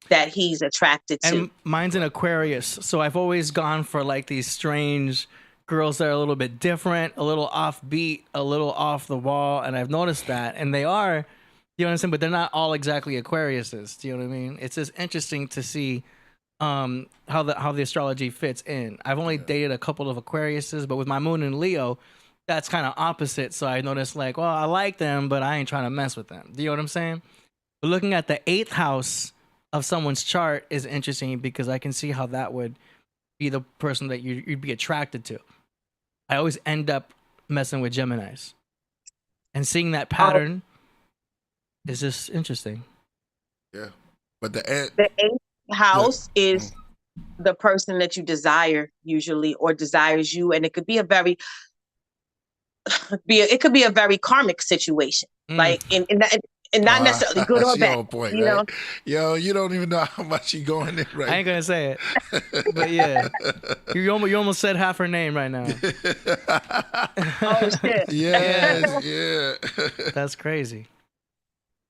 D: that he's attracted to.
B: And mine's in Aquarius, so I've always gone for like these strange girls that are a little bit different, a little offbeat, a little off the wall, and I've noticed that. And they are, you know what I'm saying? But they're not all exactly Aquariuses. Do you know what I mean? It's just interesting to see how the astrology fits in. I've only dated a couple of Aquariuses, but with my moon in Leo, that's kind of opposite. So I noticed like, well, I like them, but I ain't trying to mess with them. Do you know what I'm saying? But looking at the 8th house of someone's chart is interesting because I can see how that would be the person that you'd be attracted to. I always end up messing with Geminis. And seeing that pattern is just interesting.
A: Yeah. But the
D: 8th house is the person that you desire usually or desires you. And it could be a very karmic situation, like in not necessarily good or bad.
A: Point, right? Yo, you don't even know how much you going in right.
B: I ain't gonna say it, but yeah, you almost said half her name right now.
D: Oh shit!
A: Yeah.
B: That's crazy.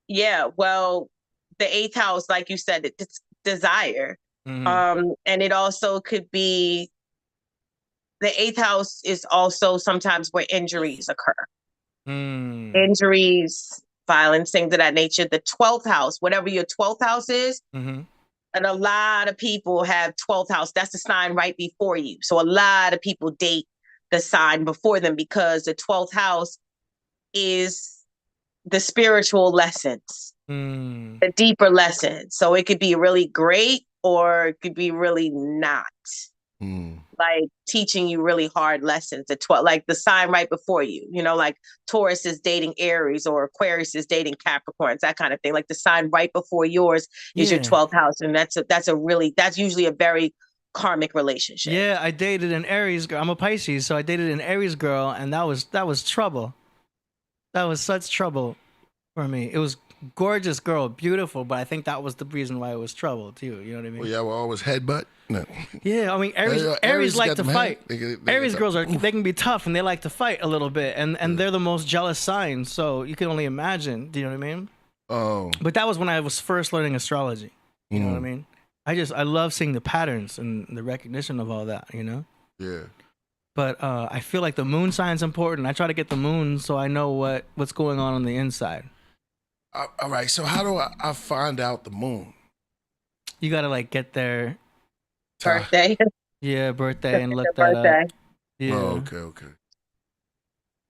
D: Yeah, well, the 8th house, like you said, it's desire, and it also could be. The 8th house is also sometimes where injuries occur. Injuries, violence, things of that nature. The 12th house, whatever your 12th house is, and a lot of people have 12th house. That's the sign right before you. So a lot of people date the sign before them because the 12th house is the spiritual lessons, the deeper lessons. So it could be really great or it could be really not. Like teaching you really hard lessons at 12, like the sign right before you, like Taurus is dating Aries or Aquarius is dating Capricorns, that kind of thing. Like the sign right before yours is your 12th house. And that's usually a very karmic relationship.
B: Yeah. I dated an Aries girl. I'm a Pisces. So I dated an Aries girl and that was trouble. That was such trouble for me. It was gorgeous girl, beautiful, but I think that was the reason why it was trouble too. You know what I mean?
A: Well, yeah, we're always headbutt. No.
B: Yeah, I mean Aries like to fight. Aries girls they can be tough and they like to fight a little bit, and they're the most jealous sign. So you can only imagine. Do you know what I mean?
A: Oh.
B: But that was when I was first learning astrology. You know what I mean? I love seeing the patterns and the recognition of all that.
A: Yeah.
B: But I feel like the moon sign's important. I try to get the moon so I know what's going on the inside.
A: All right. So how do I find out the moon?
B: You gotta like get their
D: birthday.
B: Yeah, birthday and look that up. Yeah.
A: Oh, okay.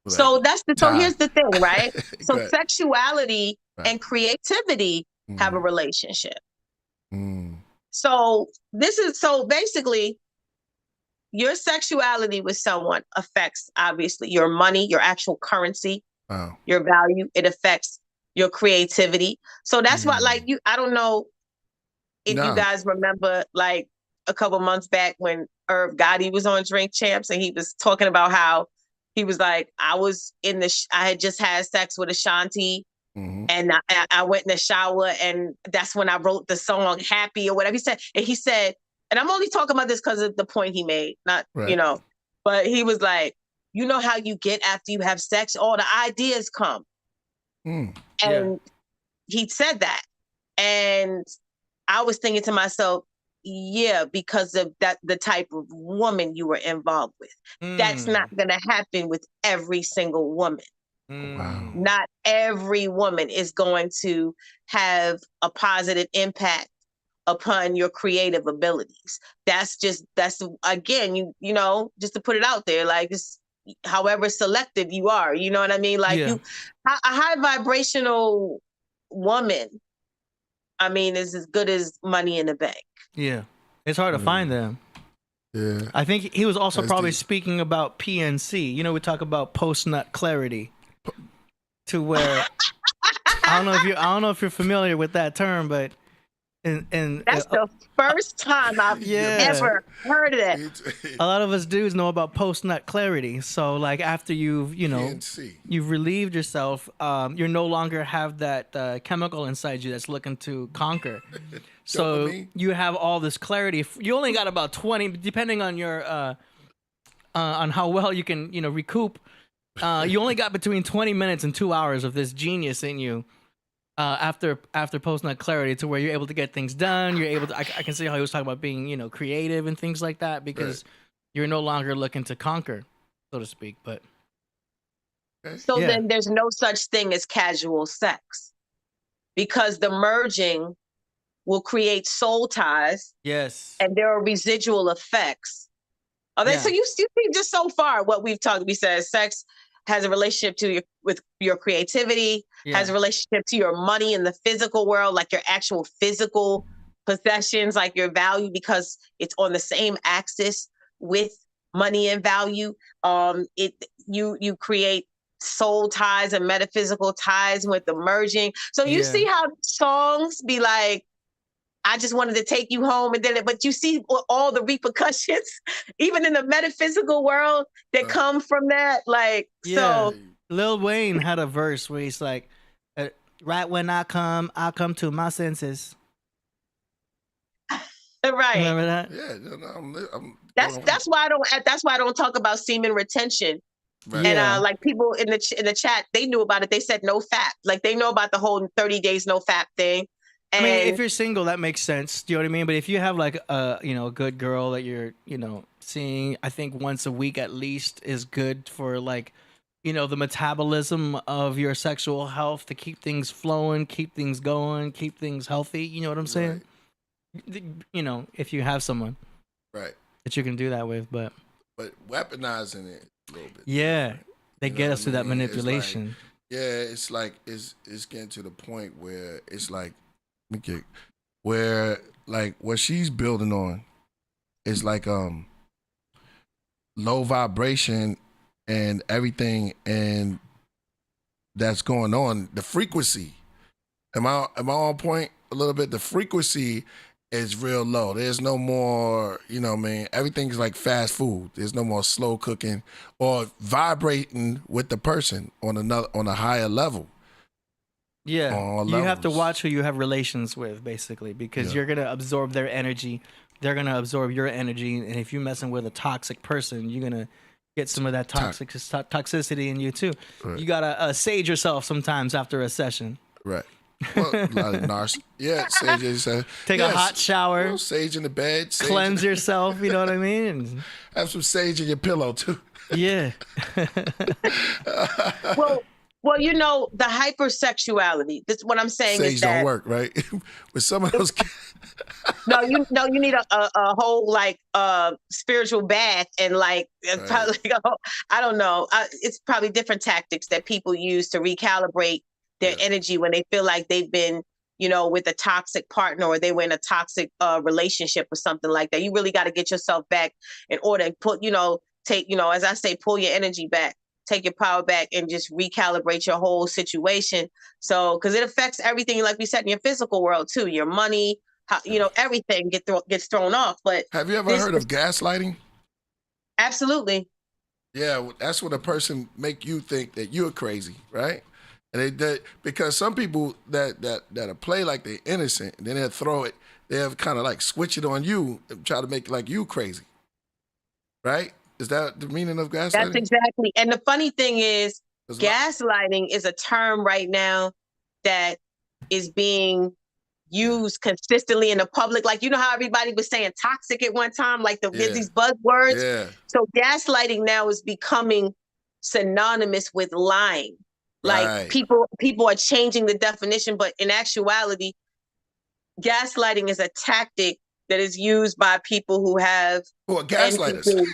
D: So so here's the thing, right? So
A: Right.
D: sexuality
A: Right.
D: and creativity have a relationship.
A: Mm.
D: So basically your sexuality with someone affects obviously your money, your actual currency,
A: Wow.
D: your value. It affects your creativity. So that's why, like, I don't know if you guys remember, like, a couple months back when Irv Gotti was on Drink Champs and he was talking about how he was like, I had just had sex with Ashanti. And I went in the shower and that's when I wrote the song Happy or whatever he said, and I'm only talking about this because of the point he made, not,
A: Right.
D: but he was like, you know how you get after you have sex, all the ideas come. And he said that. And I was thinking to myself, yeah, because of the type of woman you were involved with. That's not going to happen with every single woman.
A: Wow.
D: Not every woman is going to have a positive impact upon your creative abilities. That's again, you know, just to put it out there, like, it's, however selective you are, you know what I mean? Like, a high vibrational woman, I mean, is as good as money in the bank.
B: Yeah. It's hard to find them.
A: Yeah.
B: I think he was also
A: That's
B: probably
A: deep.
B: speaking about PNC. You know, we talk about post-nut clarity, to where I don't know if you're familiar with that term, but
D: That's the first time I've ever heard of that.
B: A lot of us dudes know about post-nut clarity. So, like, after you've relieved yourself, you no longer have that chemical inside you that's looking to conquer. So you have all this clarity. You only got about 20, depending on your on how well you can recoup. You only got between 20 minutes and 2 hours of this genius in you. After post-nut clarity, to where you're able to get things done, you're able to. I can see how he was talking about being creative and things like that, because you're no longer looking to conquer, so to speak. But
D: so then there's no such thing as casual sex, because the merging will create soul ties.
B: Yes,
D: and there are residual effects. So you see, just so far what we've talked. We said sex has a relationship with your creativity, has a relationship to your money in the physical world, like your actual physical possessions, like your value, because it's on the same axis with money and value. You create soul ties and metaphysical ties with the merging. So you see how songs be like, I just wanted to take you home, but you see all the repercussions, even in the metaphysical world, that come from that. Like, so
B: Lil Wayne had a verse where he's like, right when I come to my senses.
D: Right.
B: Remember that?
A: Yeah.
D: That's why I don't talk about semen retention.
A: Right.
D: And like people in the chat, they knew about it. They said no fap. Like, they know about the whole 30 days no fap thing.
B: I mean, if you're single, that makes sense. Do you know what I mean? But if you have like a good girl that you're seeing, I think once a week at least is good for, like, the metabolism of your sexual health, to keep things flowing, keep things going, keep things healthy. You know what I'm saying? Right. If you have someone,
A: right,
B: that you can do that with, but
A: weaponizing it a little bit.
B: Yeah, they get us to that manipulation.
A: It's like it's getting to the point where it's like, where like what she's building on is like low vibration and everything, and that's going on. The frequency, am I on point a little bit? The frequency is real low. There's no more, everything's like fast food. There's no more slow cooking or vibrating with the person on a higher level.
B: Yeah, you have to watch who you have relations with, basically, because you're gonna absorb their energy. They're gonna absorb your energy, and if you're messing with a toxic person, you're gonna get some of that toxicity in you too. Right. You gotta sage yourself sometimes after a session.
A: Right. Well, a lot of sage yourself.
B: Take a hot shower.
A: Sage in the bed.
B: Cleanse yourself. You know what I mean?
A: Have some sage in your pillow too.
B: Yeah.
D: Well, Well, you know, the hypersexuality. This what I'm saying
A: Sage
D: is that
A: don't work, right? With some of those.
D: you need a whole like spiritual bath and like
A: Right.
D: probably I don't know. It's probably different tactics that people use to recalibrate their energy when they feel like they've been, you know, with a toxic partner or they were in a toxic relationship or something like that. You really got to get yourself back in order and put, you know, take, you know, as I say, pull your energy back. Take your power back and just recalibrate your whole situation. So, because it affects everything, like we said, in your physical world too, your money, how, you know, everything gets thrown off. But
A: have you ever heard of gaslighting?
D: Absolutely.
A: Yeah, that's when a person make you think that you're crazy, right? And because some people that play like they're innocent, and then they'll throw it, they'll kind of like switch it on you and try to make like you crazy, right? Is that the meaning of gaslighting?
D: That's exactly. And the funny thing is, gaslighting is a term right now that is being used consistently in the public. Like, you know how everybody was saying toxic at one time, like these buzzwords?
A: Yeah.
D: So gaslighting now is becoming synonymous with lying. Like people are changing the definition, but in actuality, gaslighting is a tactic that is used by people who have
A: gaslighters.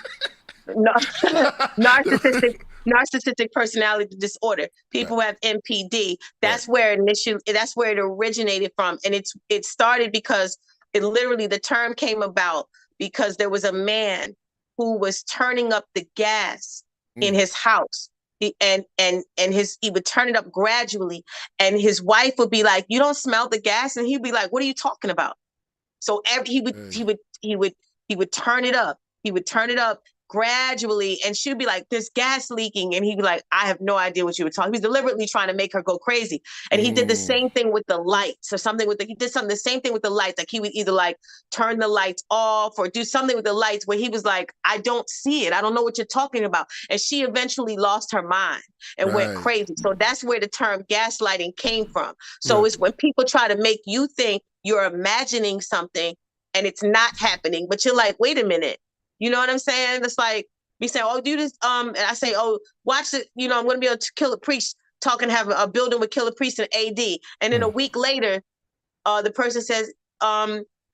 D: narcissistic personality disorder. People who have NPD. That's where it originated from, and it started because the term came about because there was a man who was turning up the gas in his house. He would turn it up gradually, and his wife would be like, "You don't smell the gas," and he'd be like, "What are you talking about?" So he would turn it up. He would turn it up gradually, and she'd be like, "There's gas leaking," and he'd be like, "I have no idea what you were talking." He was deliberately trying to make her go crazy, and he did the same thing with the lights or something. The same thing with the lights. Like he would either like turn the lights off or do something with the lights where he was like, "I don't see it. I don't know what you're talking about." And she eventually lost her mind and went crazy. So that's where the term gaslighting came from. So it's when people try to make you think you're imagining something and it's not happening, but you're like, "Wait a minute." You know what I'm saying? It's like me saying, "Oh, do this." And I say, "Oh, watch it." You know, I'm going to be on Killah Priest have a building with Killah Priest and AD. And then a week later, the person says,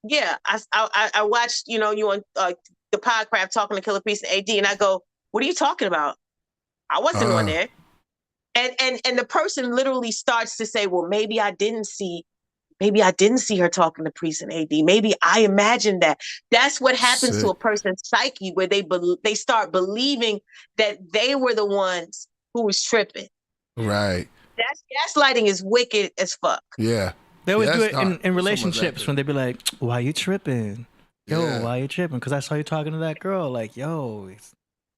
D: "Yeah, I watched, you know, you on the Podcraft talking to Killah Priest and AD." And I go, "What are you talking about? I wasn't on there." And the person literally starts to say, "Well, maybe I didn't see her talking to Priest and AD. Maybe I imagined that." That's what happens to a person's psyche, where they start believing that they were the ones who was tripping.
A: Right.
D: Gaslighting is wicked as fuck.
A: Yeah.
B: They always do it in relationships when they be like, "Why you tripping? Yo, why you tripping? Because I saw you talking to that girl. Like, yo,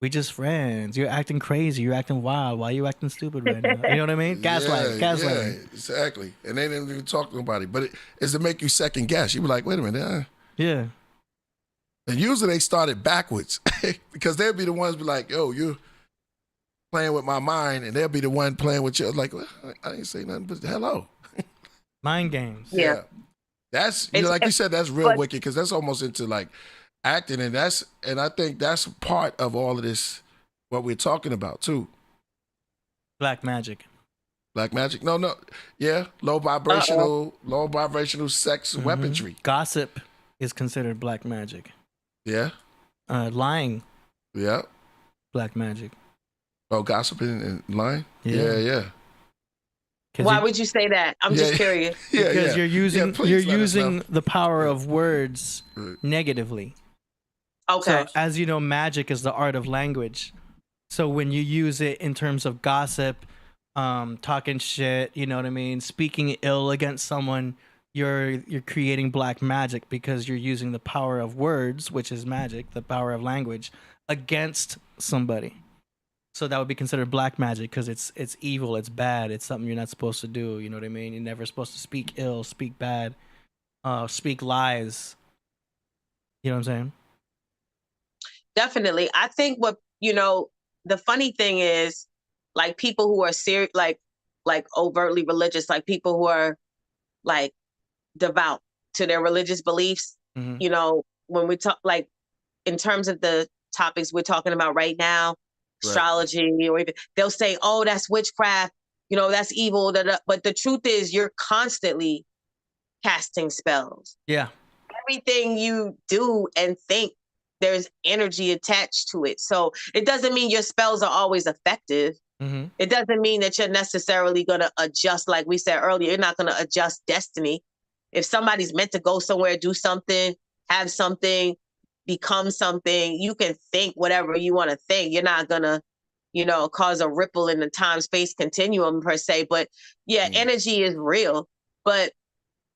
B: we just friends. You're acting crazy. You're acting wild. Why you acting stupid right now?" You know what I mean? Gaslighting.
A: Yeah, exactly. And they didn't even talk to nobody. But it's to make you second guess. You be like, "Wait a minute."
B: Yeah.
A: And usually they started backwards because they'll be the ones be like, "Yo, you're playing with my mind," and they'll be the one playing with you. Like, well, I didn't say nothing but hello.
B: Mind games.
A: Yeah. That's, you know, like you said, that's real wicked because that's almost into like acting, and I think that's part of all of this, what we're talking about too.
B: Black magic.
A: No. Yeah. Low vibrational sex weaponry.
B: Gossip is considered black magic.
A: Yeah.
B: Lying.
A: Yeah.
B: Black magic.
A: Oh, gossiping and lying? Yeah.
D: Why would you say that? I'm just curious.
B: Because you're using the power of words negatively.
D: Okay.
B: So, as you know, magic is the art of language. So when you use it in terms of gossip, talking shit, you know what I mean, speaking ill against someone, you're creating black magic because you're using the power of words, which is magic, the power of language, against somebody. So that would be considered black magic because it's evil, it's bad, it's something you're not supposed to do. You know what I mean? You're never supposed to speak ill, speak bad, speak lies. You know what I'm saying?
D: Definitely. I think the funny thing is, like, people who are serious, like overtly religious, like people who are like devout to their religious beliefs, you know, when we talk, like, in terms of the topics we're talking about right now, astrology, or even they'll say, "Oh, that's witchcraft." that's evil. But the truth is, you're constantly casting spells.
B: Yeah.
D: Everything you do and think, there's energy attached to it. So it doesn't mean your spells are always effective.
B: Mm-hmm.
D: It doesn't mean that you're necessarily going to adjust. Like we said earlier, you're not going to adjust destiny. If somebody's meant to go somewhere, do something, have something, become something, you can think whatever you want to think. You're not going to, cause a ripple in the time-space continuum per se. But yeah, energy is real. But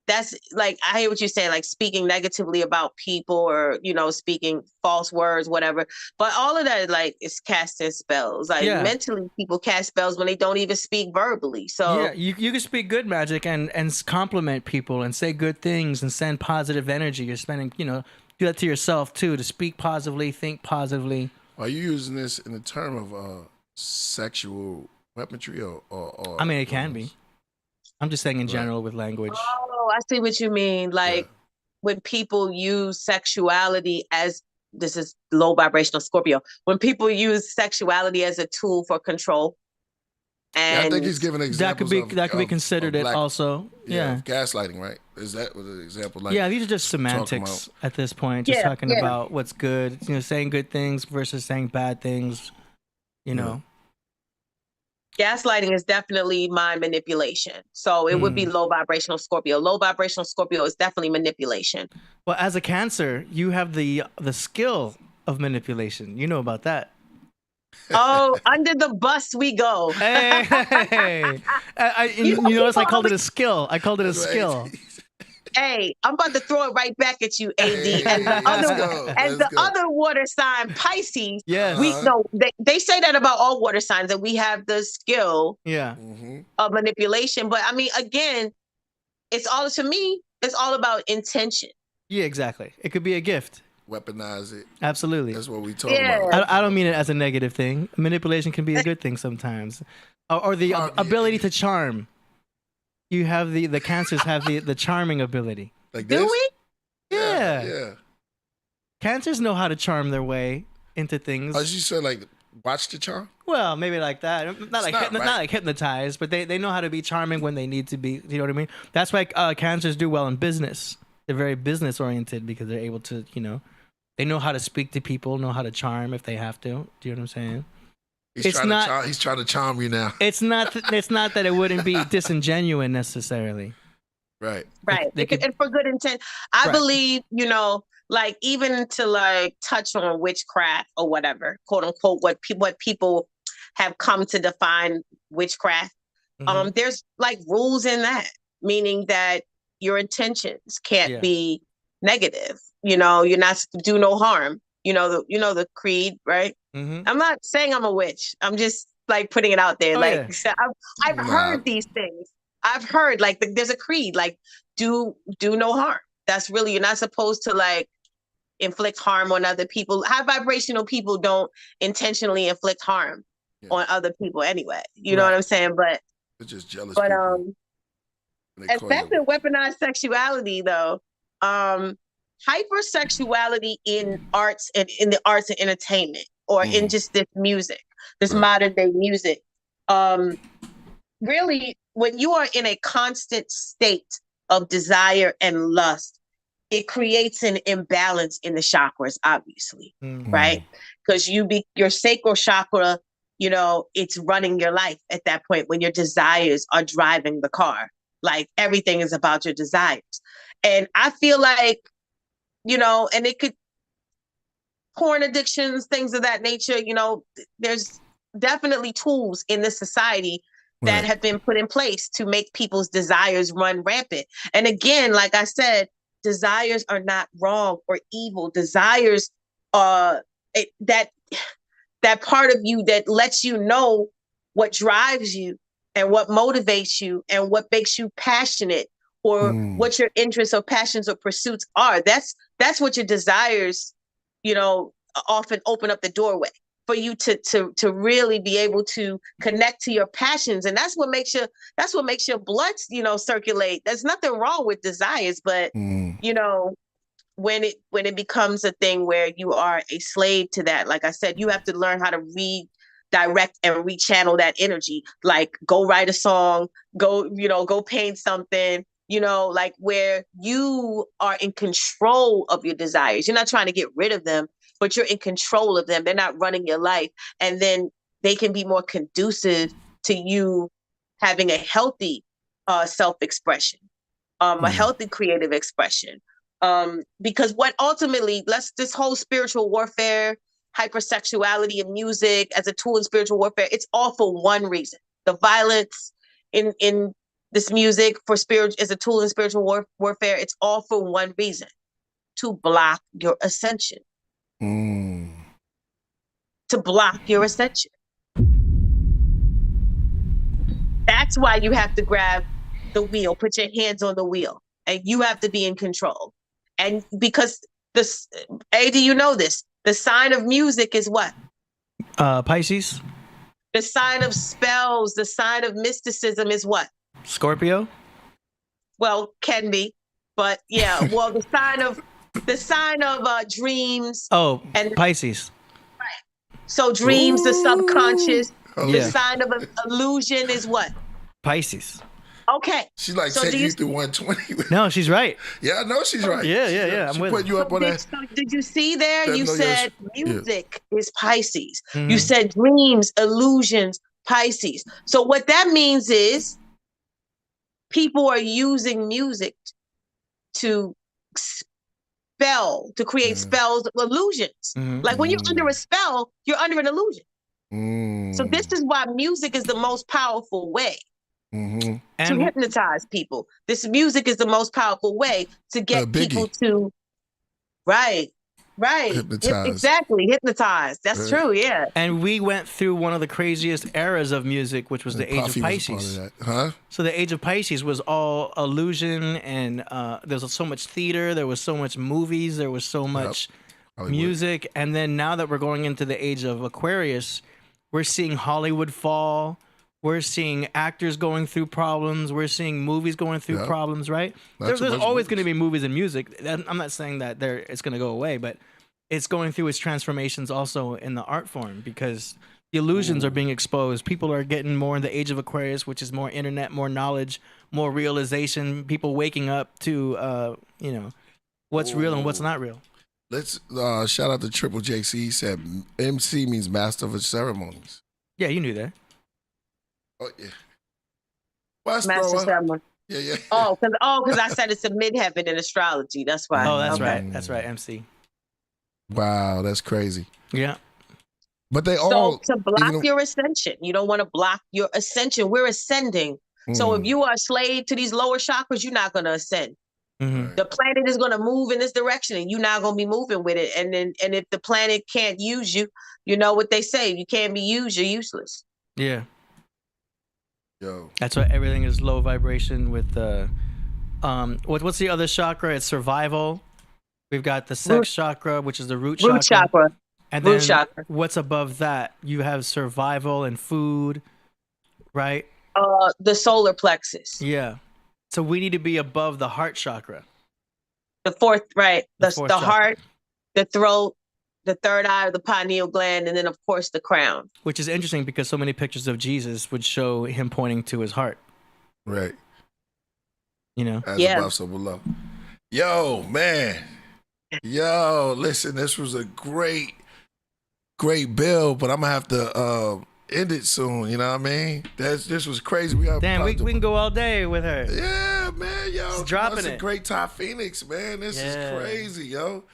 D: that's like, I hear what you're saying, like speaking negatively about people or, speaking false words, whatever. But all of that, like, is casting spells. Like mentally, people cast spells when they don't even speak verbally. So
B: yeah, you can speak good magic and compliment people and say good things and send positive energy. You're spending, do that to yourself too, to speak positively, think positively.
A: Are you using this in the term of sexual weaponry or
B: I mean, it can be. I'm just saying in general with language.
D: Oh, I see what you mean. Like when people use sexuality as, this is low vibrational Scorpio, when people use sexuality as a tool for control. And
A: I think he's giving examples
B: that could be considered it also. Yeah.
A: Gaslighting, right? Is that what an example? Like,
B: yeah, these are just semantics at this point. Just talking about what's good, saying good things versus saying bad things,
D: Gaslighting is definitely mind manipulation. So it would be low vibrational Scorpio. Low vibrational Scorpio is definitely manipulation.
B: Well, as a Cancer, you have the skill of manipulation. You know about that.
D: Oh, under the bus we go.
B: Hey. You notice I called it a skill. Hey,
D: I'm about to throw it right back at you, AD. And the other water sign, Pisces.
B: Yes.
D: They say that about all water signs, that we have the skill
A: Mm-hmm.
D: of manipulation. But I mean, again, it's all about intention.
B: Yeah, exactly. It could be a gift.
A: Weaponize it.
B: Absolutely.
A: That's what we talk about.
B: I don't mean it as a negative thing. Manipulation can be a good thing sometimes. Or the ability to charm. You have the Cancers have the charming ability.
A: Like this?
D: Do we?
B: Yeah. Cancers know how to charm their way into things.
A: Oh, you said like watch the charm?
B: Well, maybe like that. Not like hypnotized, but they know how to be charming when they need to be. You know what I mean? That's why Cancers do well in business. They're very business oriented because they're able to, they know how to speak to people, know how to charm if they have to. Do you know what I'm saying?
A: He's trying to charm you now.
B: It's not that it wouldn't be disingenuous necessarily.
A: Right.
D: And for good intent. I believe, like even to like touch on witchcraft or whatever, quote unquote, what people have come to define witchcraft.
B: Mm-hmm.
D: There's like rules in that, meaning that your intentions can't be negative. You're not to do no harm. The creed, right?
B: Mm-hmm.
D: I'm not saying I'm a witch. I'm just like putting it out there. I've heard these things. I've heard like there's a creed, like do no harm. That's really, you're not supposed to like inflict harm on other people. High vibrational people don't intentionally inflict harm on other people anyway. You know what I'm saying? But
A: they're just jealous.
D: But
A: people.
D: especially weaponized sexuality though. Hypersexuality in arts and in the arts and entertainment, or in just this music, this modern day music. Really, when you are in a constant state of desire and lust, it creates an imbalance in the chakras, obviously, right? Because your sacral chakra, it's running your life at that point when your desires are driving the car. Like everything is about your desires. And I feel like, and it could, porn addictions, things of that nature, there's definitely tools in this society that have been put in place to make people's desires run rampant. And again, like I said, desires are not wrong or evil. Desires are that part of you that lets you know what drives you and what motivates you and what makes you passionate, or what your interests or passions or pursuits are. That's what your desires, often open up the doorway for you to really be able to connect to your passions. And that's what makes your blood, circulate. There's nothing wrong with desires, but when it becomes a thing where you are a slave to that, like I said, you have to learn how to read direct and rechannel that energy. Like go write a song, go paint something, like where you are in control of your desires. You're not trying to get rid of them, but you're in control of them. They're not running your life. And then they can be more conducive to you having a healthy self-expression, a healthy creative expression. Because what ultimately, this whole spiritual warfare, hypersexuality and music as a tool in spiritual warfare, it's all for one reason. The violence in this music for spirit as a tool in spiritual warfare, it's all for one reason: to block your ascension. To block your ascension. That's why you have to grab the wheel, put your hands on the wheel, and you have to be in control. And because this, do you know this? The sign of music is what?
B: Pisces.
D: The sign of spells, the sign of mysticism is what?
B: Scorpio.
D: Well, can be, but yeah. Well, the sign of dreams.
B: Oh, and Pisces.
D: Right. So dreams, the subconscious.
A: Oh,
D: the sign of an illusion is what?
B: Pisces.
D: Okay.
A: She's like taking you through 120.
B: No, she's right.
A: Yeah, I know she's right.
B: Yeah.
A: I'm putting you up on that.
D: So did you see there? You said music is Pisces.
B: Mm-hmm.
D: You said dreams, illusions, Pisces. So what that means is people are using music to create spells, illusions. Like when you're under a spell, you're under an illusion. So this is why music is the most powerful way to hypnotize people. This music is the most powerful way to get people to hypnotize. That's true, yeah.
B: And we went through one of the craziest eras of music, which was the age of Pisces. So the age of Pisces was all illusion, and there was so much theater, there was so much movies, there was so much music. And then now that we're going into the age of Aquarius, we're seeing Hollywood fall. We're seeing actors going through problems. We're seeing movies going through problems, right? There's always going to be movies and music. I'm not saying that it's going to go away, but it's going through its transformations also in the art form, because the illusions are being exposed. People are getting more in the age of Aquarius, which is more internet, more knowledge, more realization. People waking up to, what's real and what's not real.
A: Let's shout out to Triple JC. He said MC means master of ceremonies.
B: Yeah, you knew that.
A: Oh yeah. What's
D: master ceremony.
A: Yeah.
D: Oh, because I said it's a midheaven in astrology. That's why.
B: Oh, that's right. That's right. MC.
A: Wow, that's crazy.
B: Yeah.
A: But they all
D: to block your ascension. You don't want to block your ascension. We're ascending. So if you are a slave to these lower chakras, you're not going to ascend. The planet is going to move in this direction, and you're not going to be moving with it. And if the planet can't use you, you know what they say: if you can't be used, you're useless.
B: Yeah.
A: Yo.
B: That's why everything is low vibration. With what's the other chakra? It's survival. We've got the sex chakra, which is the root chakra. And then what's above that? You have survival and food, right?
D: The solar plexus.
B: Yeah. So we need to be above the heart chakra.
D: The fourth, right? The heart, the throat, the third eye, the pineal gland, and then of course the crown.
B: Which is interesting because so many pictures of Jesus would show him pointing to his heart.
A: Right.
B: You know?
A: As above, so below. Yo, man. Yo, listen, this was a great bill, but I'm gonna have to end it soon. You know what I mean? This was crazy. We
B: can go all day with her.
A: Yeah, man, yo,
B: she's dropping
A: that's
B: it.
A: A great Thai Phoenix, man. This is crazy, yo.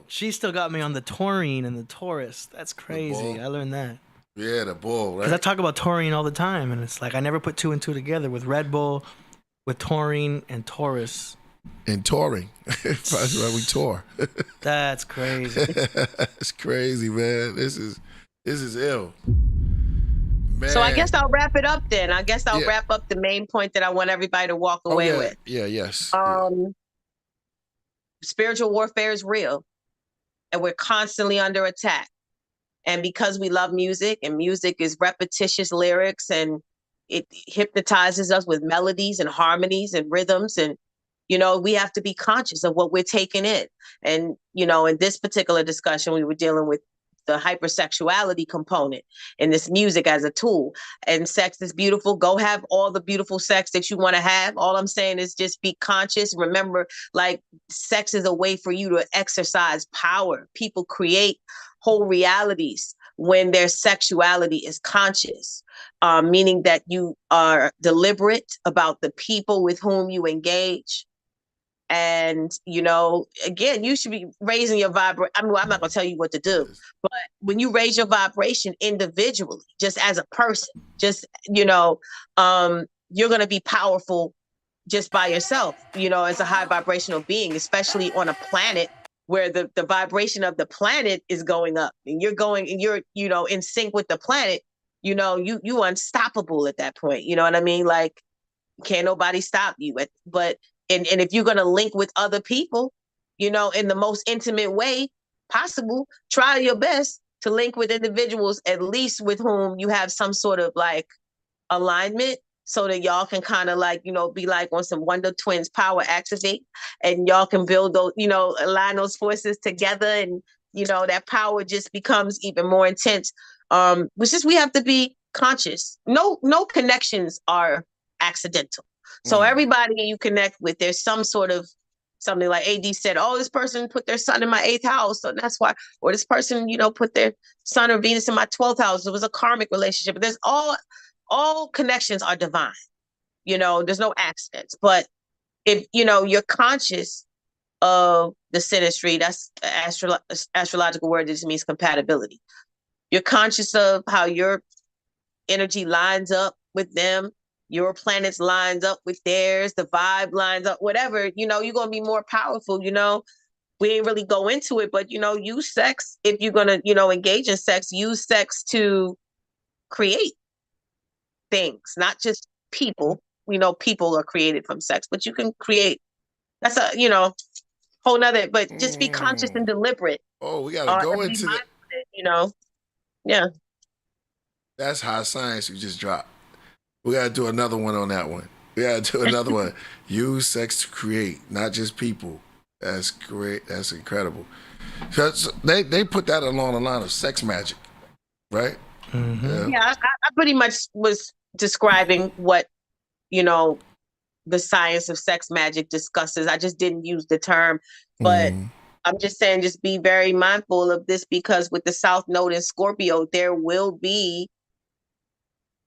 B: She still got me on the taurine and the Taurus. That's crazy. I learned that.
A: Yeah, the bull, right?
B: Because I talk about taurine all the time, and it's like I never put two and two together with Red Bull, with taurine and Taurus.
A: And touring. That's why we tour.
B: That's crazy.
A: It's crazy, man. This is ill. Man.
D: So I guess I'll wrap it up then. I guess I'll wrap up the main point that I want everybody to walk away with.
A: Yes.
D: Spiritual warfare is real, and we're constantly under attack. And because we love music, and music is repetitious lyrics, and it hypnotizes us with melodies and harmonies and rhythms, and we have to be conscious of what we're taking in. And in this particular discussion, we were dealing with the hypersexuality component in this music as a tool. And sex is beautiful. Go have all the beautiful sex that you want to have. All I'm saying is just be conscious. Remember, like, sex is a way for you to exercise power. People create whole realities when their sexuality is conscious, meaning that you are deliberate about the people with whom you engage. And, you know, again, you should be raising your vibration. I mean, I'm not going to tell you what to do, but when you raise your vibration individually, just as a person, just, you know, you're going to be powerful just by yourself, you know, as a high vibrational being, especially on a planet where the vibration of the planet is going up, and you're, you know, in sync with the planet. You know, you unstoppable at that point. You know what I mean? Like, can't nobody stop you. But if you're going to link with other people, you know, in the most intimate way possible, try your best to link with individuals, at least with whom you have some sort of like alignment, so that y'all can kind of like, you know, be like on some Wonder Twins power activate, and y'all can build those, you know, align those forces together, and, you know, that power just becomes even more intense. It's just, we have to be conscious. No connections are accidental. So everybody you connect with, there's some sort of something, like AD said, oh, this person put their sun in my 8th house, so that's why, or this person, you know, put their sun or Venus in my 12th house. It was a karmic relationship. But there's all connections are divine. You know, there's no accidents. But if, you know, you're conscious of the synastry, that's astrological word that just means compatibility. You're conscious of how your energy lines up with them, your planets lines up with theirs, the vibe lines up, whatever, you know, you're going to be more powerful. You know, we ain't really go into it, but, you know, use sex. If you're going to, you know, engage in sex, use sex to create things, not just people. You know, people are created from sex, but you can create, that's a, you know, whole nother, but just be conscious and deliberate.
A: Oh, we got to go into the,
D: you know, yeah.
A: That's high science you just dropped. We got to do another one on that one. We got to do another one. Use sex to create, not just people. That's great. That's incredible. So they put that along the line of sex magic, right?
B: Mm-hmm.
D: Yeah, I pretty much was describing what, you know, the science of sex magic discusses. I just didn't use the term, but I'm just saying, just be very mindful of this, because with the South Node in Scorpio, there will be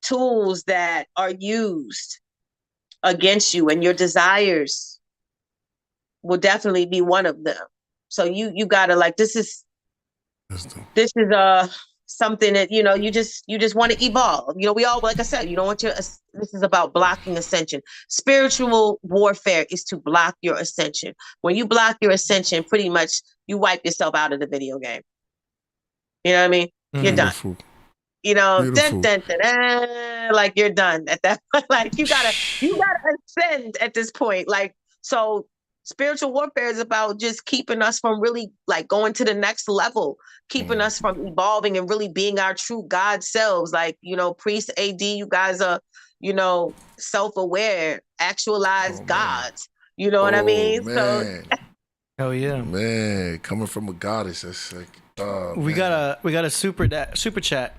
D: tools that are used against you, and your desires will definitely be one of them. So you gotta, like, this is something that, you know, you just want to evolve. You know, we all, like I said, you don't want this is about blocking ascension. Spiritual warfare is to block your ascension. When you block your ascension, pretty much you wipe yourself out of the video game. You know what I mean? You're done. You know, like, you're done at that point. Like, you gotta ascend at this point. Like, so spiritual warfare is about just keeping us from really, like, going to the next level, keeping us from evolving and really being our true God selves. Like, you know, Priest, AD, you guys are, you know, self-aware, actualized gods. You know what I mean?
A: Man.
D: So,
B: hell yeah,
A: man, coming from a goddess, that's like,
B: we got a super chat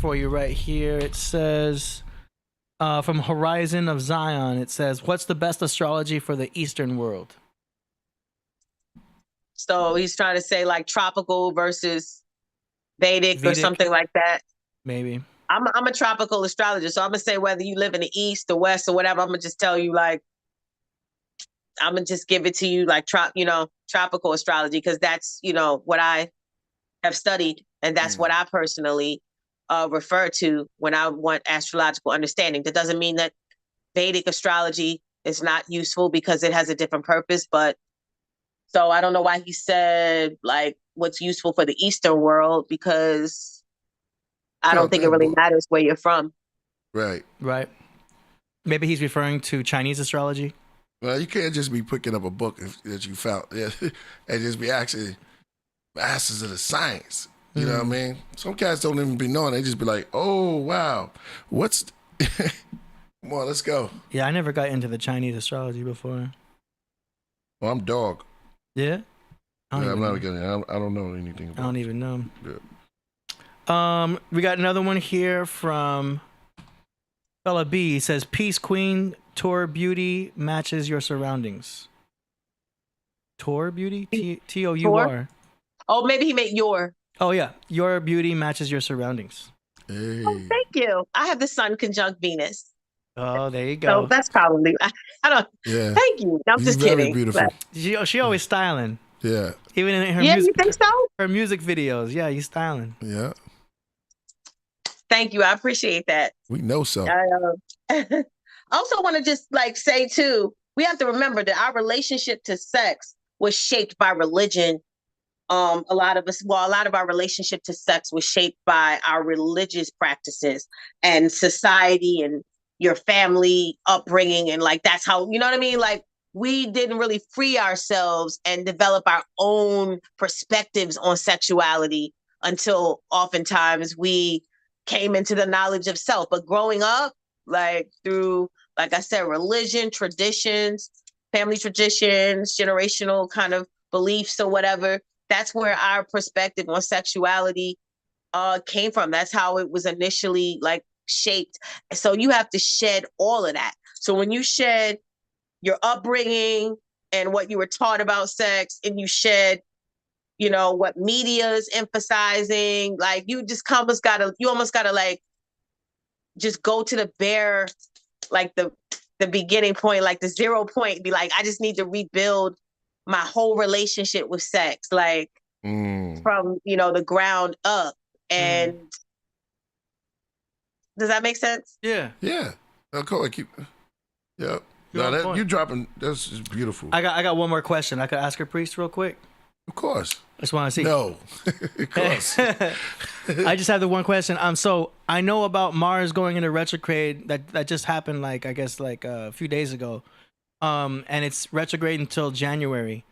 B: for you right here. It says, from Horizon of Zion, it says, what's the best astrology for the Eastern world?
D: So he's trying to say, like, tropical versus Vedic or something like that.
B: Maybe.
D: I'm a tropical astrologer, so I'm gonna say, whether you live in the East, the West, or whatever, I'm gonna just tell you, like, I'm gonna just give it to you, like, tropical astrology, because that's, you know, what I have studied, and that's what I personally refer to when I want astrological understanding. That doesn't mean that Vedic astrology is not useful, because it has a different purpose. But so I don't know why he said, like, what's useful for the Eastern world, because I don't think it really matters where you're from.
A: Right.
B: Maybe he's referring to Chinese astrology.
A: Well, you can't just be picking up a book that you found and just be actually masters of the science. You know what I mean? Some cats don't even be knowing. They just be like, oh, wow. Come on, let's go.
B: Yeah, I never got into the Chinese astrology before.
A: Well, I'm dog.
B: Yeah? I don't
A: I'm
B: even
A: not
B: know.
A: getting. I don't know anything
B: I
A: about.
B: don't even know.
A: Yeah.
B: We got another one here from Fella B. He says, "Peace, Queen. Tour beauty matches your surroundings." Tour beauty? T-O-U-R.
D: Oh, maybe he meant your.
B: Oh yeah, your beauty matches your surroundings.
A: Hey.
D: Oh, thank you. I have the Sun conjunct Venus.
B: Oh, there you
D: So
B: go.
D: that's probably, I don't,
A: Yeah.
D: thank you. I'm
A: You're
D: just
A: very
D: kidding.
A: beautiful.
D: But,
B: She always styling.
A: Yeah.
B: Even in her
D: yeah,
B: music.
D: you think so?
B: Her music videos. Yeah, you styling.
A: Yeah.
D: Thank you. I appreciate that.
A: We know so.
D: I also want to just like say too, we have to remember that our relationship to sex was shaped by religion. A lot of our relationship to sex was shaped by our religious practices and society and your family upbringing. And like, that's how, you know what I mean? Like, we didn't really free ourselves and develop our own perspectives on sexuality until oftentimes we came into the knowledge of self. But growing up, like through, like I said, religion, traditions, family traditions, generational kind of beliefs or whatever, that's where our perspective on sexuality came from. That's how it was initially like shaped. So you have to shed all of that. So when you shed your upbringing and what you were taught about sex, and you shed, you know, what media is emphasizing, like you almost gotta like just go to the bare, like the beginning point, like the 0 point, be like, I just need to rebuild my whole relationship with sex, like from, you know, the ground up. And does that make sense?
B: Yeah.
A: Yeah. Cool. Yeah.
B: You're
A: No,
B: on point.
A: you dropping. That's just beautiful.
B: I got one more question. I could ask her, Priest, real quick.
A: Of course.
B: I just want to see.
A: No. Of course.
B: I just have the one question. So I know about Mars going into retrograde. That just happened, like I guess, like a few days ago. And it's retrograde until January.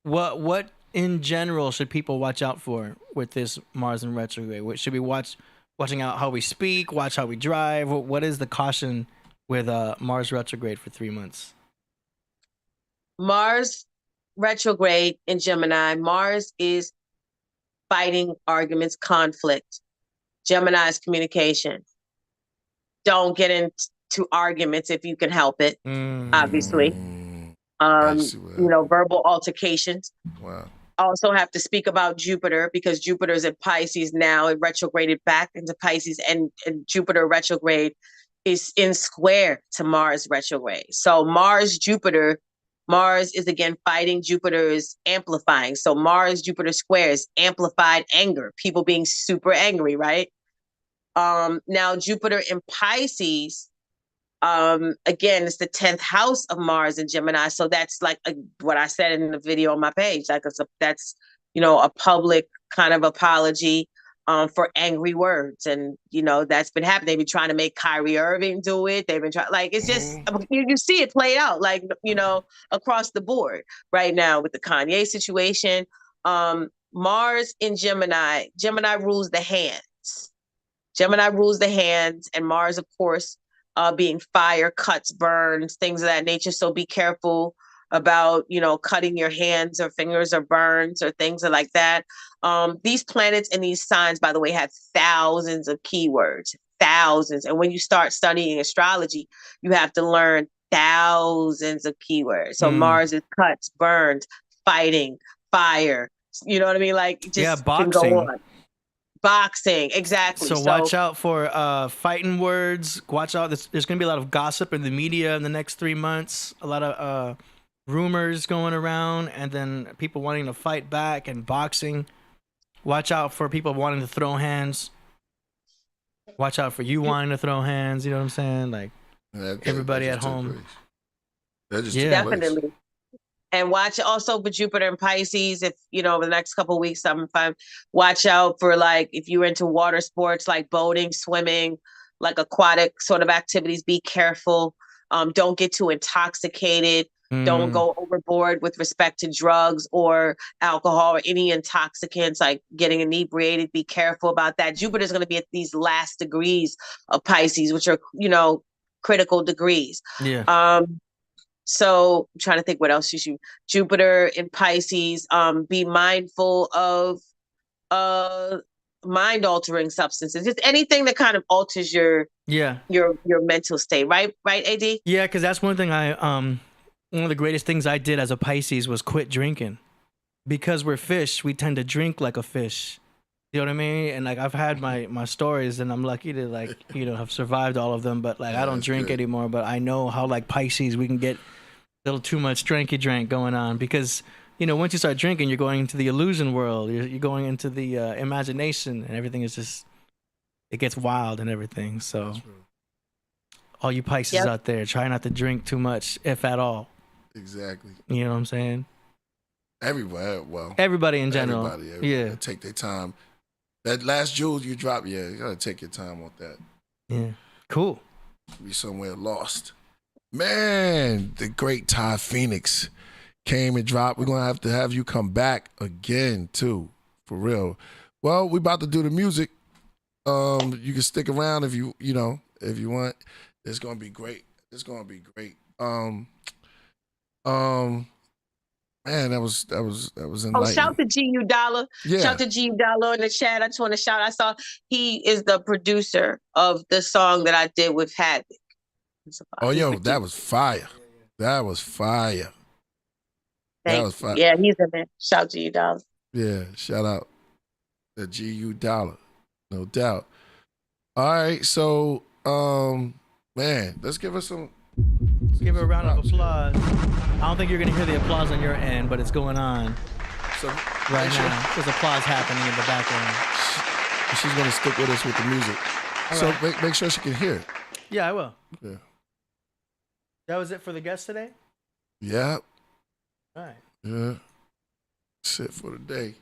B: What in general should people watch out for with this Mars in retrograde? What should we watching out how we speak, watch how we drive? What is the caution with Mars retrograde for 3 months?
D: Mars retrograde in Gemini. Mars is fighting, arguments, conflict. Gemini is communication. Don't get into arguments if you can help it, obviously. You know, verbal altercations.
A: Wow.
D: Also have to speak about Jupiter, because Jupiter is in Pisces now. It retrograded back into Pisces, and Jupiter retrograde is in square to Mars retrograde. So Mars is again fighting, Jupiter is amplifying. So Mars Jupiter square is amplified anger, people being super angry, right? Now Jupiter in Pisces, again, it's the 10th house of Mars in Gemini. So that's like what I said in the video on my page. Like that's, you know, a public kind of apology for angry words. And, you know, that's been happening. They've been trying to make Kyrie Irving do it. They've been trying, like, it's just, you see it play out, like, you know, across the board right now with the Kanye situation. Mars in Gemini. Gemini rules the hands. Gemini rules the hands, and Mars, of course, being fire, cuts, burns, things of that nature. So be careful about, you know, cutting your hands or fingers or burns or things like that. These planets and these signs, by the way, have thousands of keywords, thousands. And when you start studying astrology, you have to learn thousands of keywords. So Mars is cuts, burns, fighting, fire. You know what I mean? Like, just
B: boxing.
D: Can go on. Boxing, exactly.
B: So watch out for fighting words. Watch out. There's going to be a lot of gossip in the media in the next 3 months. A lot of rumors going around, and then people wanting to fight back, and boxing. Watch out for people wanting to throw hands. Watch out for you wanting to throw hands. You know what I'm saying? Like, everybody at home.
A: That just
D: definitely. And watch also for Jupiter and Pisces. If, you know, over the next couple of weeks, watch out for, like, if you're into water sports like boating, swimming, like aquatic sort of activities, be careful. Don't get too intoxicated. Don't go overboard with respect to drugs or alcohol or any intoxicants, like getting inebriated. Be careful about that. Jupiter is going to be at these last degrees of Pisces, which are, you know, critical degrees.
B: Yeah.
D: So I'm trying to think what else you should. Jupiter in Pisces. Be mindful of mind altering substances. Just anything that kind of alters your mental state. Right, AD?
B: Yeah, because that's one thing one of the greatest things I did as a Pisces was quit drinking. Because we're fish, we tend to drink like a fish. You know what I mean? And like I've had my stories, and I'm lucky to like have survived all of them. But like I don't drink anymore. But I know how like Pisces we can get a little too much dranky drink going on, because once you start drinking, you're going into the illusion world. You're going into the imagination, and everything is just it gets wild and everything. So all you Pisces out there, try not to drink too much, if at all.
A: Exactly.
B: You know what I'm saying?
A: Everybody in general. Everybody,
B: yeah.
A: Take their time. That last jewel you drop, you gotta take your time with that.
B: Yeah. Cool.
A: Be somewhere lost. Man, the great Ty Phoenix came and dropped. We're gonna have to have you come back again too, for real. Well, we about to do the music. You can stick around if you want. It's gonna be great. Man, that was enlightening.
D: Oh, shout to GU Dollar.
A: Yeah.
D: Shout to GU Dollar in the chat. I just want to shout. I saw he is the producer of the song that I did with Havoc.
A: Oh, yo, that was fire. That was fire.
D: Yeah, he's in there. Shout to GU Dollar.
A: Yeah, shout out to GU Dollar, no doubt. All right, so man, let's give her some.
B: Let's give her a round of applause. I don't think you're gonna hear the applause on your end, but it's going on.
A: So
B: right now, there's applause happening in the background.
A: She's gonna stick with us with the music.
B: All
A: so
B: right.
A: make sure she can hear it.
B: Yeah, I will.
A: Yeah.
B: That was it for the guest today?
A: Yeah.
B: All right.
A: Yeah. That's it for the day.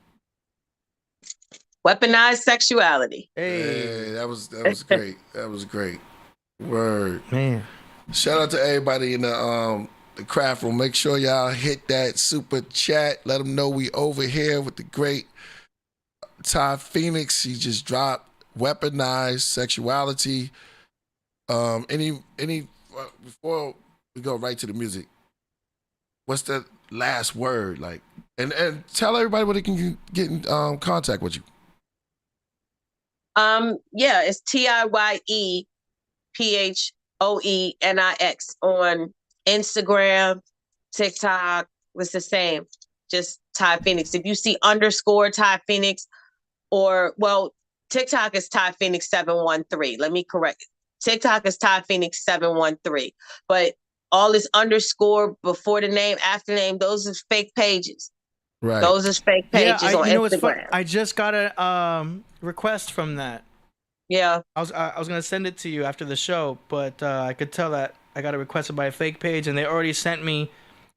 D: Weaponized sexuality.
A: Hey, that was great. That was great. Word.
B: Man.
A: Shout out to everybody in the craft room. Make sure y'all hit that super chat. Let them know we over here with the great Ty Phoenix. He just dropped Weaponized Sexuality. Before we go right to the music, what's the last word like? And tell everybody where they can get in contact with you.
D: Yeah, it's TIYEPHOENIX on Instagram, TikTok. It's the same. Just Ty Phoenix. If you see underscore Ty Phoenix, TikTok is Ty Phoenix 713. Let me correct it. TikTok is Ty Phoenix 713. But all this underscore before the name, after the name, those are fake pages.
A: Right.
D: Those are fake pages on Instagram.
B: What's fun? I just got a request from that.
D: Yeah.
B: I was gonna send it to you after the show, but I could tell that I got a request by a fake page, and they already sent me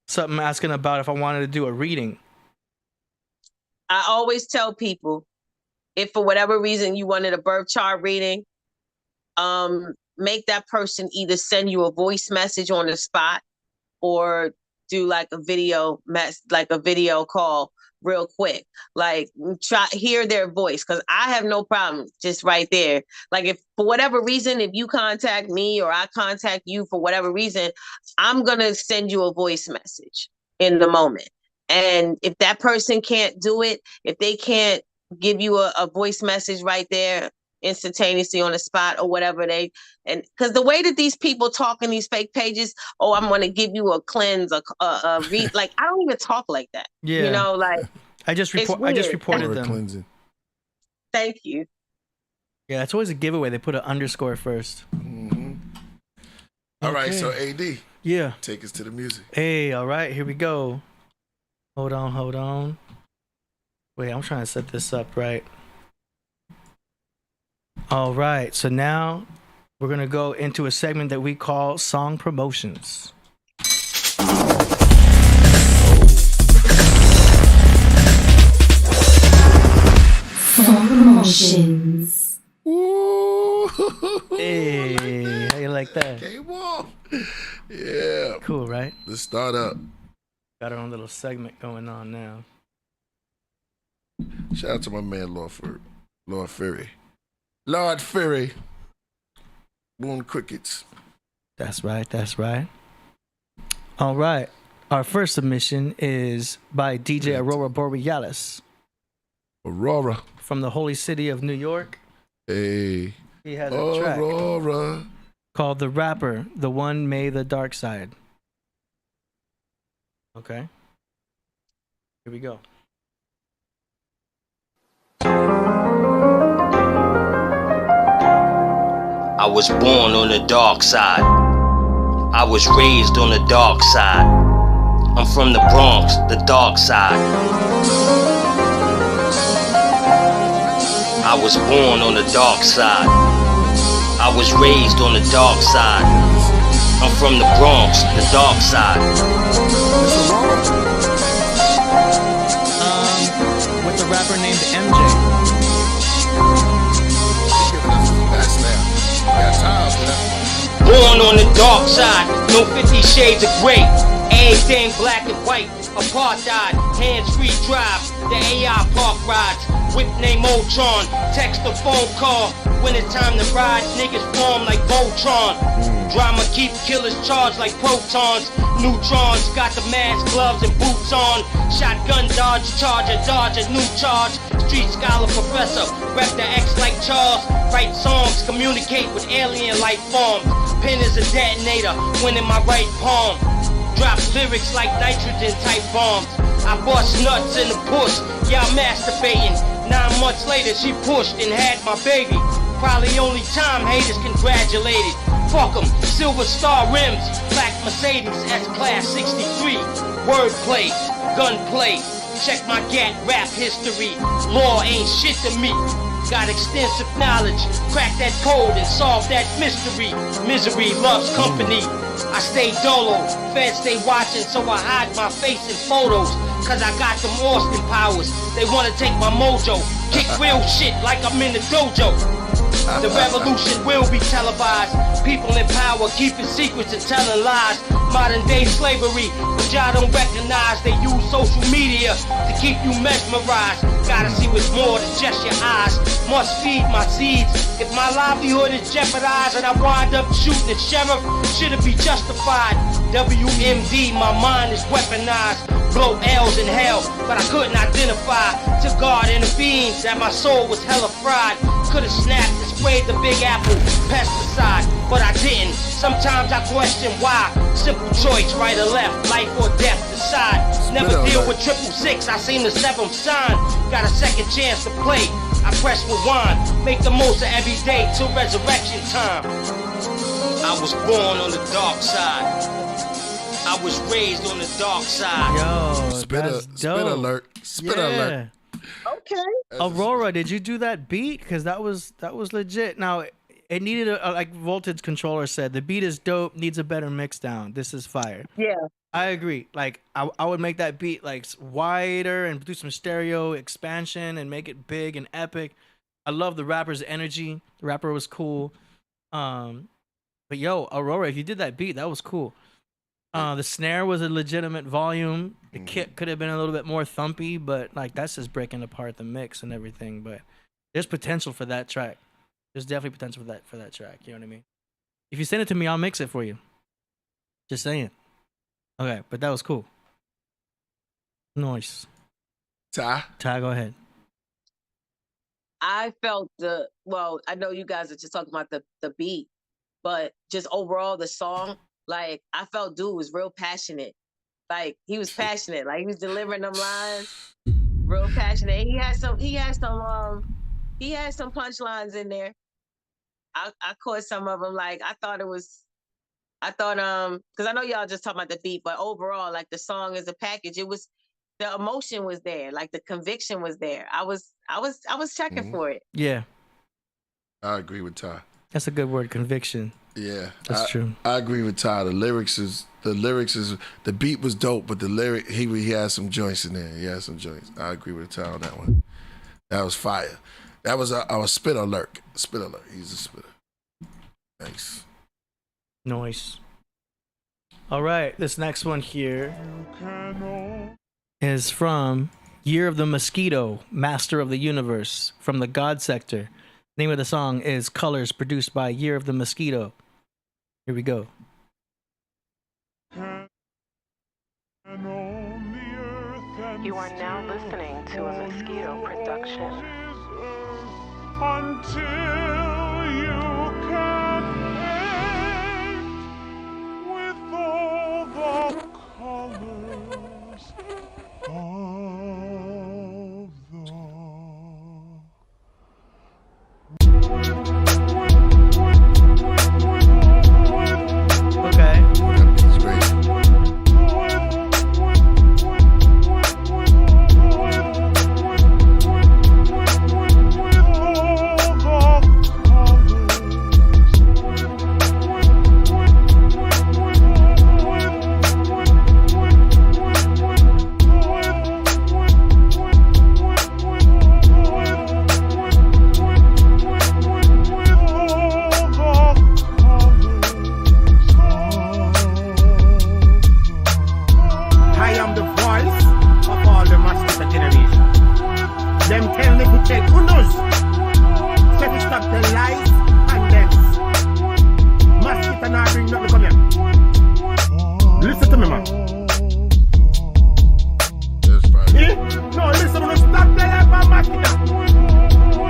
B: something asking about if I wanted to do a reading.
D: I always tell people, if for whatever reason you wanted a birth chart reading, make that person either send you a voice message on the spot or do like a video call real quick. Like hear their voice, because I have no problem just right there. Like if for whatever reason, if you contact me or I contact you for whatever reason, I'm gonna send you a voice message in the moment. And if that person can't do it, if they can't give you a voice message right there instantaneously on the spot or whatever, because the way that these people talk in these fake pages, I'm going to give you a cleanse, a read. Like, I don't even talk like that.
B: Yeah.
D: Like
B: I just reported them.
A: Cleansing.
D: Thank you.
B: Yeah, it's always a giveaway. They put an underscore first.
A: Mm-hmm. All right, so AD.
B: Yeah.
A: Take us to the music.
B: Hey, all right, here we go. Hold on. Wait, I'm trying to set this up right. All right, so now we're going to go into a segment that we call Song Promotions.
E: Song Promotions.
A: Ooh.
B: Hey, how you like that?
A: Came off. Yeah.
B: Cool, right?
A: Let's start up.
B: Got our own little segment going on now.
A: Shout out to my man, Lord Fury. Lord Fury. Born Crickets.
B: That's right. All right. Our first submission is by DJ Aurora Borealis
A: Aurora.
B: from the holy city of New York.
A: Hey.
B: He has a track
A: Aurora.
B: called The Rapper, The One May the Dark Side. Okay. Here we go.
F: I was born on the dark side. I was raised on the dark side. I'm from the Bronx, the dark side. I was born on the dark side. I was raised on the dark side. I'm from the Bronx, the dark side.
B: With a rapper named MJ.
F: Born on the dark side, no 50 shades of gray. Everything black and white, apartheid, hands-free drive, the AI park rides. Whip name Ultron, text or phone call. When it's time to ride, niggas form like Voltron. Drama keep killers charged like protons. Neutrons got the mask, gloves, and boots on. Shotgun dodge, charger, dodge a new charge. Street scholar professor, rep the X like Charles. Write songs, communicate with alien life forms. Pen is a detonator, when in my right palm. Drop lyrics like nitrogen type bombs. I bust nuts in the push, y'all masturbating. 9 months later, she pushed and had my baby. Probably only time haters congratulated. Fuck 'em, silver star rims, black Mercedes S-Class 63. Wordplay, gunplay, check my GAT rap history. Law ain't shit to me. Got extensive knowledge, crack that code and solve that mystery. Misery loves company. I stay dolo, feds stay watching, so I hide my face in photos. Cause I got them Austin powers. They wanna take my mojo, kick real shit like I'm in the dojo. The revolution will be televised. People in power keeping secrets and telling lies. Modern day slavery, but y'all don't recognize. They use social media to keep you mesmerized. Gotta see what's more than just your eyes. Must feed my seeds. If my livelihood is jeopardized and I wind up shooting the sheriff, should it be justified? WMD, my mind is weaponized. Blow L's in hell, but I couldn't identify. To God intervened that my soul was hella fried. Could've snapped and sprayed the big apple pesticide, but I didn't. Sometimes I question why. Simple choice, right or left, life or death, decide. Never deal with 666, I seen the 7th sign. Got a second chance to play. I press rewind, make the most of every day till resurrection time. I was born on the dark side. I was raised on the dark side.
B: Yo,
A: Spit alert. Spit alert.
D: Okay.
B: Aurora, did you do that beat? Because that was legit. Now, it needed like Voltage Controller said, the beat is dope, needs a better mix down. This is fire.
D: Yeah.
B: I agree. Like I would make that beat like wider and do some stereo expansion and make it big and epic. I love the rapper's energy. The rapper was cool. But yo, Aurora, if you did that beat, that was cool. The snare was a legitimate volume. The kick could have been a little bit more thumpy, but like that's just breaking apart the mix and everything. But there's potential for that track. There's definitely potential for that track. You know what I mean? If you send it to me, I'll mix it for you. Just saying. Okay, but that was cool. Nice.
A: Ty,
B: go ahead.
D: I felt I know you guys are just talking about the beat, but just overall the song, like I felt dude was real passionate. Like he was passionate. Like he was delivering them lines, real passionate. He had some punchlines in there. I caught some of them. Like I thought because I know y'all just talking about the beat, but overall, like the song as a package, the emotion was there, like the conviction was there. I was checking for it.
B: Yeah,
A: I agree with Ty.
B: that's a good word, conviction.
A: Yeah,
B: That's true.
A: I agree with Ty. The lyrics is the beat was dope, but the lyric he had some joints in there. He had some joints. I agree with Ty on that one. That was fire. That was our spit alert. Spit alert. He's a spitter. Thanks.
B: Nice. All right, this next one here is from Year of the Mosquito, Master of the Universe, from the God Sector. Name of the song is Colors, produced by Year of the Mosquito. Here we go.
G: You are now listening to a Mosquito production.
H: Until you can paint with all the colors
B: Okay.
A: That beat's great.
I: I am the voice of all the Mosquito generation. Them tell me to take who knows. Set it stop the lies and then Mosquito now bring nothing come here. Listen to me, man.
A: That's right.
I: Eh? No, listen, no stop the life of Mosquito.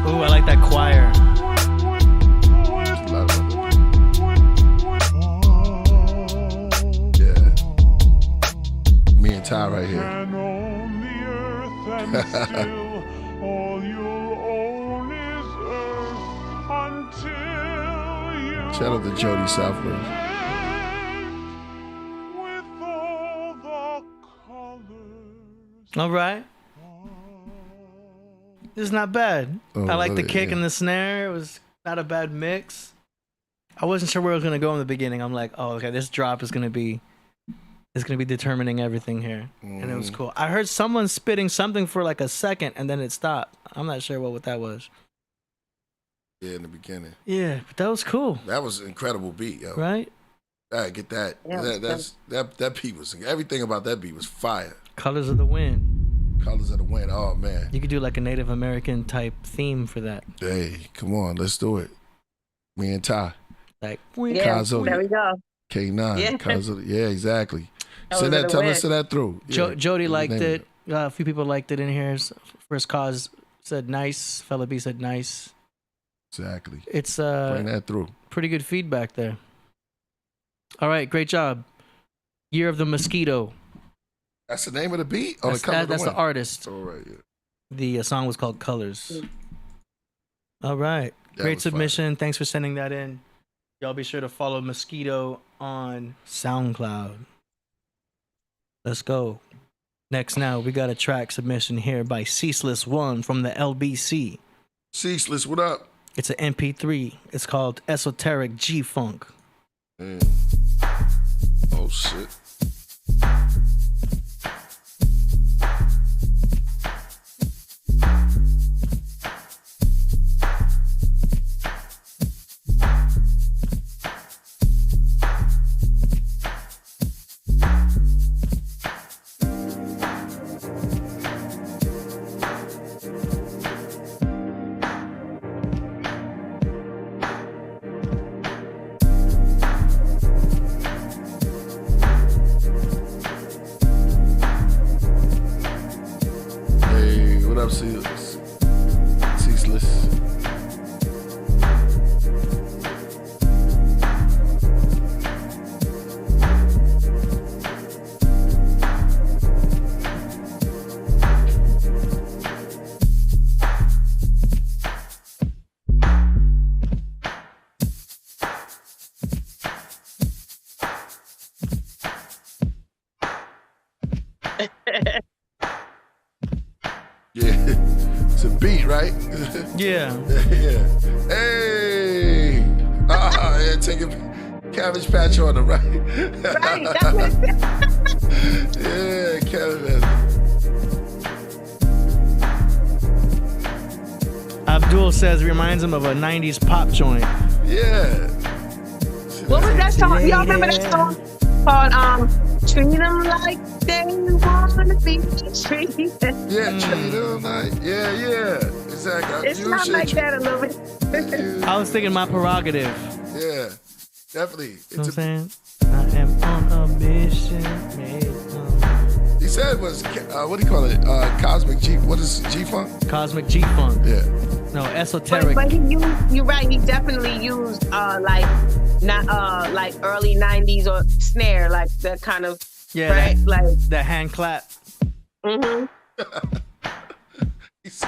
B: Ooh, I like that choir.
A: There's a lot of other. Yeah. Me and Ty right here.
H: and on the earth, and still all you'll own is earth until you
A: Shout out to Jody Southwood.
H: with all the colors.
B: All right. This is not bad.
A: Oh,
B: I like the
A: love it,
B: kick
A: yeah.
B: and the snare. It was not a bad mix. I wasn't sure where it was gonna go in the beginning. I'm like, oh, okay, this drop is gonna be determining everything here, and it was cool. I heard someone spitting something for like a second, and then it stopped. I'm not sure what that was.
A: Yeah, in the beginning.
B: Yeah, but that was cool,
A: That was an incredible beat, yo.
B: right?
A: All right, get that.
D: Yeah,
A: That beat was, everything about that beat was fire.
B: Colors of the Wind.
A: Colors of the Wind. Oh man.
B: You could do like a Native American type theme for that.
A: Hey, come on, let's do it. Me and Ty.
B: Like,
D: Yeah,
A: Kazo.
D: there we go.
A: K9.
D: Yeah.
A: Kazo. Yeah, exactly.
D: Colors
A: Send
D: of
A: that,
D: the
A: tell
D: Wind.
A: us that through. Yeah.
B: Jody liked
A: Name
B: it. A few people liked it in here. First Cause said nice. Fella B said nice.
A: Exactly.
B: It's
A: Bring that through.
B: pretty good feedback there. All right, great job. Year of the Mosquito.
A: That's the name of the beat? Oh,
B: That's,
A: the color of
B: that's the
A: wind.
B: artist.
A: All right, yeah.
B: The song was called Colors. All right.
A: That
B: Great
A: was fire.
B: submission. Thanks for sending that in. Y'all be sure to follow Mosquito on SoundCloud. Let's go. Next now, we got a track submission here by Ceaseless One from the LBC.
A: Ceaseless, what up?
B: It's an MP3. It's called Esoteric G-Funk.
A: Man. Oh, shit. Hey, what up, Ceaseless? Yeah, it's a beat, right?
B: Yeah.
A: Yeah. Hey. Yeah, take a cabbage patch on them, right?
D: Right. That's what it is.
A: Yeah, cabbage.
B: Abdul says reminds him of a 90s pop joint.
A: Yeah.
D: What was that song? Y'all remember that song called "Treat Them Like They Wanna Be Treated"?
A: Yeah, treat them like. Yeah. Exactly.
D: It sounds like that a little bit.
B: I was thinking My Prerogative.
A: Yeah, definitely.
B: You know what I'm saying? I am on a mission.
A: He said it was, what do you call it? Cosmic G. What is G-Funk?
B: Cosmic G-Funk.
A: Yeah.
B: No, esoteric.
D: But he used, you're right, he definitely used like early 90s or snare, like that kind of,
B: Yeah,
D: right?
B: like the hand clap.
D: Mm-hmm.
A: He's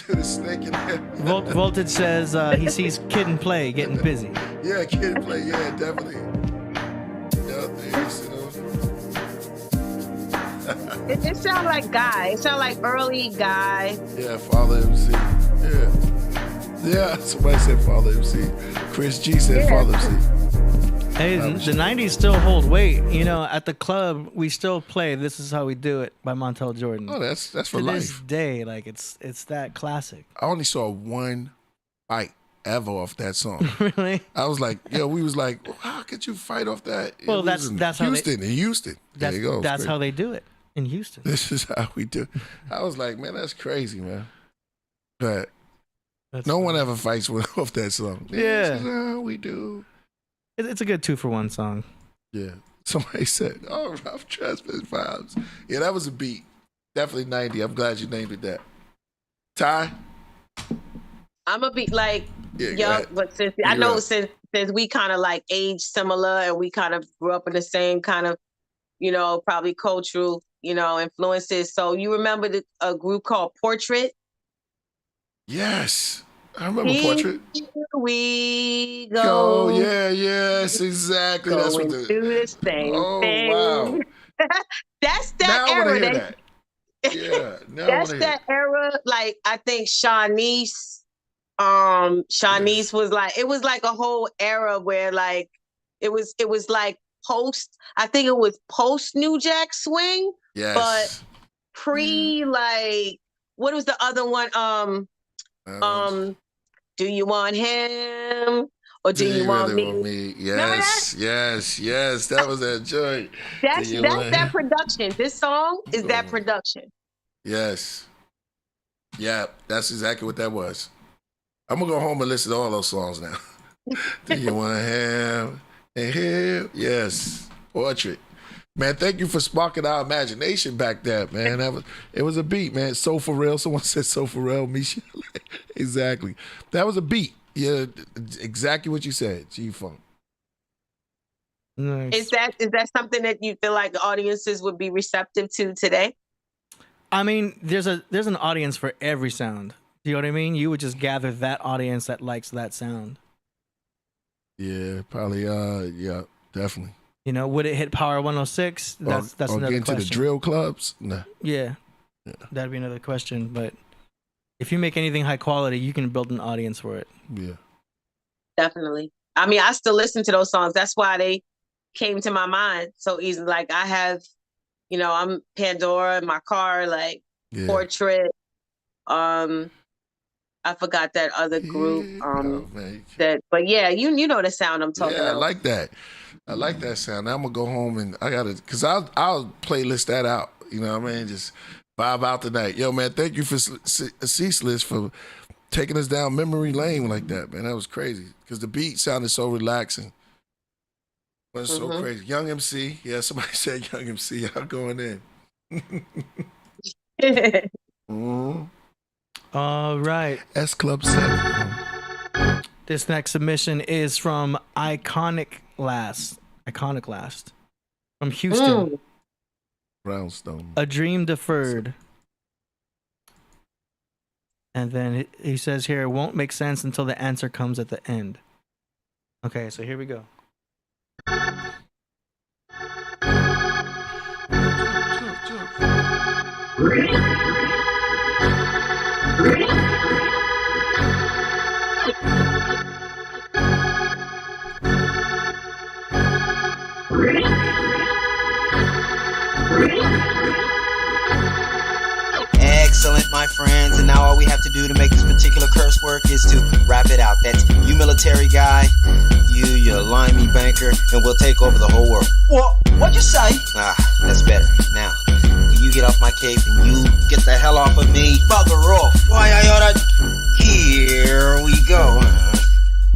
A: in a snake in there.
B: Voltage says he sees Kid and Play getting busy.
A: Yeah, Kid and Play, yeah, definitely. Yeah,
D: It sounds like Guy. It sounds like early Guy.
A: yeah, Father MC. Yeah, somebody said Father MC. Chris G said Father MC.
B: Hey, the 90s still hold weight. You know, at the club, we still play This Is How We Do It by Montel Jordan.
A: Oh, that's for
B: to
A: life.
B: this day, like it's that classic.
A: I only saw one fight ever off that song.
B: Really?
A: I was like, we was like, how could you fight off that?
B: Well,
A: It was
B: that's how
A: Houston. In Houston. There you go.
B: That's how they do it in Houston.
A: This is how we do. I was like, man, that's crazy, man. But no one ever fights off that song.
B: Yeah.
A: This is how we do.
B: It's a good 2-for-1 song.
A: Yeah. Somebody said, oh, rough trespass vibes. Yeah, that was a beat. Definitely 90. I'm glad you named it that. Ty?
D: I'm gonna be like,
A: Yeah,
D: but since I know since we kind of like age similar and we kind of grew up in the same kind of, probably cultural, influences. So you remember a group called Portrait?
A: Yes. I remember Portrait.
D: Here we go.
A: Go. Yeah, yes, exactly. That's what
D: do the same thing.
A: Wow.
D: That's that
A: Now I
D: era.
A: want to hear that. Yeah, now
D: That's that era. Like I think Shawnee's was like, it was like a whole era where like it was like post. I think it was post New Jack Swing.
A: Yes.
D: But pre like what was the other one? Do you want him or do you want me?
A: Yes, yes. That was that joint.
D: That's that production. This song is that production.
A: Yes. Yeah, that's exactly what that was. I'm gonna go home and listen to all those songs now. Do you want him and him? Yes. Portrait. Man, thank you for sparking our imagination back there, man. It was a beat, man. So for real. Someone said so for real, Misha. Exactly. That was a beat. Yeah, exactly what you said. G-Funk.
B: Nice.
D: Is that something that you feel like the audiences would be receptive to today?
B: I mean, there's an audience for every sound. Do you know what I mean? You would just gather that audience that likes that sound.
A: Yeah, probably. Yeah, definitely.
B: You know, would it hit Power 106? That's
A: or
B: another
A: get into
B: question.
A: the drill clubs? Nah.
B: Yeah, that'd be another question. But if you make anything high quality, you can build an audience for it.
A: Yeah,
D: definitely. I mean, I still listen to those songs. That's why they came to my mind so easily. Like I have, I'm Pandora in my car, like Portrait. I forgot that other group. But yeah, you know the sound I'm talking about.
A: I like that. I like that sound. Now I'm gonna go home and I gotta, cause I'll playlist that out. You know what I mean? Just vibe out tonight. Yo, man, thank you for Ceaseless for taking us down memory lane like that, man. That was crazy. Cause the beat sounded so relaxing. It was so crazy. Young MC. Yeah, somebody said Young MC. I'm going in.
B: All right.
A: S Club 7.
B: This next submission is from Iconic Last from Houston.
A: Brownstone.
B: A Dream Deferred. And then he says here, it won't make sense until the answer comes at the end. Okay, so here we go.
J: my friends, and now all we have to do to make this particular curse work is to wrap it out. That's you military guy, you limey banker, and we'll take over the whole world. What'd you say? That's better. Now, you get off my cape and you get the hell off of me. Bugger off. Why I oughta... Here we go.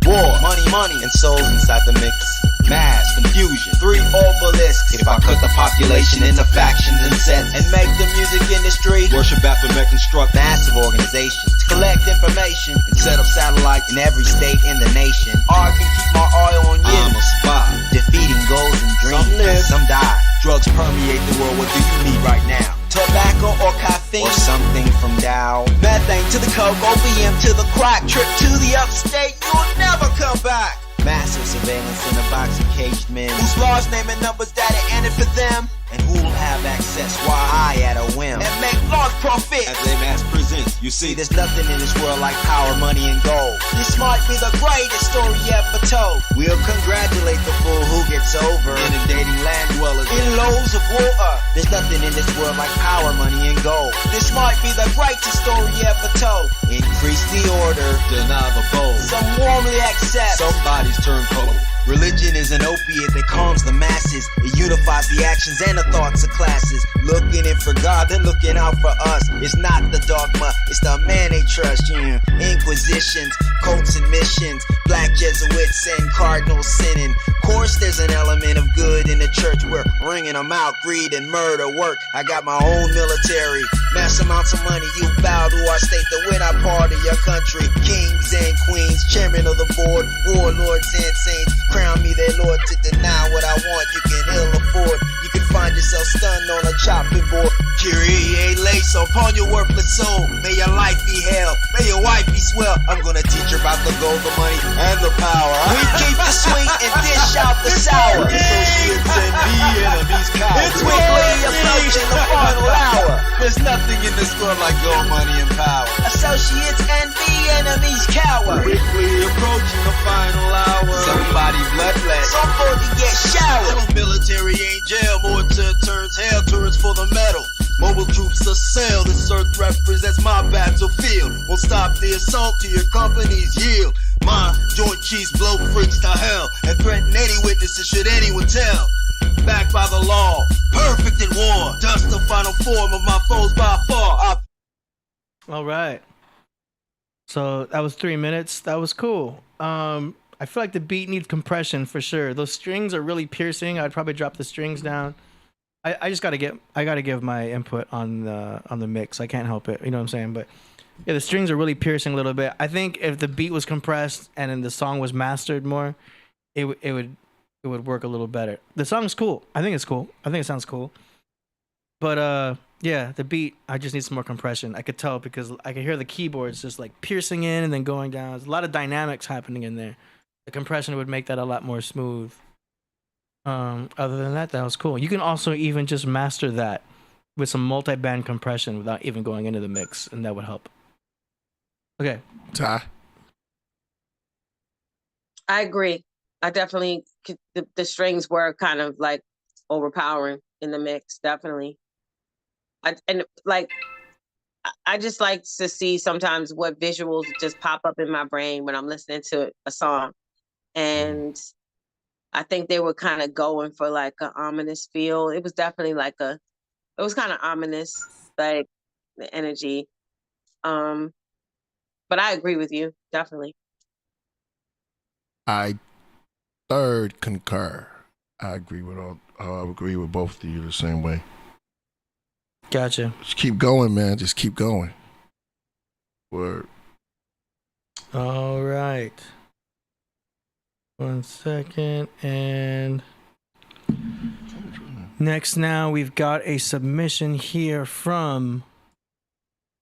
J: War, money, and souls inside the mix. Mass confusion, 3 obelisks. If I cut the population into factions and sets and make the music industry worship after men construct massive organizations to collect information and set up satellites in every state in the nation. I can keep my eye on you. I'm a spy, defeating goals and dreams. Some live, some die. Drugs permeate the world. What do you need right now? Tobacco or caffeine, or something from Dow. Methane to the coke, opium to the crack. Trip to the upstate, you'll never come back. Massive surveillance in a box of caged men, whose laws, name, and numbers data entered for them, and who'll have access while I at a whim and make large profit as they mass presents. You see, there's nothing in this world like power, money, and gold. This might be the greatest story ever told. We'll congratulate the fool who gets over inundating land dwellers in loads of water. There's nothing in this world like power, money, and gold. This might be the greatest story ever told. Increase the order, deny the bold. Some warmly accept, somebody's turn cold. Religion is an opiate that calms the masses. It unifies the actions and the thoughts of classes. Looking in for God, they're looking out for us. It's not the dogma, it's the man they trust. Inquisitions, cults and missions, black Jesuits and cardinals sinning. Course, there's an element of good in the church. We're ringing them out, greed and murder work. I got my own military, mass amounts of money. You bow to our state, that we're not part of your country. Kings and queens, chairman of the board, warlords and saints. Crown me their lord to deny what I want. You can ill afford. You can find yourself stunned on a chopping board. Kyrie lace upon your worthless soul. May your life be hell. May your wife be swell. I'm gonna teach her about the gold, the money, and the power. We keep the sweet and dish out the sour. Associates and the enemies cower. It's weekly approaching the final hour. There's nothing in this world like gold, money, and power. Associates and the enemies cower. Quickly approaching the final hour. Somebody bloodless, somebody get showered. The military ain't jail, more turns hell, turns for the metal. Mobile troops assail, this earth represents my battlefield. Won't stop the assault to your company's yield. My joint chiefs blow freaks to hell and threaten any witnesses should anyone tell. Backed by the law, perfect in war. Dust the final form of my foes by far.
B: All right. So that was 3 minutes. That was cool. I feel like the beat needs compression for sure. Those strings are really piercing. I'd probably drop the strings down. I just gotta give my input on the mix. I can't help it. You know what I'm saying? But yeah, the strings are really piercing a little bit. I think if the beat was compressed and then the song was mastered more, it would work a little better. The song's cool. I think it's cool. I think it sounds cool. But yeah, the beat, I just need some more compression. I could tell because I could hear the keyboards just like piercing in and then going down. There's a lot of dynamics happening in there. The compression would make that a lot more smooth. Other than that, that was cool. You can also even just master that with some multi-band compression without even going into the mix, and that would help. Okay.
A: Ty?
D: I agree. I definitely, the strings were kind of like overpowering in the mix, definitely. I just like to see sometimes what visuals just pop up in my brain when I'm listening to a song. And I think they were kind of going for like an ominous feel. It was definitely like it was kind of ominous, like the energy. But I agree with you, definitely.
A: I third concur. I agree with both of you the same way.
B: Gotcha.
A: Just keep going, man. Just keep going. Word.
B: All right. 1 second. And next now we've got a submission here from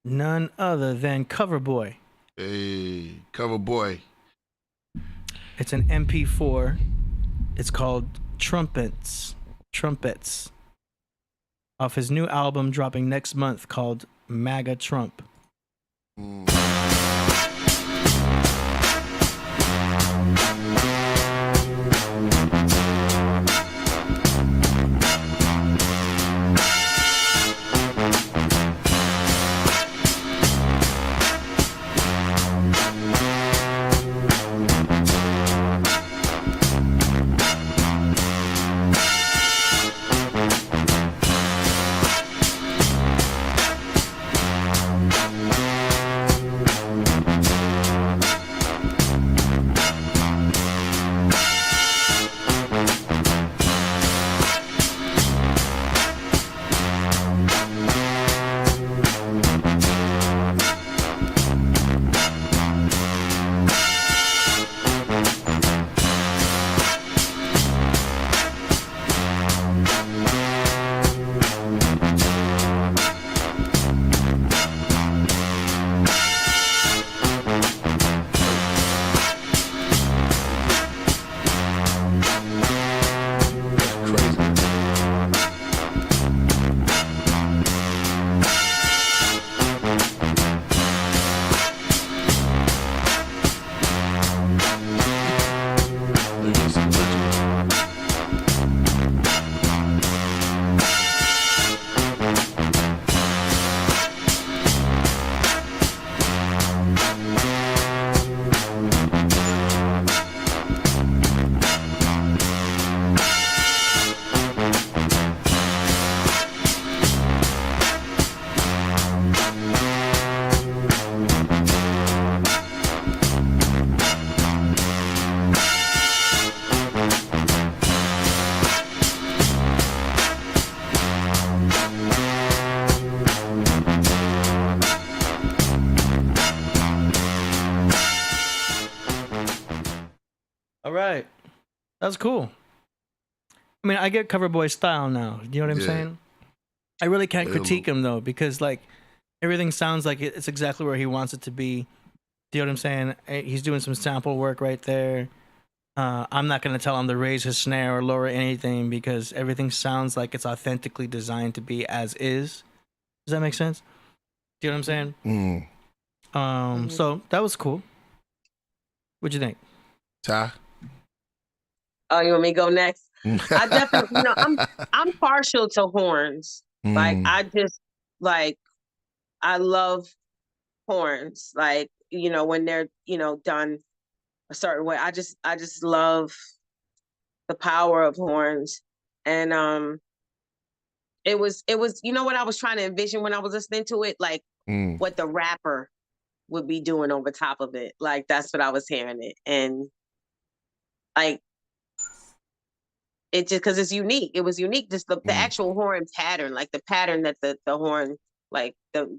B: none other than Coverboy.
A: Hey, Coverboy.
B: It's an MP4. It's called Trumpets. Off his new album dropping next month called MAGA Trump. That's cool. I mean, I get Cover Boy style now. You know what I'm
A: Yeah.
B: saying? I really can't
A: Yeah,
B: critique him though, because like everything sounds like it's exactly where he wants it to be. Do you know what I'm saying? He's doing some sample work right there. I'm not gonna tell him to raise his snare or lower anything because everything sounds like it's authentically designed to be as is. Does that make sense? Do you know what I'm saying? So that was cool. What'd you think?
A: Ty?
D: Oh, you want me to go next? I definitely, I'm partial to horns. Like, I just, like, I love horns. Like, when they're, done a certain way. I just love the power of horns. And it was, what I was trying to envision when I was listening to it, like what the rapper would be doing over top of it. Like, that's what I was hearing it. And like, it just, because it's unique. It was unique. Just the actual horn pattern, like the pattern that the horn, like the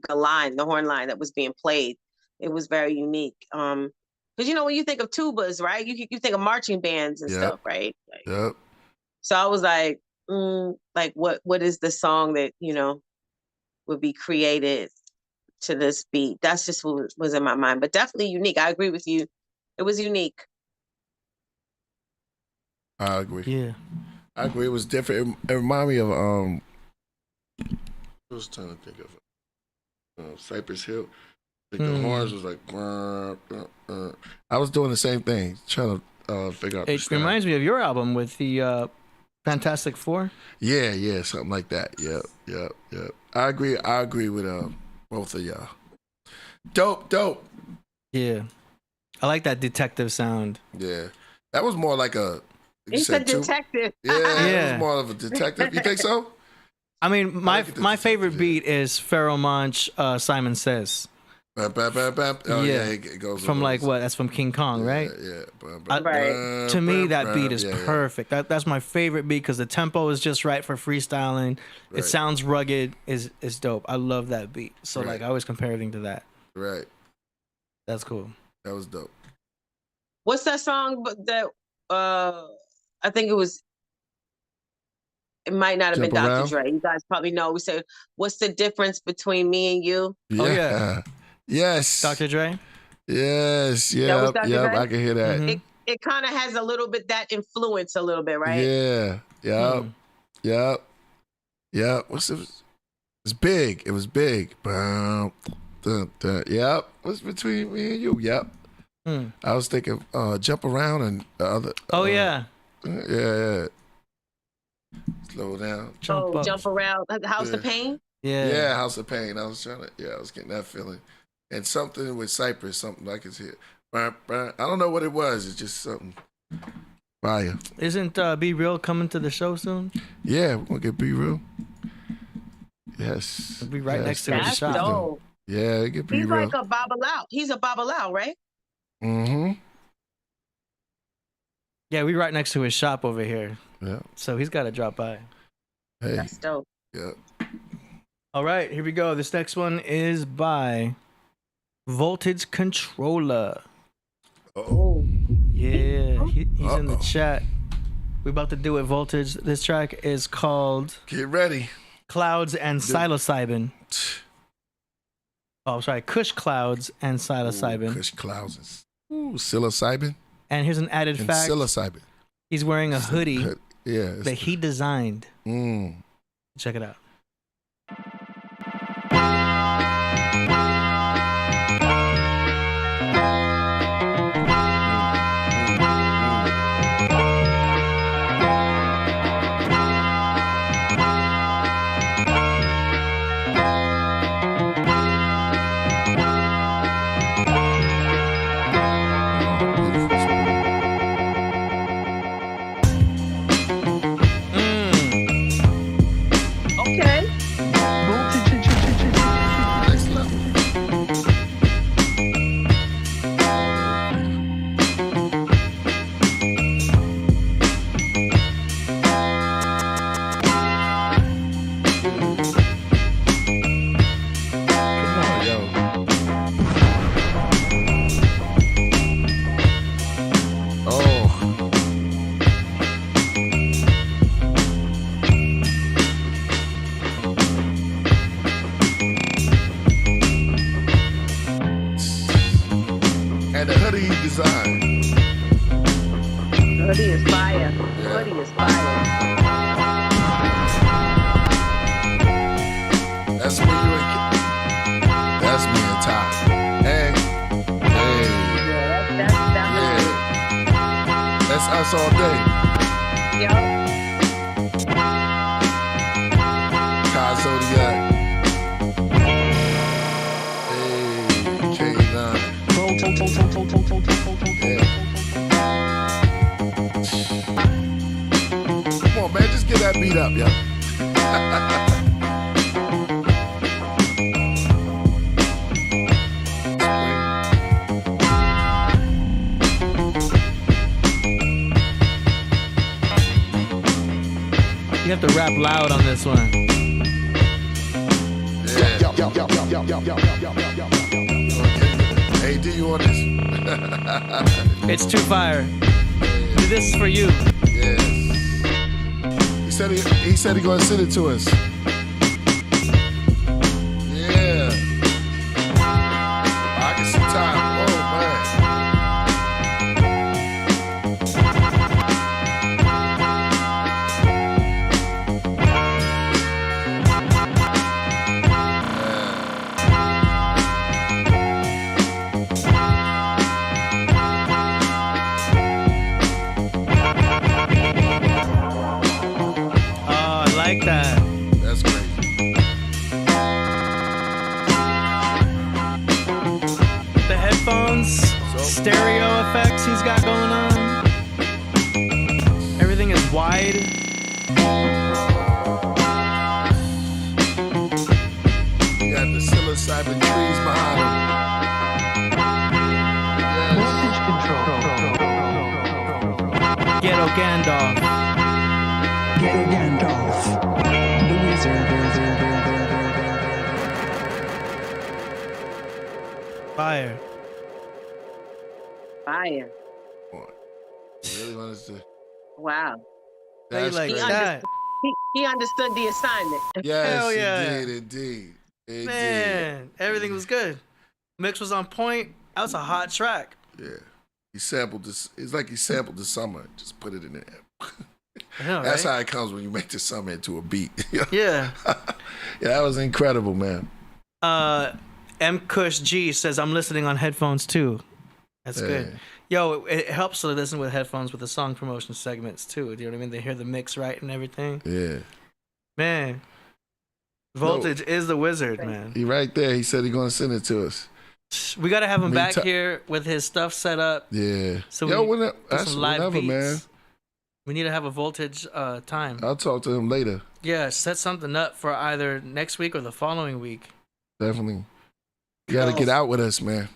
D: horn line that was being played, it was very unique. Because when you think of tubas, right? You think of marching bands and stuff, right? Like,
A: Yep.
D: So I was like, what is the song that would be created to this beat? That's just what was in my mind. But definitely unique. I agree with you. It was unique.
A: I agree.
B: Yeah.
A: I agree. It was different. It reminded me of I was trying to think of Cypress Hill. Like the horns was like I was doing the same thing, trying to figure out.
B: It reminds me of your album with the Fantastic Four.
A: Yeah, something like that. Yep. I agree with both of y'all. Dope.
B: Yeah. I like that detective sound.
A: Yeah. That was more like a
D: He said detective.
A: Yeah, it was more of a detective. You think so?
B: I mean, my favorite beat is Pharoah Monch, Simon Says.
A: Oh, yeah. It goes
B: from like what? That's from King Kong, right?
A: Yeah.
B: To me, that beat is perfect. That's my favorite beat because the tempo is just right for freestyling. Right. It sounds rugged. Is dope. I love that beat. So like, I always compare everything to that.
A: Right.
B: That's cool.
A: That was dope.
D: What's that song that I think it might not have been Dr. Dre. You guys probably know. We said, what's the difference between me and you?
A: Yeah. Oh, yeah. Yes.
B: Dr. Dre?
A: Yes. Yeah. Yep. I can hear that.
D: Mm-hmm. It kind of has a little bit that influence a little bit, right?
A: Yeah. Yep. Yep. What's it? It's big. It was big. Yep. What's between me and you? Yep. I was thinking Jump Around and the other.
B: Yeah.
A: Yeah. Slow down.
D: Jump Around. House of Pain?
A: Yeah, House of Pain. I was getting that feeling. And something with Cypress, something like it's here. I don't know what it was. It's just something fire.
B: Isn't Be Real coming to the show soon?
A: Yeah, we're going to get Be Real. Yes.
B: We'll be right next to his shop.
D: Dope.
A: Yeah, get Be
D: He's
A: Real.
D: like a Babalau. He's a Babalau, right?
A: Mm-hmm.
B: Yeah, we right next to his shop over here.
A: Yeah.
B: So he's got to drop by.
A: Hey.
D: That's dope.
A: Yeah.
B: All right, here we go. This next one is by Voltage Controller.
A: Oh.
B: Yeah, he's in the chat. We're about to do it, Voltage. This track is called
A: Get Ready.
B: Clouds and Psilocybin. Oh, sorry, Kush Clouds and Psilocybin.
A: Kush Clouds. Psilocybin.
B: And here's an added fact.
A: Psilocybin.
B: He's wearing a hoodie that he designed. Check it out.
D: Hoodie is fire.
A: That's me, you and that's me and Ty. Hey.
D: Yeah,
A: That's us all day.
D: Yep.
A: Kai Zodiac. Hey, K9. Come on, man, just get that beat up, yo.
B: You have to rap loud on this one.
A: Hey, do you want this?
B: It's too fire. This is for you.
A: Yes. He said he gonna send it to us. Yeah. I can see time. Oh man.
B: Like that.
A: That's crazy.
B: The headphones, stereo effects he's got going on. Everything is wide.
A: You got the psilocybin trees behind him.
B: Ghetto Gandalf.
K: Ghetto Gandalf. The wizard.
B: Fire.
D: Fire.
A: I really wanted to.
D: Wow.
A: That's
B: like
A: crazy.
B: that.
D: He understood the assignment.
A: Yes,
B: Hell yeah.
A: indeed.
B: Man, everything was good. Mix was on point. That was a hot track.
A: Yeah. He sampled this. It's like he sampled the summer. Just put it in there.
B: Know,
A: That's
B: right?
A: how it comes when you make the summer into a beat.
B: Yeah.
A: Yeah, that was incredible, man.
B: M Kush G says, I'm listening on headphones too. That's good. Yo, it helps to listen with headphones with the song promotion segments too. Do you know what I mean? They hear the mix right and everything.
A: Yeah.
B: Man, Voltage is the wizard, man.
A: He right there. He said he's going to send it to us.
B: We got to have him back here with his stuff set up.
A: Yeah.
B: So
A: Yo,
B: we
A: that's
B: some live
A: whenever,
B: beats.
A: man.
B: We need to have a Voltage time.
A: I'll talk to him later.
B: Yeah, set something up for either next week or the following week.
A: Definitely. You got to get out with us, man.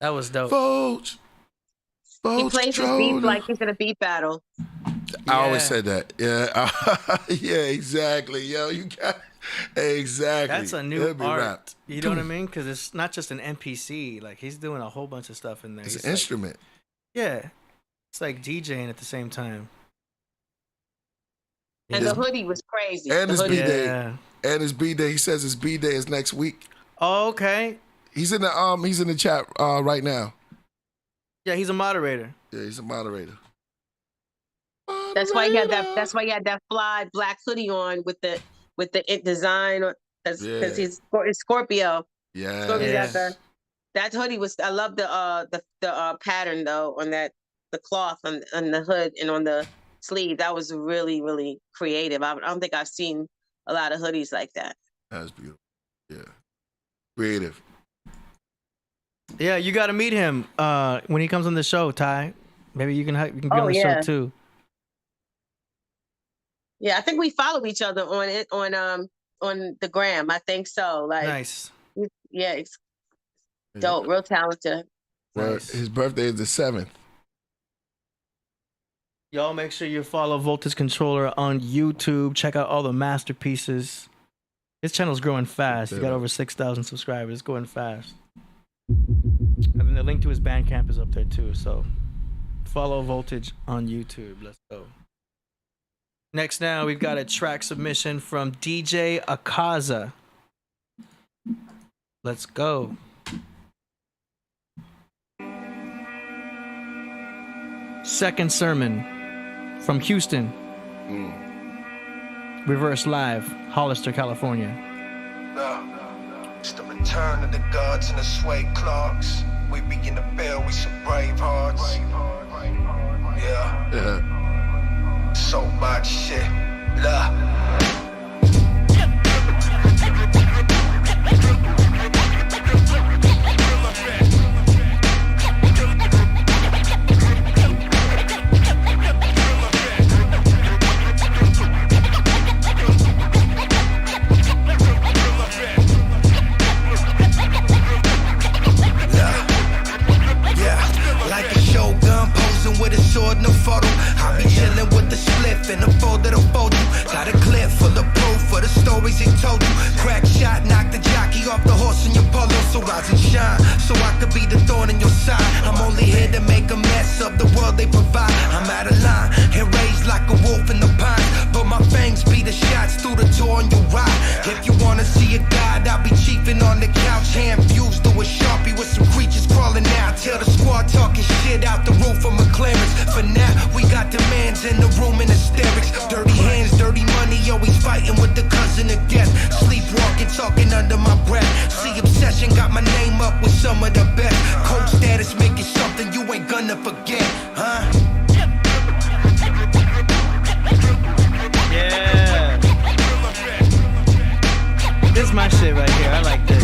B: That was dope.
A: Voltage.
D: He plays his beat like he's in a beat battle.
A: I always said that. Yeah. Yeah, exactly. Yo, you got exactly.
B: That's a new
A: It'll be
B: art.
A: rapped.
B: You know what I mean? Because it's not just an NPC. Like, he's doing a whole bunch of stuff in there.
A: It's
B: He's
A: an instrument.
B: Yeah. It's like DJing at the same time.
D: And the hoodie was crazy.
A: And
D: the
A: his
D: hoodie.
A: B-Day. And his B-Day. He says his B-Day is next week.
B: Oh, okay.
A: He's in the chat right now.
B: Yeah, he's a moderator.
A: Yeah, he's a moderator.
D: That's why he had that. That's why he had that fly black hoodie on with the design. Because he's Scorpio.
A: Yeah.
D: That hoodie was. I love the pattern though on the cloth on the hood and on the sleeve. That was really, really creative. I don't think I've seen a lot of hoodies like that.
A: That's beautiful. Yeah. Creative.
B: Yeah, you got to meet him when he comes on the show, Ty. Maybe you can be on the show too.
D: Yeah, I think we follow each other on the gram. I think so. Like,
B: nice.
D: Yeah, it's dope. Real talented.
A: Well, his birthday is the 7th.
B: Y'all make sure you follow Voltage Controller on YouTube. Check out all the masterpieces. His channel's growing fast. He got over 6,000 subscribers. It's going fast. And then the link to his Bandcamp is up there too. So follow Voltage on YouTube. Let's go. Next now, we've got a track submission from DJ Akaza. Let's go. Second sermon from Houston. Reverse live, Hollister, California.
L: It's the return of the gods and the suede clocks. We begin to build with some brave hearts. Yeah. So much shit. Love. With a sword and a photo, I be chillin' with the spliff and a fold that'll fold you. Got a clip full of proof for the stories they told you. Crack shot, knock the jockey off the horse in your polo. So rise and shine, so I could be the thorn in your side. I'm only here to make a mess of the world they provide. I'm out of line and raised like a wolf in the pines, but my fangs be the shots through the door on your ride. If you wanna see a god, I'll be chiefin' on the couch, hand fused through a Sharpie with some creatures crawling out. Tell the squad talking shit out the roof of McLaren. For now, we got demands in the room in hysterics. Dirty hands, dirty money, always fighting with the cousin of death. Sleepwalking, talking under my breath. See, obsession got my name up with some of the best. Cold status, making something you ain't gonna forget, huh?
B: Yeah. This is my shit right here. I like this.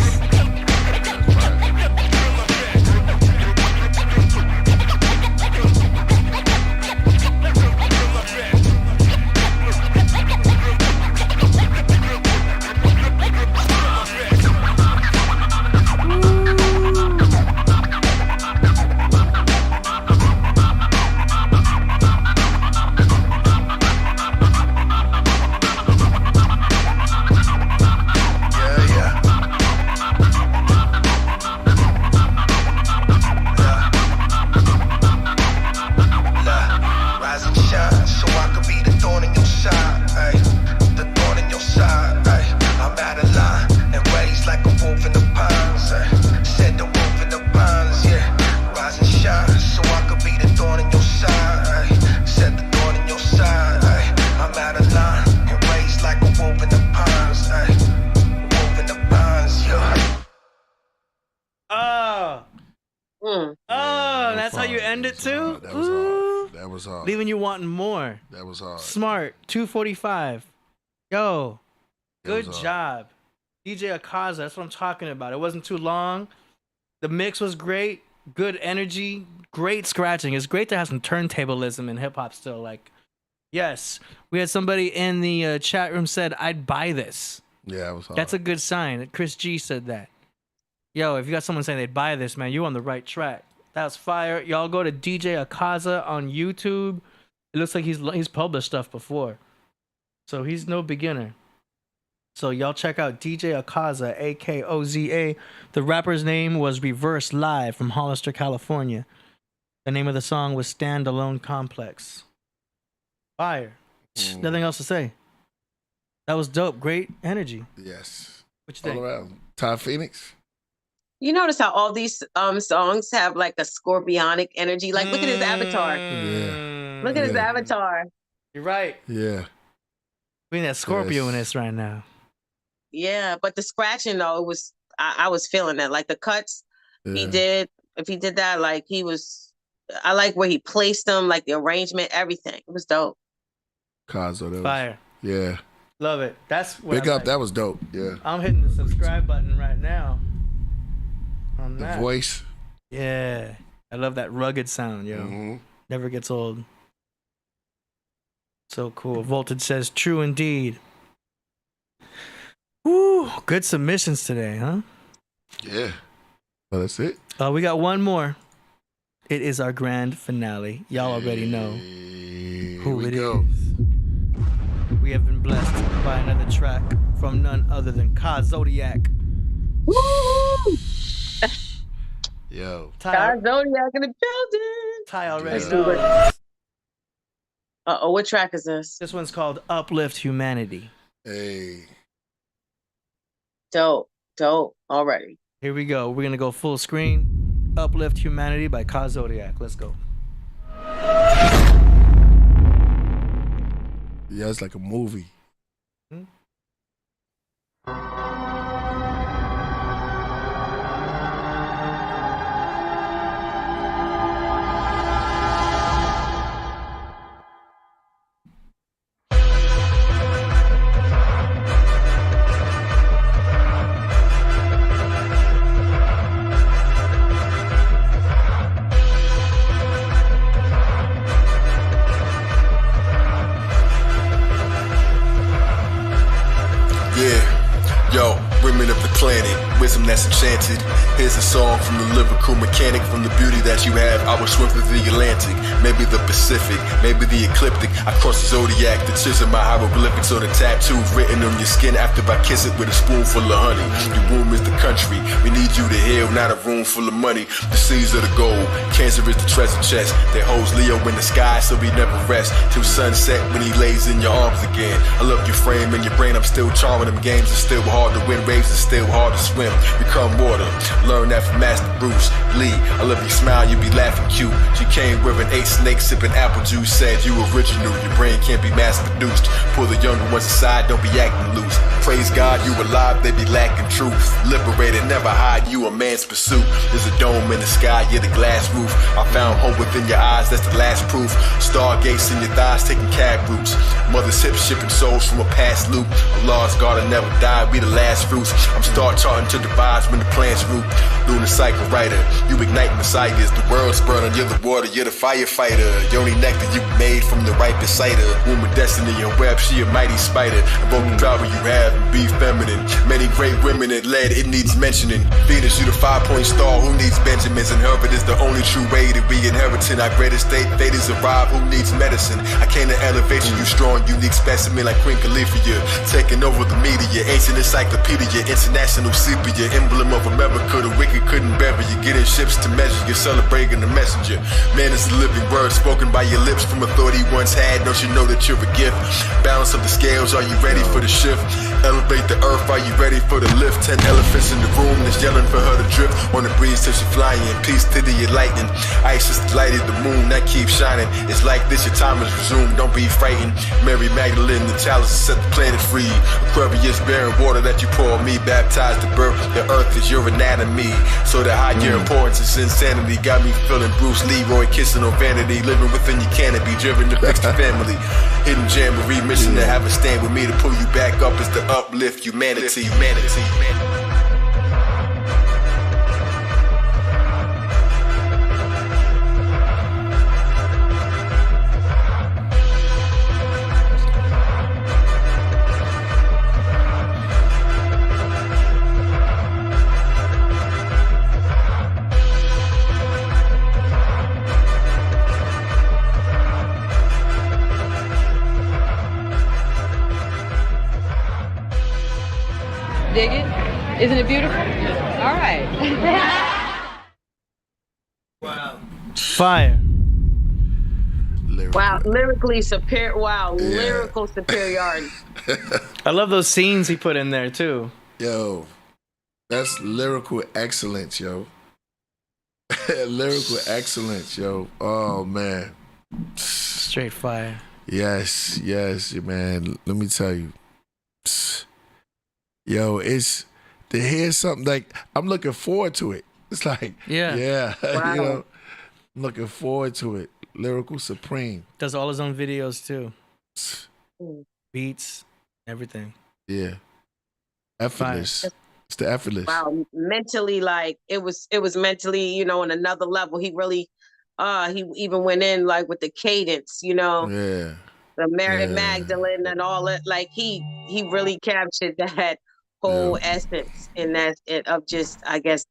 B: Leaving you wanting more.
A: That was hard.
B: Smart. 245. Yo, good job. DJ Akaza, that's what I'm talking about. It wasn't too long. The mix was great. Good energy. Great scratching. It's great to have some turntablism in hip hop still. Like, yes. We had somebody in the chat room said, I'd buy this.
A: Yeah, it was hard.
B: That's a good sign. Chris G said that. Yo, if you got someone saying they'd buy this, man, you on the right track. That's fire. Y'all go to DJ Akaza on YouTube. It looks like he's published stuff before. So he's no beginner. So y'all check out DJ Akaza, A-K-O-Z-A. The rapper's name was Reverse Live from Hollister, California. The name of the song was Standalone Complex. Fire. Nothing else to say. That was dope. Great energy.
A: Yes.
B: What you think?
A: All around. Ty Phoenix?
D: You notice how all these songs have like a scorpionic energy? Like, look at his avatar.
A: Yeah.
D: Look at his avatar.
B: You're right.
A: Yeah.
B: We need that Scorpio in this right now.
D: Yeah, but the scratching though, it was I was feeling that. Like the cuts he did, if he did that, like he was, I like where he placed them, like the arrangement, everything. It was dope.
A: Kazo, that
B: Fire.
A: Was, yeah.
B: Love it. That's what
A: Big up, that was dope. Yeah.
B: I'm hitting the subscribe button right now. On
A: the
B: that.
A: voice.
B: Yeah. I love that rugged sound, yo.
A: Mm-hmm.
B: Never gets old. So cool. Voltage says, true indeed. Woo, good submissions today, huh?
A: Yeah. Well, that's it.
B: We got one more. It is our grand finale. Y'all already know who it is. We have been blessed by another track from none other than Ka Zodiac.
D: Woo!
A: Yo.
D: Ka Zodiac in the building.
B: Ty already
D: Let's
B: knows.
D: do it. Uh-oh, what track is this?
B: This one's called Uplift Humanity.
A: Hey.
D: Dope. Already.
B: Here we go. We're going to go full screen. Uplift Humanity by Ka Zodiac. Let's go.
A: Yeah, it's like a movie.
M: Yo, women of the planet, wisdom that's enchanted. Here's a song from the lyrical mechanic. From the beauty that you have, I will swim through the Atlantic. Maybe the Pacific, maybe the ecliptic. I cross the zodiac, the chisel my hieroglyphics on a tattoo written on your skin after I kiss it with a spoonful of honey. Your womb is the country, we need you to heal, not a room full of money. The seas are the gold, Cancer is the treasure chest. That holds Leo in the sky so we never rest till sunset when he lays in your arms again. I love your frame and your brain, I'm still charming. Them games are still hard to win, waves are still hard to swim. Become water, learn that from Master Bruce Lee. I love your smile, you be laughing cute. She came wearing 8 snakes, sipping apple juice. Said you original, your brain can't be mass produced. Pull the younger ones aside, don't be acting loose. Praise God, you alive, they be lacking truth. Liberated, never hide you a man's pursuit. There's a dome in the sky, yeah, the glass roof. I found hope within your eyes, that's the last proof. Stargates in your thighs, taking cab routes. Mother's hips shipping souls from a past loop. Allah's garden never died, we the last fruits. I'm star charting to devise when the plants root. Lunar cycle writer, you ignite messiahs. The world's burning, you're the water, you're the firefighter. You only nectar you made from the ripest cider. Womb of destiny and web, she a mighty spider. Evoke the power you have and be feminine. Many great women it led, it needs mentioning. Venus, you the 5-point star, who needs Benjamins? And Herbert is the only true way to be inheriting our greatest state. Fate is arrived, who needs medicine? I came to elevate you, strong, unique specimen like Queen Khalifa. Taking over the media, ancient encyclopedia, international sepia, emblem of America. The wicked couldn't bury you, getting ships to measure. You're celebrating the messenger. Man is a living word spoken by your lips from authority once had. Don't you know that you're a gift? Balance of the scales, are you ready for the shift? Elevate the earth, are you ready for the lift? 10 elephants in the room that's yelling for her to drift on the breeze till she flying. Peace to the enlightened. Ice is the light of the moon that keeps shining. It's like this, your time is resumed. Don't be frightened. Mary Magdalene, the chalice to set the planet free. Aquarius bearing water that you pour on me. Baptized the birth, the earth is your anatomy. So the higher importance is insanity. Got me feeling Bruce Leroy kissing on vanity. Living within your canopy, driven to fix the family. Hidden jamboree, mission to have a stand with me to pull you back up is to uplift humanity.
N: Dig it? Isn't it beautiful? All right.
B: Fire.
D: Wow, lyrically superior. Wow, lyrical superiority.
B: I love those scenes he put in there too.
A: Yo, that's lyrical excellence, yo. Lyrical excellence, yo. Oh man,
B: straight fire.
A: Yes, man. Let me tell you. Yo, it's to hear something like I'm looking forward to it. It's like, yeah,
B: Wow.
A: you know, I'm looking forward to it. Lyrical supreme.
B: Does all his own videos too. Beats, everything.
A: Yeah, effortless.
B: Fire.
A: It's the effortless.
D: Wow, mentally, like it was mentally, you know, on another level. He really, he even went in like with the cadence, you know.
A: Yeah.
D: The Mary Magdalene and all that. Like he really captured that whole essence in that of just, I guess,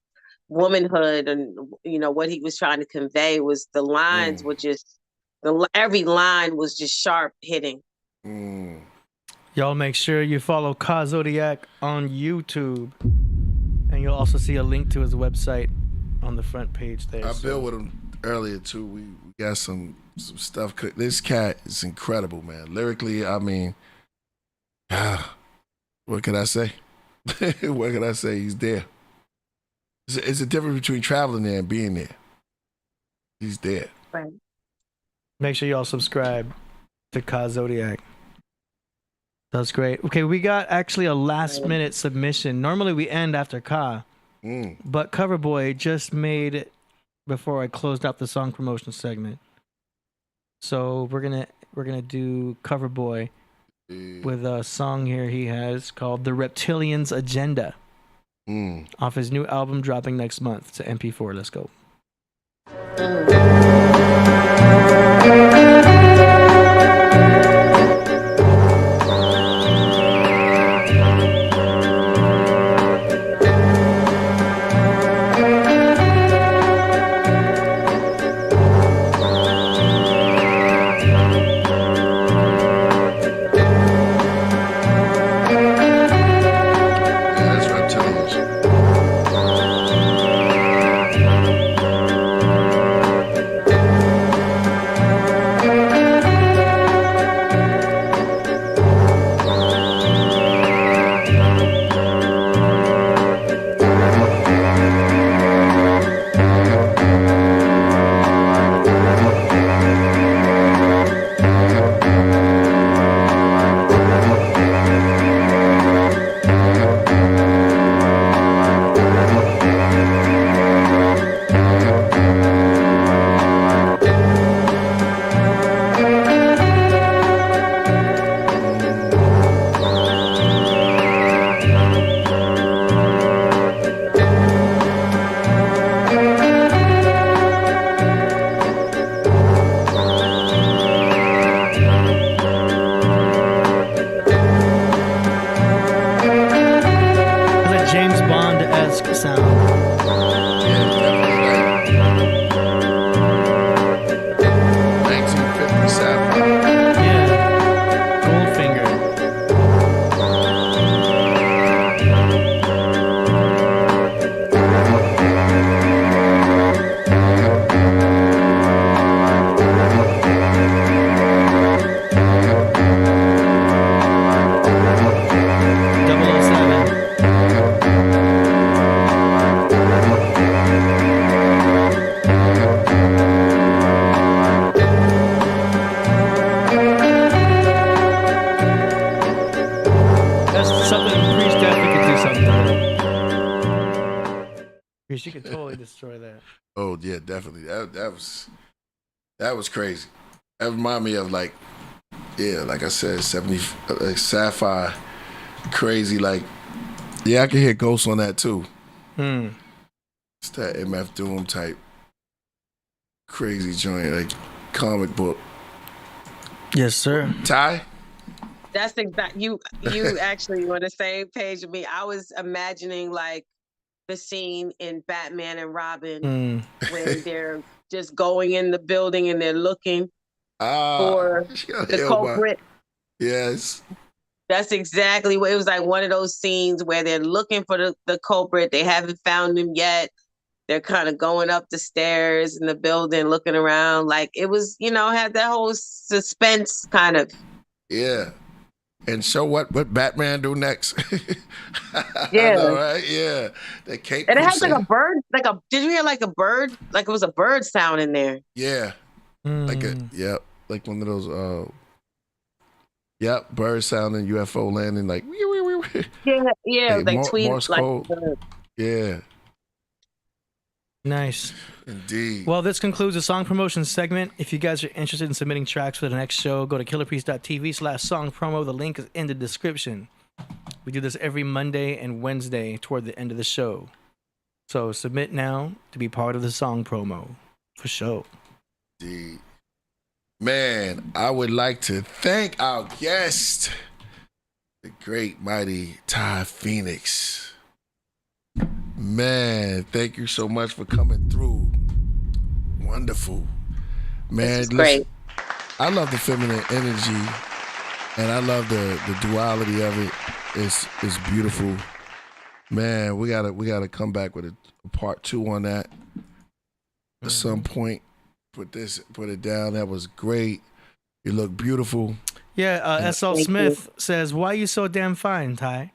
D: womanhood, and you know what he was trying to convey was the lines were just every line was just sharp hitting.
B: Y'all make sure you follow Ka Zodiac on YouTube, and you'll also see a link to his website on the front page there.
A: I built with him earlier too. We got some stuff. This cat is incredible, man. Lyrically, I mean, what can I say? What can I say? He's there. It's a difference between traveling there and being there. He's there.
D: Right.
B: Make sure y'all subscribe to Ka Zodiac. That's great. Okay, we got actually a last minute submission. Normally we end after Ka, but Coverboy just made it before I closed out the song promotion segment. So we're gonna do Coverboy with a song here he has called "The Reptilian's Agenda" off his new album dropping next month. It's an MP4. Let's go. She could totally destroy that.
A: Oh yeah, definitely. That was crazy. That reminded me of like I said, 70 like Sapphire, crazy. Like I can hear Ghost on that too. It's that MF Doom type crazy joint, like comic book.
B: Yes, sir.
A: Ty?
D: That's exact. You actually were on the same page with me. I was imagining like the scene in Batman and Robin when they're just going in the building and they're looking for the culprit.
A: Yes.
D: That's exactly what it was, like one of those scenes where they're looking for the culprit. They haven't found him yet. They're kind of going up the stairs in the building, looking around. Like it was, had that whole suspense kind of.
A: Yeah. And so what Batman do next?
D: Yeah.
A: I know, right? Yeah. The cape.
D: And it has like a bird, did you hear like a bird? Like it was a bird sound in there.
A: Yeah. Like one of those bird sounding UFO landing like
D: Yeah, like tweet
A: Morse
D: like
A: code. Yeah.
B: Nice.
A: Indeed.
B: Well, this concludes the song promotion segment. If you guys are interested in submitting tracks for the next show, go to killerpriest.tv/song promo. The link is in the description. We do this every Monday and Wednesday toward the end of the show. So submit now to be part of the song promo for sure.
A: Indeed. Man, I would like to thank our guest, the great, mighty Ty Phoenix. Man, thank you so much for coming through. Wonderful. Man,
D: great.
A: I love the feminine energy and I love the duality of it. It's beautiful. Man, we gotta come back with a part 2 on that at some point. Put it down. That was great. You look beautiful.
B: Yeah, S.L. Smith says, "Why you so damn fine, Ty?"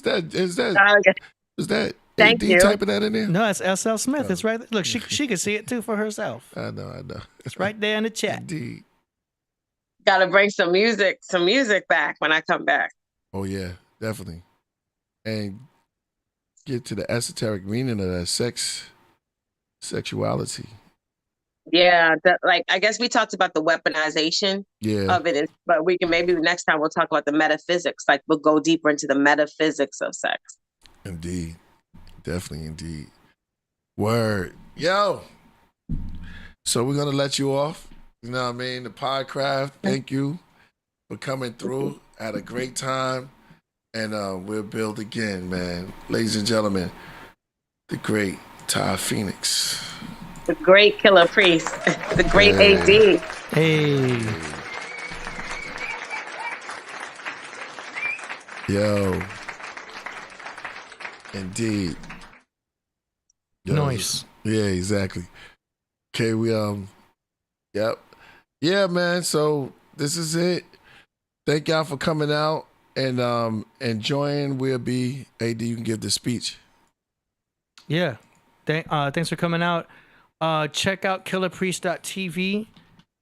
A: Is
D: Thank you.
A: typing that in there?
B: No, it's SL Smith. It's right there. Look, she can see it too for herself.
A: I know.
B: It's right there in the chat.
A: Indeed.
D: Gotta bring some music back when I come back.
A: Oh yeah, definitely. And get to the esoteric meaning of that sexuality.
D: Yeah, I guess we talked about the weaponization of it, but we can maybe next time we'll talk about the metaphysics. Like we'll go deeper into the metaphysics of sex.
A: Indeed. Definitely, indeed. Word. Yo. So we're going to let you off. You know what I mean? The Podcraft, thank you for coming through. Had a great time. And we'll build again, man. Ladies and gentlemen, the great Tiye Phoenix.
D: The great Killah Priest. The great AD.
B: Hey.
A: Yo. Indeed. Yo.
B: Nice.
A: Yeah, exactly. Okay, we yep. Yeah, man. So this is it. Thank y'all for coming out and enjoying. We'll be AD. You can give the speech.
B: Yeah. Thanks for coming out. Check out KillahPriest.tv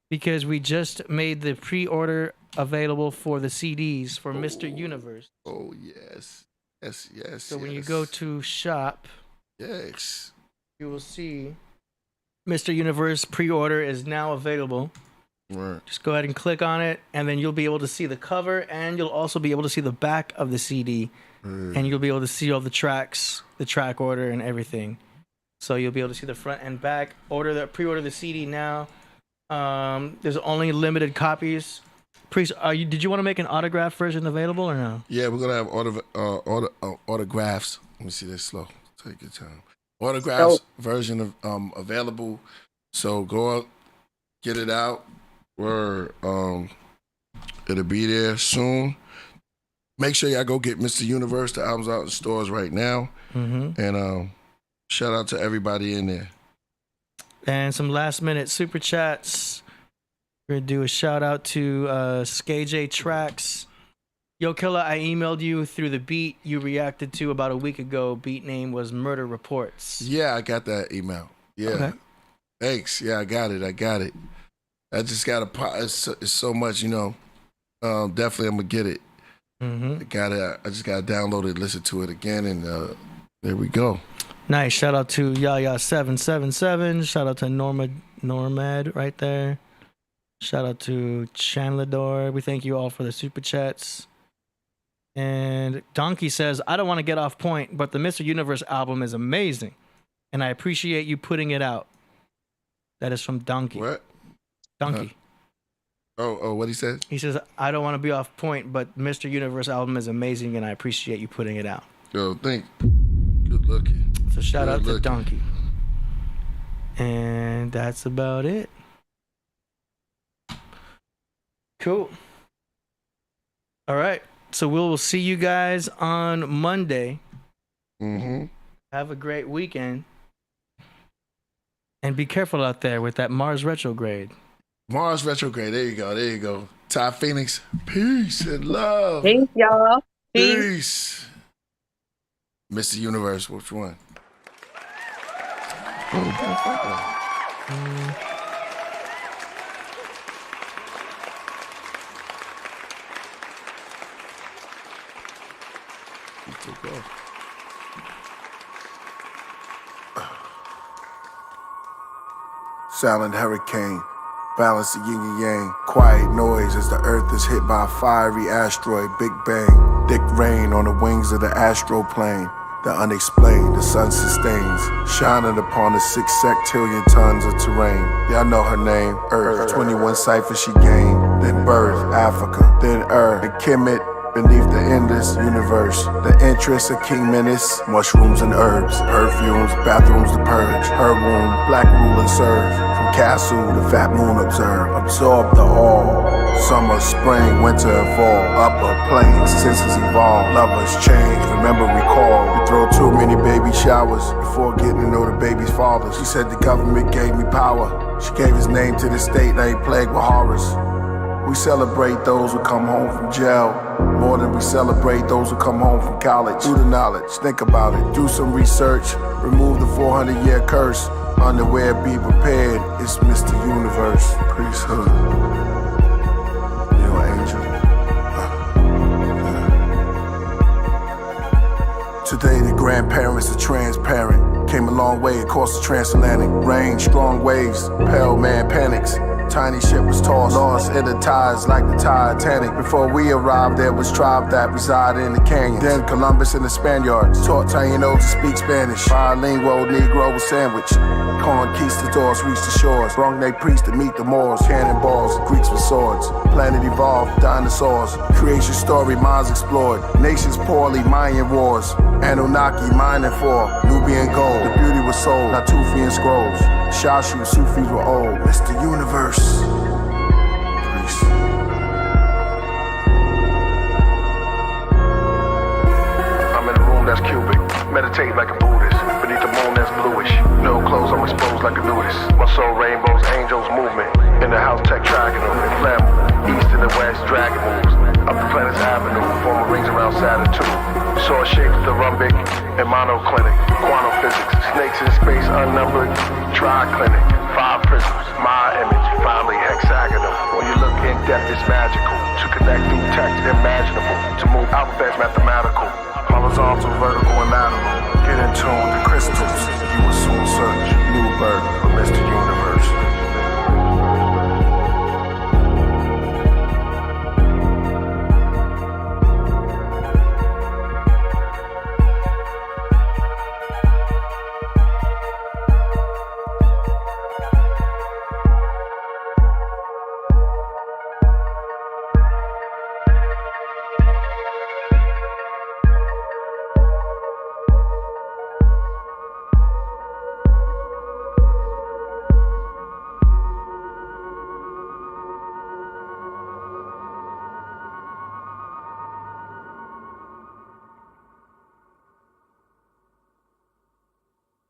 B: because we just made the pre-order available for the CDs for Mr. Universe.
A: Oh yes. Yes.
B: So when you go to shop,
A: yes,
B: you will see Mr. Universe pre-order is now available.
A: Right.
B: Just go ahead and click on it, and then you'll be able to see the cover, and you'll also be able to see the back of the CD, and you'll be able to see all the tracks, the track order, and everything. So you'll be able to see the front and back. Pre-order the CD now. There's only limited copies. Priest, did you want to make an autograph version available or no?
A: Yeah, we're gonna have autographs. Let me see this slow. Take your time. Autographs version of available. So go out, get it out. It'll be there soon. Make sure y'all go get Mr. Universe. The album's out in stores right now.
B: Mm-hmm.
A: And shout out to everybody in there.
B: And some last minute super chats. We're going to do a shout out to SKJ Tracks. Yo, Killah, I emailed you through the beat you reacted to about a week ago. Beat name was Murder Reports.
A: Yeah, I got that email. Yeah.
B: Okay.
A: Thanks. Yeah, I got it. I just got it's so much, you know. Definitely I'm going to get it.
B: Mm-hmm.
A: I just got to download it, listen to it again, and there we go.
B: Nice. Shout out to Yaya777. Shout out to Normad right there. Shout out to Chandlador. We thank you all for the super chats. And Donkey says, I don't want to get off point, but the Mr. Universe album is amazing, and I appreciate you putting it out. That is from Donkey.
A: What?
B: Donkey.
A: Oh, what he said?
B: He says, I don't want to be off point, but Mr. Universe album is amazing, and I appreciate you putting it out.
A: Yo, good looking.
B: So shout out to Donkey. And that's about it. Cool. All right. So we'll see you guys on Monday.
A: Mm-hmm.
B: Have a great weekend. And be careful out there with that Mars retrograde.
A: Mars retrograde. There you go. Tiye Phoenix. Peace and love.
D: Peace, y'all.
A: Peace. Mr. Universe, which one?
C: Silent hurricane, balance the yin and yang. Quiet noise as the earth is hit by a fiery asteroid, Big Bang. Thick rain on the wings of the astral plane. The unexplained, the sun sustains, shining upon the 6 sectillion tons of terrain. Y'all know her name, Earth. 21 ciphers she gained, then birth, Africa, then Earth, and Kemet. Beneath the endless universe, the interest of King Menace, mushrooms and herbs, perfumes, bathrooms to purge, her womb, black rule and serve, from castle to fat moon observe, absorb the all, summer, spring, winter and fall, upper plains, senses evolve, lovers change, remember recall, we throw too many baby showers, before getting to know the baby's father, she said the government gave me power, she gave his name to the state, now he plagued with horrors. We celebrate those who come home from jail more than we celebrate those who come home from college. Do the knowledge, think about it, do some research, remove the 400-year curse. Underwear, be prepared, it's Mr. Universe, priesthood. Your angel. Today the grandparents are transparent. Came a long way across the transatlantic. Rain, strong waves, pale man panics. Tiny ship was tossed, lost in the tides like the Titanic. Before we arrived, there was tribe that resided in the canyon. Then Columbus and the Spaniards taught Taínos to speak Spanish. Bilingual Negro sandwich. Conquistadors reached the shores. Brung they priests to meet the Moors. Cannonballs, Greeks with swords. Planet evolved, dinosaurs. Creation story, minds explored. Nations poorly, Mayan wars. Anunnaki, mining for Nubian gold. The beauty was sold, Natufian scrolls. Shashu, Sufis were old. Mr. Universe. Priest. I'm in a room that's cubic. Meditate like a Buddhist. Beneath the moon that's bluish. No clothes, I'm exposed like a nudist. My soul rainbows, angels movement. In the house tetragonal, inflammable. East and the west, dragon moves. Up the planet's avenue, forming rings around Saturn too. Saw shapes the rumbic and monoclinic. Quantum physics, snakes in space unnumbered. Triclinic, 5 prisms, my image, finally hexagonal. When you look in depth, it's magical. To connect through text, imaginable. To move alphabets, mathematical. Horizontal, vertical, and lateral. Get in tune with the crystals. You will soon search new birth for Mr.